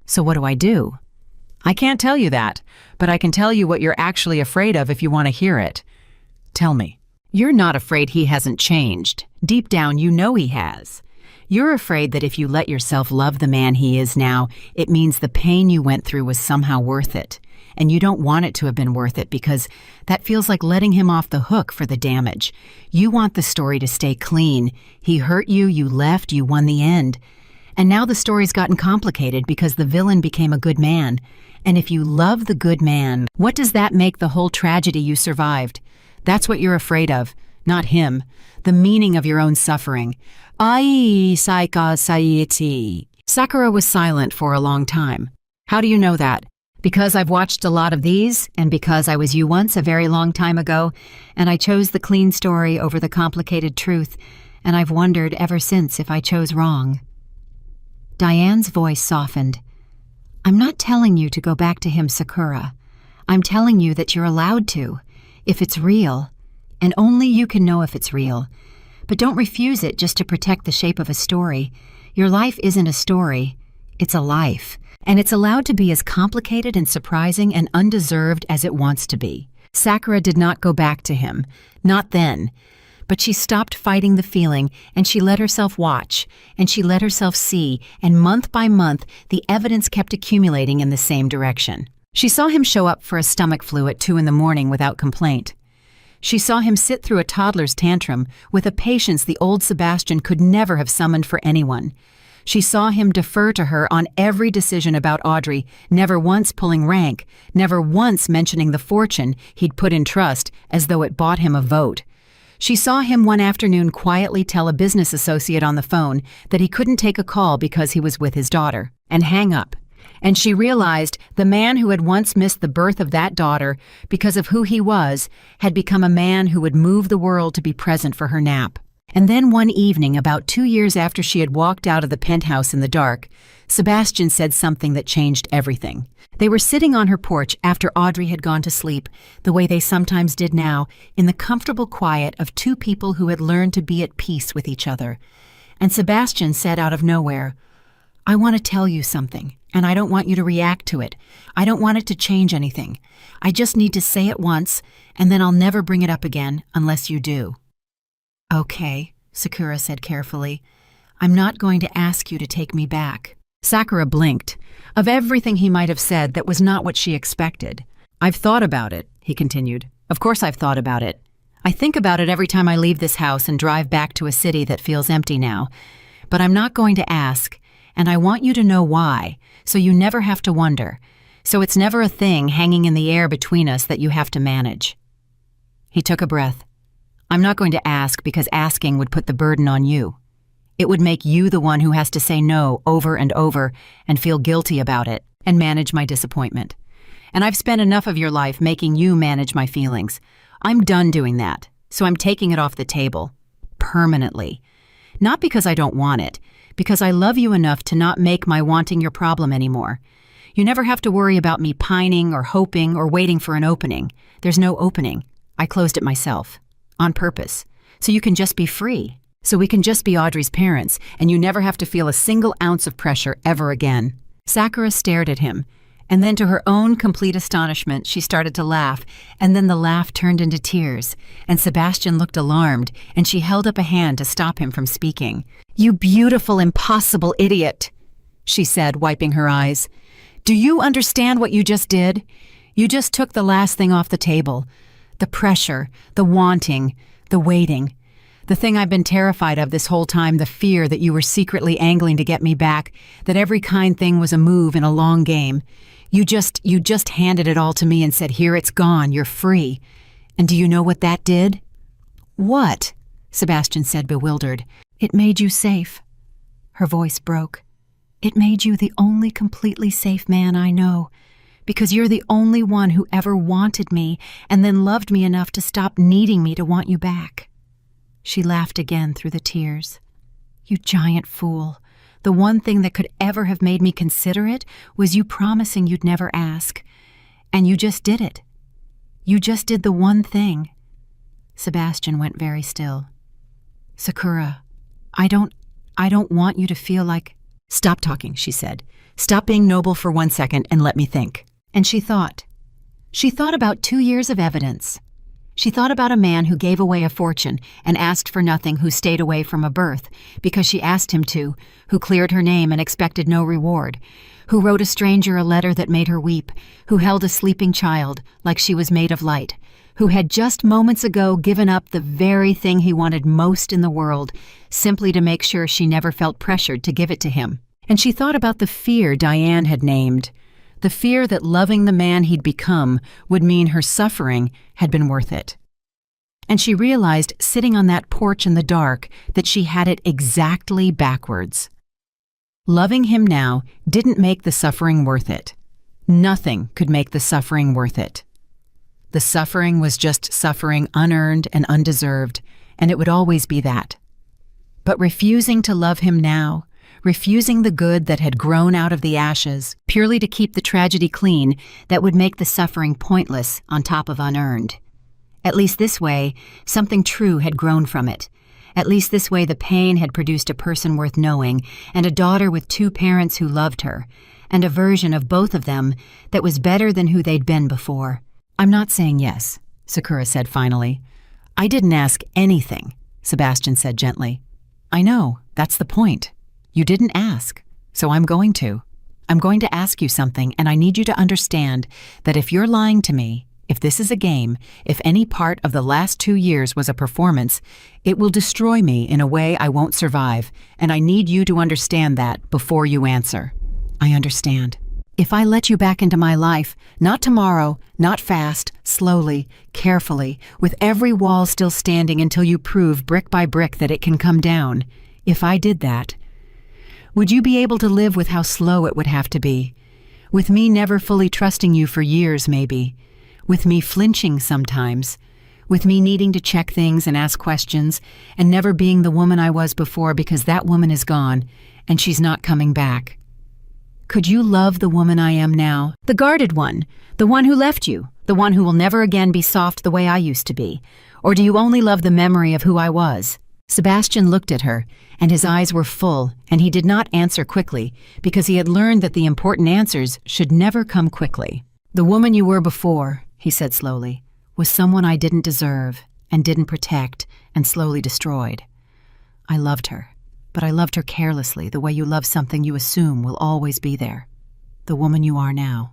So what do I do? I can't tell you that, but I can tell you what you're actually afraid of if you want to hear it. Tell me. You're not afraid he hasn't changed. Deep down, you know he has. You're afraid that if you let yourself love the man he is now, it means the pain you went through was somehow worth it. And you don't want it to have been worth it because that feels like letting him off the hook for the damage. You want the story to stay clean. He hurt you, you left, you won the end. And now the story's gotten complicated because the villain became a good man. And if you love the good man, what does that make the whole tragedy you survived? That's what you're afraid of, not him. The meaning of your own suffering. Ai saika saiti. Sakura was silent for a long time. How do you know that? Because I've watched a lot of these, and because I was you once a very long time ago, and I chose the clean story over the complicated truth, and I've wondered ever since if I chose wrong. Diane's voice softened. I'm not telling you to go back to him, Sakura. I'm telling you that you're allowed to, if it's real, and only you can know if it's real. But don't refuse it just to protect the shape of a story. Your life isn't a story, it's a life. And it's allowed to be as complicated and surprising and undeserved as it wants to be. Sakura did not go back to him, not then. But she stopped fighting the feeling, and she let herself watch, and she let herself see, and month by month, the evidence kept accumulating in the same direction. She saw him show up for a stomach flu at 2 a.m. without complaint. She saw him sit through a toddler's tantrum with a patience the old Sebastian could never have summoned for anyone. She saw him defer to her on every decision about Audrey, never once pulling rank, never once mentioning the fortune he'd put in trust as though it bought him a vote. She saw him one afternoon quietly tell a business associate on the phone that he couldn't take a call because he was with his daughter, and hang up. And she realized the man who had once missed the birth of that daughter because of who he was had become a man who would move the world to be present for her nap. And then one evening, about 2 years after she had walked out of the penthouse in the dark, Sebastian said something that changed everything. They were sitting on her porch after Audrey had gone to sleep, the way they sometimes did now, in the comfortable quiet of two people who had learned to be at peace with each other. And Sebastian said out of nowhere, I want to tell you something, and I don't want you to react to it. I don't want it to change anything. I just need to say it once, and then I'll never bring it up again unless you do. Okay, Sakura said carefully. I'm not going to ask you to take me back. Sakura blinked. Of everything he might have said, that was not what she expected. I've thought about it, he continued. Of course I've thought about it. I think about it every time I leave this house and drive back to a city that feels empty now. But I'm not going to ask, and I want you to know why, so you never have to wonder. So it's never a thing hanging in the air between us that you have to manage. He took a breath. I'm not going to ask because asking would put the burden on you. It would make you the one who has to say no over and over and feel guilty about it and manage my disappointment. And I've spent enough of your life making you manage my feelings. I'm done doing that, so I'm taking it off the table. Permanently. Not because I don't want it, because I love you enough to not make my wanting your problem anymore. You never have to worry about me pining or hoping or waiting for an opening. There's no opening. I closed it myself. On purpose. So you can just be free. So we can just be Audrey's parents, and you never have to feel a single ounce of pressure ever again. Sakura stared at him, and then to her own complete astonishment, she started to laugh, and then the laugh turned into tears, and Sebastian looked alarmed, and she held up a hand to stop him from speaking. You beautiful, impossible idiot, she said, wiping her eyes. Do you understand what you just did? You just took the last thing off the table. The pressure, the wanting, the waiting. The thing I've been terrified of this whole time, the fear that you were secretly angling to get me back, that every kind thing was a move in a long game. You just handed it all to me and said, here it's gone, you're free. And do you know what that did? What? Sebastian said, bewildered. It made you safe. Her voice broke. It made you the only completely safe man I know. Because you're the only one who ever wanted me and then loved me enough to stop needing me to want you back. She laughed again through the tears. You giant fool. The one thing that could ever have made me consider it was you promising you'd never ask. And you just did it. You just did the one thing. Sebastian went very still. Sakura, I don't want you to feel like... Stop talking, she said. Stop being noble for 1 second and let me think. And she thought. She thought about 2 years of evidence. She thought about a man who gave away a fortune and asked for nothing, who stayed away from a birth because she asked him to, who cleared her name and expected no reward, who wrote a stranger a letter that made her weep, who held a sleeping child like she was made of light, who had just moments ago given up the very thing he wanted most in the world, simply to make sure she never felt pressured to give it to him. And she thought about the fear Diane had named, the fear that loving the man he'd become would mean her suffering had been worth it. And she realized, sitting on that porch in the dark, that she had it exactly backwards. Loving him now didn't make the suffering worth it. Nothing could make the suffering worth it. The suffering was just suffering, unearned and undeserved, and it would always be that. But refusing to love him now, refusing the good that had grown out of the ashes, purely to keep the tragedy clean, that would make the suffering pointless on top of unearned. At least this way, something true had grown from it. At least this way the pain had produced a person worth knowing, and a daughter with two parents who loved her, and a version of both of them that was better than who they'd been before. "I'm not saying yes," Sakura said finally. "I didn't ask anything," Sebastian said gently. "I know, that's the point. You didn't ask, so I'm going to. I'm going to ask you something, and I need you to understand that if you're lying to me, if this is a game, if any part of the last 2 years was a performance, it will destroy me in a way I won't survive, and I need you to understand that before you answer." "I understand. If I let you back into my life, not tomorrow, not fast, slowly, carefully, with every wall still standing until you prove brick by brick that it can come down, if I did that, would you be able to live with how slow it would have to be? With me never fully trusting you for years, maybe. With me flinching sometimes. With me needing to check things and ask questions, and never being the woman I was before because that woman is gone, and she's not coming back. Could you love the woman I am now? The guarded one, the one who left you, the one who will never again be soft the way I used to be? Or do you only love the memory of who I was?" Sebastian looked at her, and his eyes were full, and he did not answer quickly, because he had learned that the important answers should never come quickly. "The woman you were before," he said slowly, "was someone I didn't deserve, and didn't protect, and slowly destroyed. I loved her. But I loved her carelessly, the way you love something you assume will always be there. The woman you are now."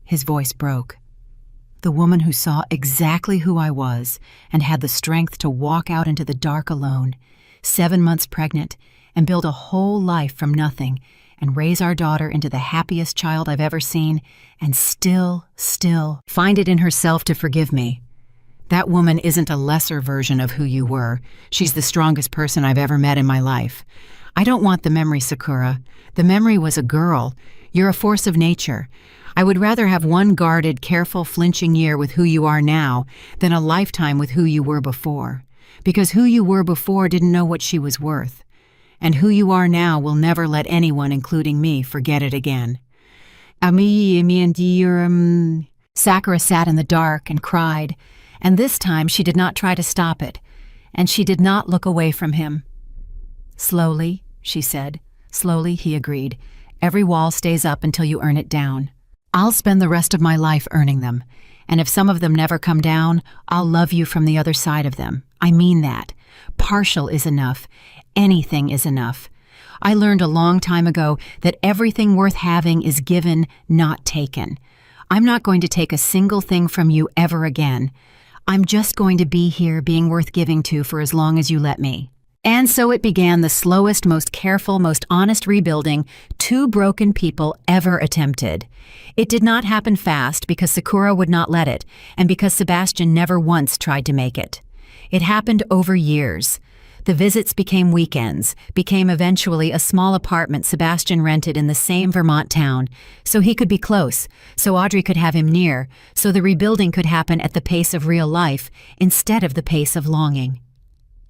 His voice broke. "The woman who saw exactly who I was and had the strength to walk out into the dark alone, 7 months pregnant, and build a whole life from nothing, and raise our daughter into the happiest child I've ever seen, and still find it in herself to forgive me. That woman isn't a lesser version of who you were. She's the strongest person I've ever met in my life. I don't want the memory, Sakura. The memory was a girl. You're a force of nature. I would rather have one guarded, careful, flinching year with who you are now than a lifetime with who you were before. Because who you were before didn't know what she was worth. And who you are now will never let anyone, including me, forget it again." Sakura sat in the dark and cried. And this time she did not try to stop it, and she did not look away from him. "Slowly," she said. "Slowly," he agreed. "Every wall stays up until you earn it down. I'll spend the rest of my life earning them, and if some of them never come down, I'll love you from the other side of them. I mean that. Partial is enough. Anything is enough. I learned a long time ago that everything worth having is given, not taken. I'm not going to take a single thing from you ever again. I'm just going to be here being worth giving to for as long as you let me." And so it began, the slowest, most careful, most honest rebuilding two broken people ever attempted. It did not happen fast because Sakura would not let it, and because Sebastian never once tried to make it. It happened over years. The visits became weekends, became eventually a small apartment Sebastian rented in the same Vermont town, so he could be close, so Audrey could have him near, so the rebuilding could happen at the pace of real life instead of the pace of longing.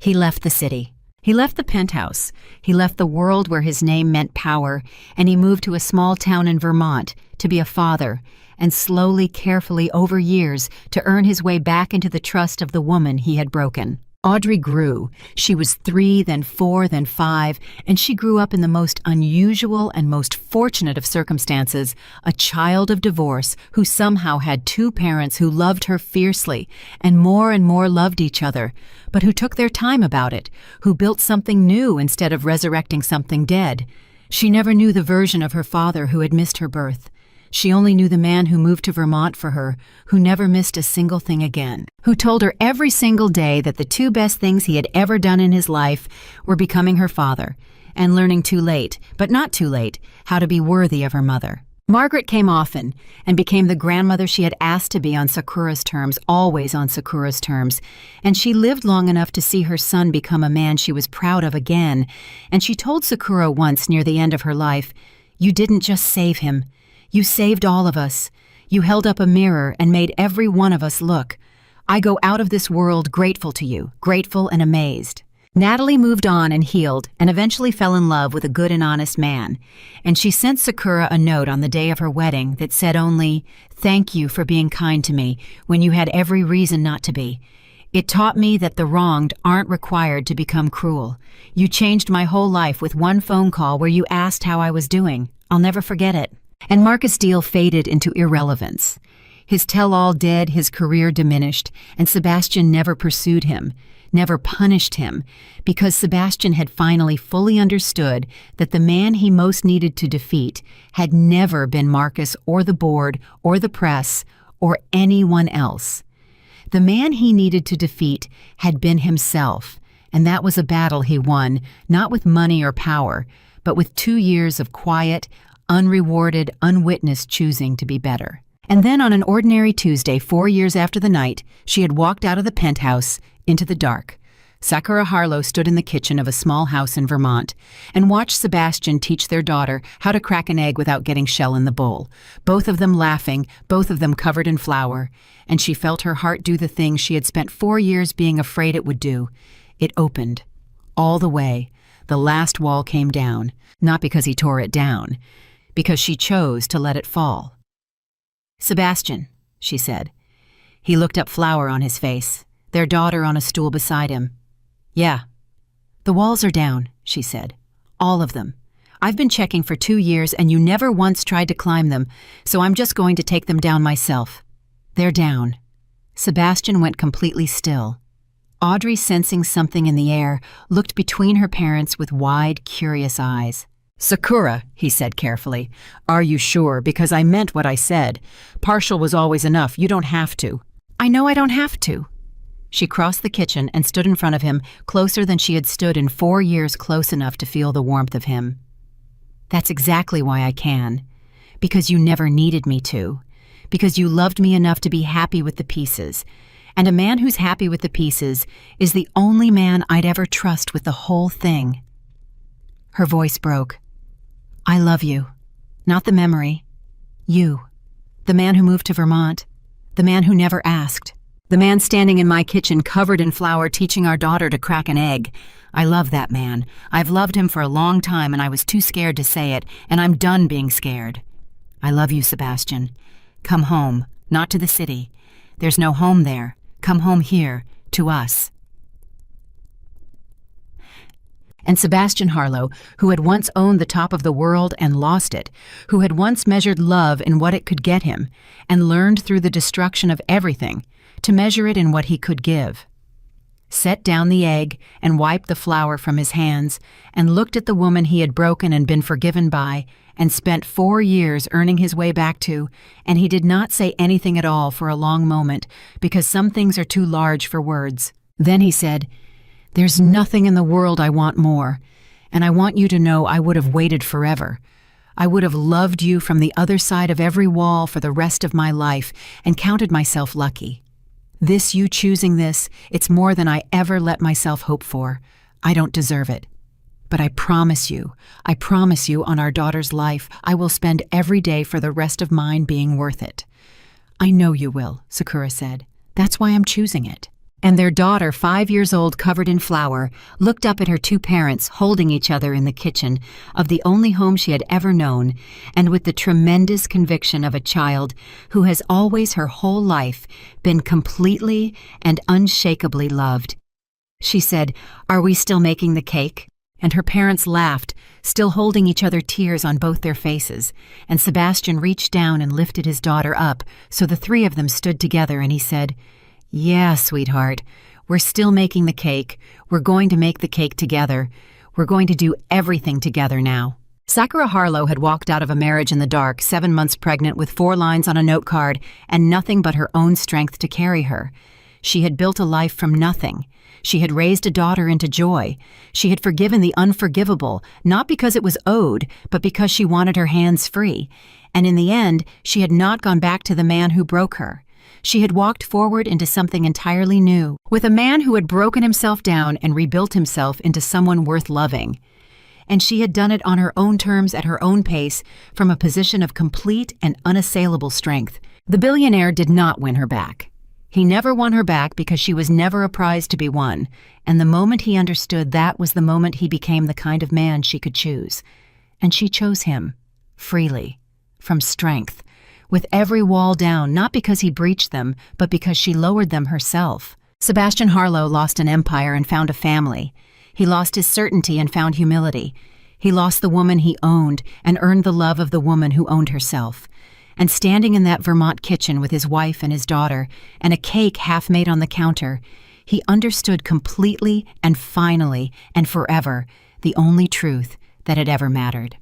He left the city. He left the penthouse. He left the world where his name meant power, and he moved to a small town in Vermont to be a father, and slowly, carefully, over years, to earn his way back into the trust of the woman he had broken. Audrey grew. She was 3, then 4, then 5, and she grew up in the most unusual and most fortunate of circumstances, a child of divorce who somehow had 2 parents who loved her fiercely and more loved each other, but who took their time about it, who built something new instead of resurrecting something dead. She never knew the version of her father who had missed her birth. She only knew the man who moved to Vermont for her, who never missed a single thing again, who told her every single day that the 2 best things he had ever done in his life were becoming her father, and learning too late, but not too late, how to be worthy of her mother. Margaret came often and became the grandmother she had asked to be on Sakura's terms, always on Sakura's terms, and she lived long enough to see her son become a man she was proud of again, and she told Sakura once near the end of her life, "You didn't just save him. You saved all of us. You held up a mirror and made every one of us look. I go out of this world grateful to you, grateful and amazed." Natalie moved on and healed and eventually fell in love with a good and honest man, and she sent Sakura a note on the day of her wedding that said only, "Thank you for being kind to me when you had every reason not to be. It taught me that the wronged aren't required to become cruel. You changed my whole life with one phone call where you asked how I was doing. I'll never forget it." And Marcus Deal faded into irrelevance. His tell-all dead, his career diminished, and Sebastian never pursued him, never punished him, because Sebastian had finally fully understood that the man he most needed to defeat had never been Marcus or the board or the press or anyone else. The man he needed to defeat had been himself, and that was a battle he won, not with money or power, but with 2 years of quiet, unrewarded, unwitnessed choosing to be better. And then on an ordinary Tuesday, 4 years after the night she had walked out of the penthouse into the dark, Sakura Harlow stood in the kitchen of a small house in Vermont and watched Sebastian teach their daughter how to crack an egg without getting shell in the bowl, both of them laughing, both of them covered in flour, and she felt her heart do the thing she had spent 4 years being afraid it would do. It opened. All the way, the last wall came down, not because he tore it down, because she chose to let it fall. "Sebastian," she said. He looked up, flour on his face, their daughter on a stool beside him. "Yeah." "The walls are down," she said. "All of them. I've been checking for 2 years and you never once tried to climb them, so I'm just going to take them down myself. They're down." Sebastian went completely still. Audrey, sensing something in the air, looked between her parents with wide, curious eyes. "Sakura," he said carefully, "are you sure? Because I meant what I said. Partial was always enough. You don't have to." "I know I don't have to." She crossed the kitchen and stood in front of him, closer than she had stood in 4 years, close enough to feel the warmth of him. "That's exactly why I can. Because you never needed me to. Because you loved me enough to be happy with the pieces. And a man who's happy with the pieces is the only man I'd ever trust with the whole thing." Her voice broke. "I love you. Not the memory. You. The man who moved to Vermont. The man who never asked. The man standing in my kitchen covered in flour teaching our daughter to crack an egg. I love that man. I've loved him for a long time and I was too scared to say it, and I'm done being scared. I love you, Sebastian. Come home, not to the city. There's no home there. Come home here, to us." And Sebastian Harlow, who had once owned the top of the world and lost it, who had once measured love in what it could get him, and learned through the destruction of everything to measure it in what he could give, set down the egg and wiped the flour from his hands and looked at the woman he had broken and been forgiven by and spent 4 years earning his way back to, and he did not say anything at all for a long moment because some things are too large for words. Then he said, "There's nothing in the world I want more, and I want you to know I would have waited forever. I would have loved you from the other side of every wall for the rest of my life and counted myself lucky. This, you choosing this, it's more than I ever let myself hope for. I don't deserve it. But I promise you on our daughter's life, I will spend every day for the rest of mine being worth it." "I know you will," Sakura said. "That's why I'm choosing it." And their daughter, 5 years old, covered in flour, looked up at her 2 parents holding each other in the kitchen of the only home she had ever known, and with the tremendous conviction of a child who has always her whole life been completely and unshakably loved. She said, "Are we still making the cake?" And her parents laughed, still holding each other, tears on both their faces, and Sebastian reached down and lifted his daughter up, so the 3 of them stood together, and he said, "Yeah, sweetheart, we're still making the cake. We're going to make the cake together. We're going to do everything together now." Sakura Harlow had walked out of a marriage in the dark, 7 months pregnant, with 4 lines on a note card and nothing but her own strength to carry her. She had built a life from nothing. She had raised a daughter into joy. She had forgiven the unforgivable, not because it was owed, but because she wanted her hands free. And in the end, she had not gone back to the man who broke her. She had walked forward into something entirely new, with a man who had broken himself down and rebuilt himself into someone worth loving. And she had done it on her own terms at her own pace, from a position of complete and unassailable strength. The billionaire did not win her back. He never won her back because she was never a prize to be won, and the moment he understood that was the moment he became the kind of man she could choose. And she chose him, freely, from strength, with every wall down, not because he breached them, but because she lowered them herself. Sebastian Harlow lost an empire and found a family. He lost his certainty and found humility. He lost the woman he owned and earned the love of the woman who owned herself. And standing in that Vermont kitchen with his wife and his daughter, and a cake half made on the counter, he understood completely and finally and forever the only truth that had ever mattered.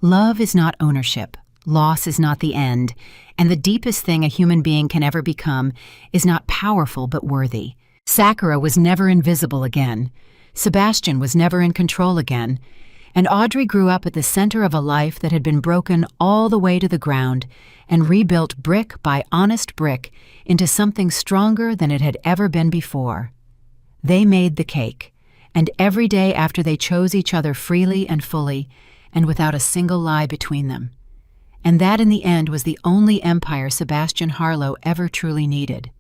Love is not ownership. Loss is not the end. And the deepest thing a human being can ever become is not powerful but worthy. Sakura was never invisible again. Sebastian was never in control again. And Audrey grew up at the center of a life that had been broken all the way to the ground and rebuilt brick by honest brick into something stronger than it had ever been before. They made the cake, and every day after they chose each other freely and fully and without a single lie between them. And that in the end was the only empire Sebastian Harlow ever truly needed.